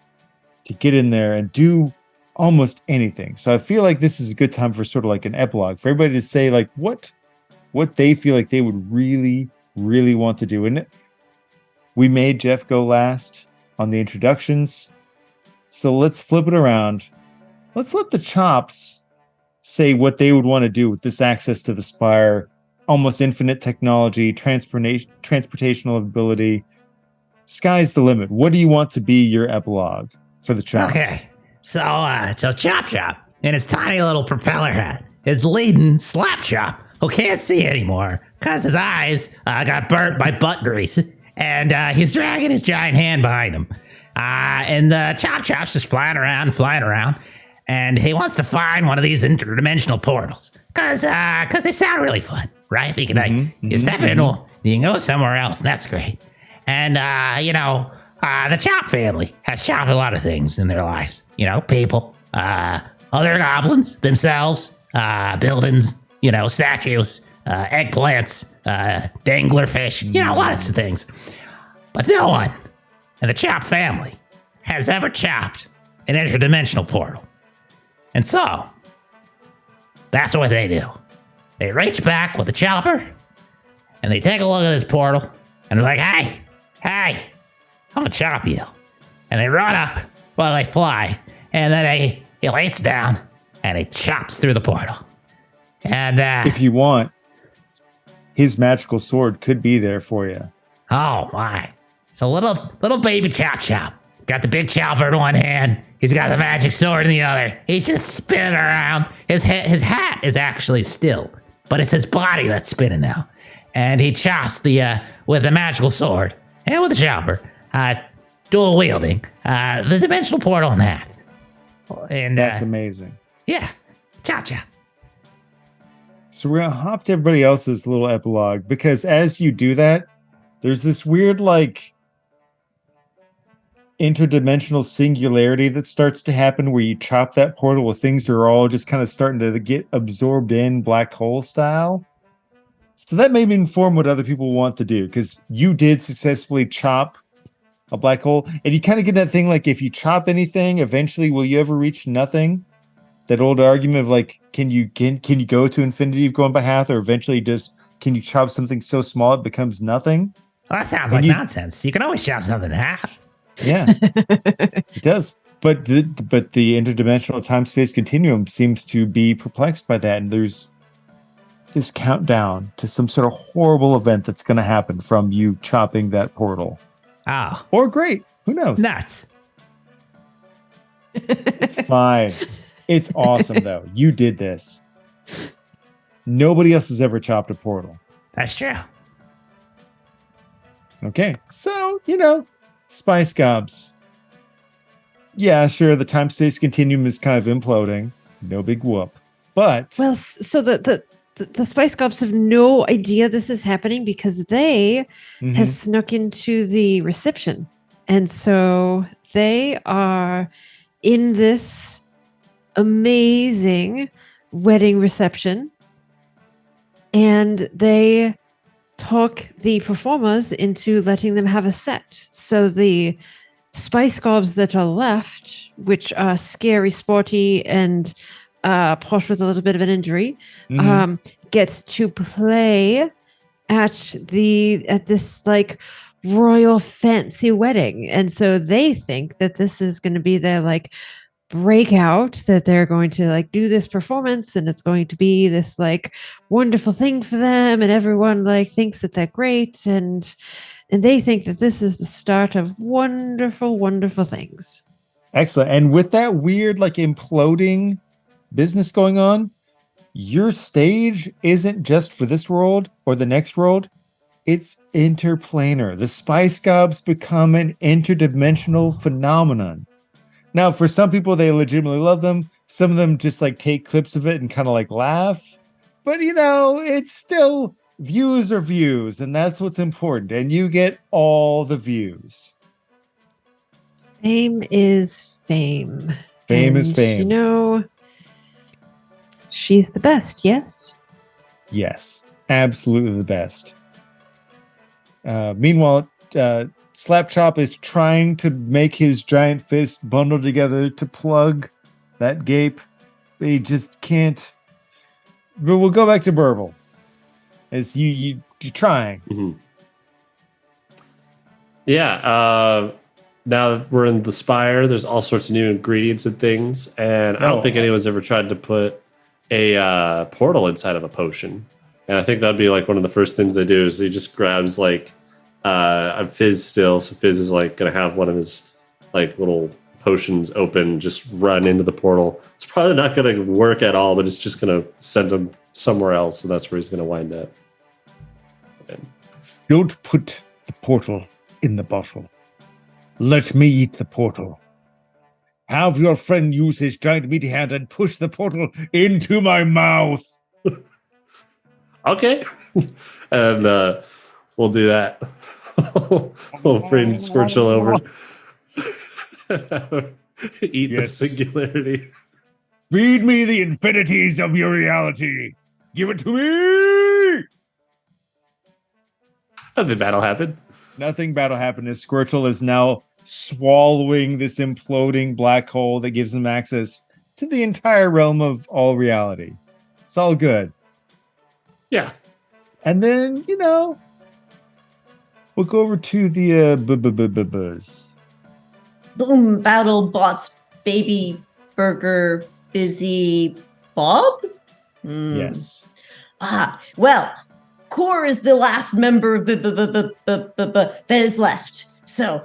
A: to get in there and do almost anything. So I feel like this is a good time for sort of like an epilogue for everybody to say like what they feel like they would really, really want to do. And we made Jeff go last on the introductions. So let's flip it around. Let's let the Chops say what they would want to do with this access to the Spire almost infinite technology, transportational ability. Sky's the limit. What do you want to be your epilogue for the Chops?
D: Okay. So Chop Chop in his tiny little propeller hat is leading Slap Chop, who can't see anymore because his eyes got burnt by butt grease, and he's dragging his giant hand behind him. And Chop Chop's just flying around, and he wants to find one of these interdimensional portals because they sound really fun, right? You can you step in, you can go somewhere else, and that's great. And the Chop family has chopped a lot of things in their lives. People, other goblins themselves, buildings, statues, eggplants, danglerfish, lots of things. But no one in the Chop family has ever chopped an interdimensional portal. And so, that's what they do. They reach back with the chopper, and they take a look at this portal, and they're like, hey, I'm gonna chop you. And they run up while they fly, and then he lays down, and he chops through the portal. And
A: if you want, his magical sword could be there for you.
D: Oh my. It's a little baby Chop Chop. Got the big chopper in one hand. He's got the magic sword in the other. He's just spinning around. His hat is actually still, but it's his body that's spinning now. And he chops with the magical sword and with the chopper, dual wielding, the dimensional portal in half. And
A: that's amazing.
D: Yeah, Chop Chop.
A: So we're gonna hop to everybody else's little epilogue, because as you do that, there's this weird interdimensional singularity that starts to happen where you chop that portal where things are all just kind of starting to get absorbed in black hole style. So that may inform what other people want to do, because you did successfully chop a black hole, and you kind of get that thing if you chop anything, eventually will you ever reach nothing? That old argument of can you go to infinity going by half, or eventually just can you chop something so small it becomes nothing?
D: Well, that sounds like nonsense. You can always chop something in half.
A: Yeah, it does. But the interdimensional time-space continuum seems to be perplexed by that, and there's this countdown to some sort of horrible event that's going to happen from you chopping that portal.
D: Oh.
A: Or great. Who knows?
D: Nuts.
A: It's fine. It's awesome, though. You did this. Nobody else has ever chopped a portal.
D: That's true.
A: Okay. So, Spice Gobs. Yeah, sure, the time-space continuum is kind of imploding. No big whoop. But...
C: Well, so the Spice Gobs have no idea this is happening because they have snuck into the reception. And so they are in this amazing wedding reception. And they talk the performers into letting them have a set. So the Spice Gobs that are left, which are Scary, Sporty, and Posh with a little bit of an injury, gets to play at this royal fancy wedding. And so they think that this is going to be their breakout, that they're going to do this performance, and it's going to be this wonderful thing for them, and everyone thinks that they're great, and they think that this is the start of wonderful, wonderful things.
A: Excellent. And with that weird imploding business going on, your stage isn't just for this world or the next world, it's interplanar. The Spice Gobs become an interdimensional phenomenon. Now, for some people, they legitimately love them. Some of them just take clips of it and kind of laugh. But, it's still views are views, and that's what's important. And you get all the views.
C: Fame is fame.
A: Fame is fame.
C: She's the best, yes?
A: Yes, absolutely the best. Meanwhile, Slapchop is trying to make his giant fist bundle together to plug that gape. But he just can't. But we'll go back to Burble. As you're trying.
F: Mm-hmm. Yeah. Now that we're in the Spire, there's all sorts of new ingredients and things. And I don't think anyone's ever tried to put a portal inside of a potion. And I think that'd be like one of the first things they do is he just grabs like a Fizz still. So Fizz is like gonna have one of his like little potions open, just run into the portal. It's probably not gonna work at all, but it's just gonna send him somewhere else, so that's where he's gonna wind up.
A: Don't put the portal in the bottle. Let me eat the portal. Have your friend use his giant meaty hand and push the portal into my mouth.
F: Okay. And we'll do that. We'll bring Squirtle over. Eat the singularity.
A: Feed me the infinities of your reality. Give it to me.
F: Nothing bad will happen.
A: Nothing bad will happen as Squirtle is now swallowing this imploding black hole that gives him access to the entire realm of all reality. It's all good.
F: Yeah.
A: And then, we'll go over to the buzz.
E: Boom, battle bots, baby burger, busy Bob?
A: Yes.
E: Well, Core is the last member that is left. So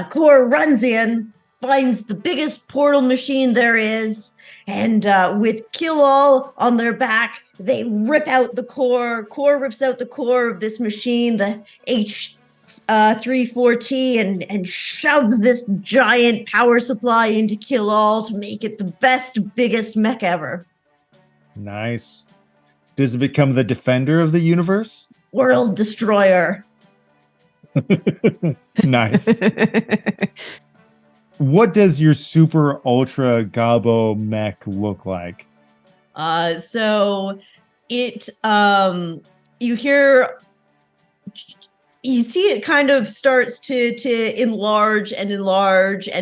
E: Core runs in, finds the biggest portal machine there is, and with Kill All on their back, they rip out the core. Core rips out the core of this machine, the H34T, and shoves this giant power supply into Kill All to make it the best, biggest mech ever.
A: Nice. Does it become the defender of the universe?
E: World destroyer.
A: Nice. What does your super ultra gobbo mech look like?
E: So it you see it kind of starts to enlarge and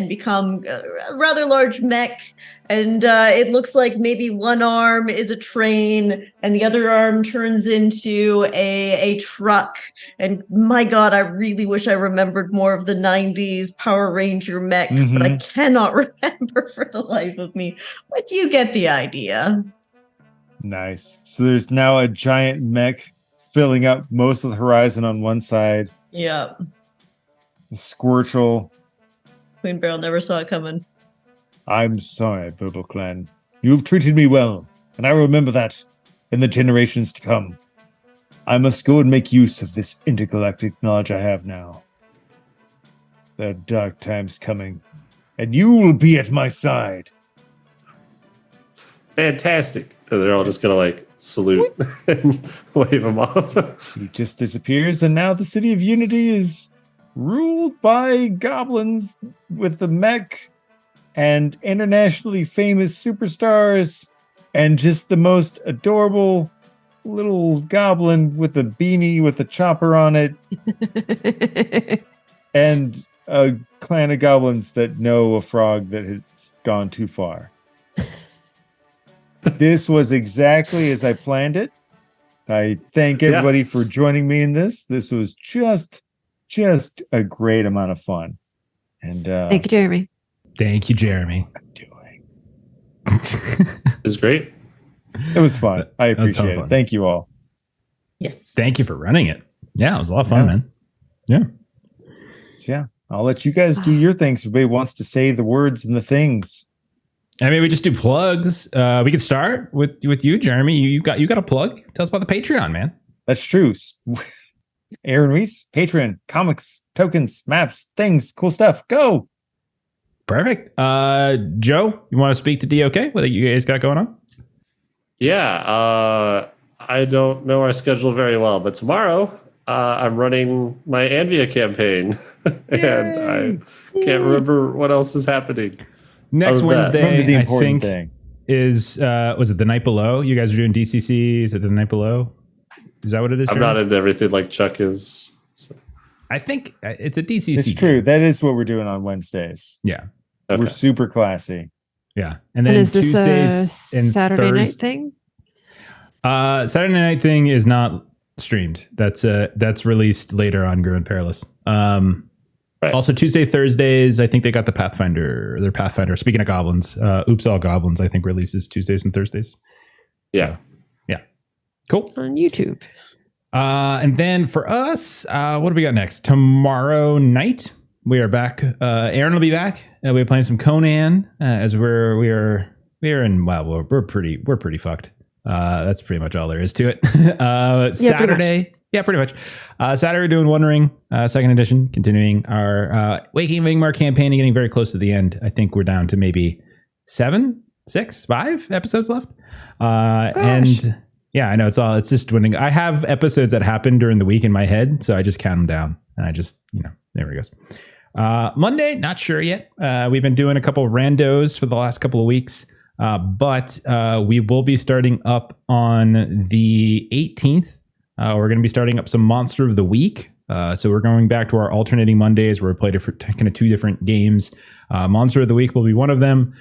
E: become a rather large mech, and it looks like maybe one arm is a train and the other arm turns into a truck. And my God, I really wish I remembered more of the 90s Power Ranger mech, but I cannot remember for the life of me. But you get the idea.
A: Nice. So there's now a giant mech filling up most of the horizon on one side.
E: Yeah.
A: Squirtle.
E: Queen Beryl never saw it coming.
A: I'm sorry, Burble Clan. You've treated me well, and I will remember that in the generations to come. I must go and make use of this intergalactic knowledge I have now. There are dark times coming, and you will be at my side.
F: Fantastic. And they're all just gonna like salute and wave him off.
A: He just disappears, and now the city of Unity is ruled by goblins with the mech and internationally famous superstars and just the most adorable little goblin with a beanie with a chopper on it and a clan of goblins that know a frog that has gone too far. This was exactly as I planned it. I thank everybody for joining me in this. This was just a great amount of fun. And
C: Thank you, Jeremy.
B: Thank you, Jeremy.
F: It's great.
A: It was fun. I appreciate it. Thank you all.
E: Yes.
B: Thank you for running it. Yeah, it was a lot of fun, man. Yeah.
A: Yeah. I'll let you guys do your things. Everybody wants to say the words and the things.
B: I mean, we just do plugs. We could start with you, Jeremy. You got a plug. Tell us about the Patreon, man.
A: That's true. Aaron Reese, Patreon, comics, tokens, maps, things, cool stuff. Go.
B: Perfect. Joe, you want to speak to DOK? What you guys got going on?
F: Yeah. I don't know our schedule very well, but tomorrow I'm running my Anvia campaign, and I can't remember what else is happening.
B: Next Wednesday,
A: the
B: I
A: important
B: think,
A: thing
B: is was it the night below? You guys are doing DCC. Is it the night below? Is that what it is?
F: I'm not into everything like Chuck is. So.
B: I think it's a DCC.
A: It's true. That is what we're doing on Wednesdays.
B: Yeah.
F: Okay.
A: We're super classy.
B: Yeah. And then
C: And is this
B: Tuesdays
C: a
B: and
C: Saturday night
B: Thursdays.
C: thing?
B: Saturday night thing is not streamed. That's released later on Grim and Perilous.
F: Right.
B: Also Tuesday, Thursdays, I think they got the Pathfinder. Their Pathfinder. Speaking of goblins, Oops All Goblins, I think releases Tuesdays and Thursdays.
F: Yeah.
B: Cool.
C: on YouTube.
B: And then for us, what do we got next? Tomorrow night we are back. Aaron will be back. We're playing some Conan as we're pretty fucked. That's pretty much all there is to it. Saturday, pretty much. Saturday we're doing One Ring, second edition, continuing our Waking Vingmar campaign and getting very close to the end. I think we're down to maybe 5 episodes left. And yeah, I know it's just dwindling. I have episodes that happen during the week in my head, so I just count them down and I just, there it goes. Monday, not sure yet. We've been doing a couple randos for the last couple of weeks. But we will be starting up on the 18th. We're going to be starting up some Monster of the Week. So we're going back to our alternating Mondays where we play kind of 2 different games. Monster of the Week will be one of them.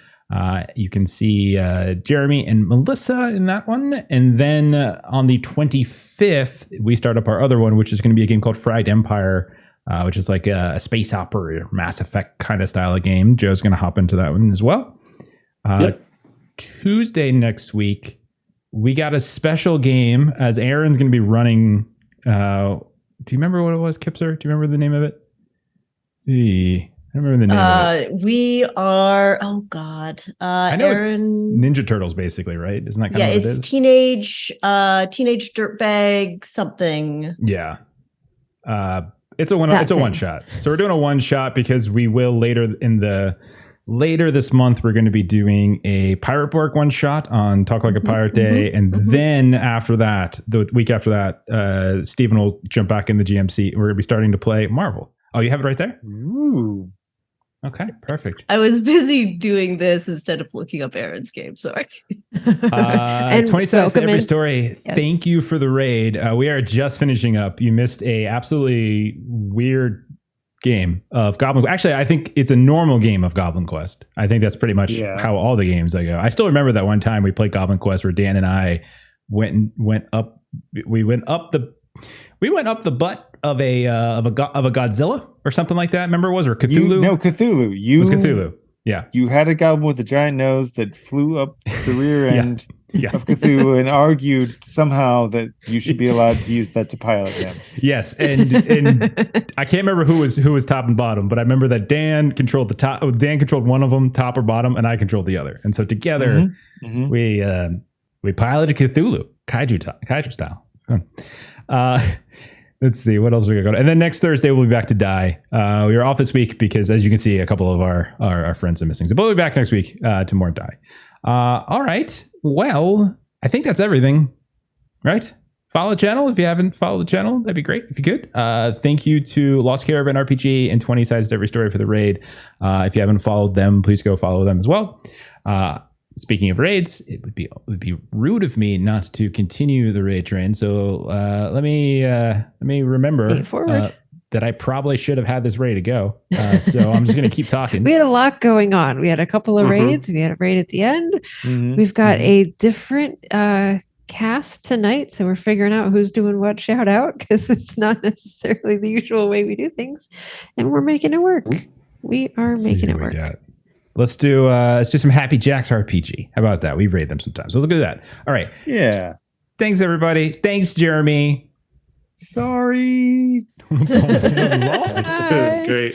B: You can see Jeremy and Melissa in that one. And then on the 25th, we start up our other one, which is going to be a game called Fried Empire, which is like a space opera, Mass Effect kind of style of game. Joe's going to hop into that one as well. Tuesday next week, we got a special game as Aaron's going to be running. Do you remember what it was, Kipser? Do you remember the name of it? I don't remember the name of it.
E: We are, oh God.
B: I know
E: Aaron,
B: it's Ninja Turtles, basically, right? Isn't that kind of what it is?
E: It's teenage dirtbag something.
B: Yeah. It's a one shot. So we're doing a one shot because we will later this month, we're going to be doing a Pirate Borg one shot on Talk Like a Pirate Day. And then after that, the week after that, Stephen will jump back in the GMC. We're going to be starting to play Marvel. Oh, you have it right there?
A: Ooh.
B: Okay, perfect.
E: I was busy doing this instead of looking up Aaron's game. Sorry.
C: And
B: 20 cents to
C: welcome
B: every
C: in.
B: story.
C: Yes.
B: Thank you for the raid. We are just finishing up. You missed a absolutely weird game of Goblin. Actually, I think it's a normal game of Goblin Quest. I think that's pretty much how all the games I go. I still remember that one time we played Goblin Quest where Dan and I went up the butt of a Godzilla or something like that. Remember it was, or Cthulhu?
A: Cthulhu.
B: It was Cthulhu. Yeah.
A: You had a goblin with a giant nose that flew up the rear end
B: Yeah.
A: of Cthulhu and argued somehow that you should be allowed to use that to pilot him.
B: Yes, and I can't remember who was top and bottom, but I remember that Dan controlled the top. Dan controlled one of them, top or bottom, and I controlled the other. And so together, we piloted Cthulhu, kaiju style. Let's see what else we got. And then next Thursday we'll be back to die. We are off this week because, as you can see, a couple of our friends are missing. So we'll be back next week to more die. All right. Well, I think that's everything, right? Follow the channel. If you haven't followed the channel, that'd be great if you could. Thank you to Lost Caravan RPG and 20 Sides to Every Story for the raid. If you haven't followed them, please go follow them as well. Speaking of raids, it would be rude of me not to continue the raid train. So let me remember that I probably should have had this ready to go. So I'm just going to keep talking.
C: We had a lot going on. We had a couple of raids. We had a raid at the end. We've got a different cast tonight, so we're figuring out who's doing what shout out because it's not necessarily the usual way we do things, and we're making it work. We are making it work.
B: Let's do some Happy Jacks RPG. How about that? We raid them sometimes. So let's look at that. All right.
A: Yeah.
B: Thanks everybody. Thanks Jeremy.
A: Sorry.
F: That was great.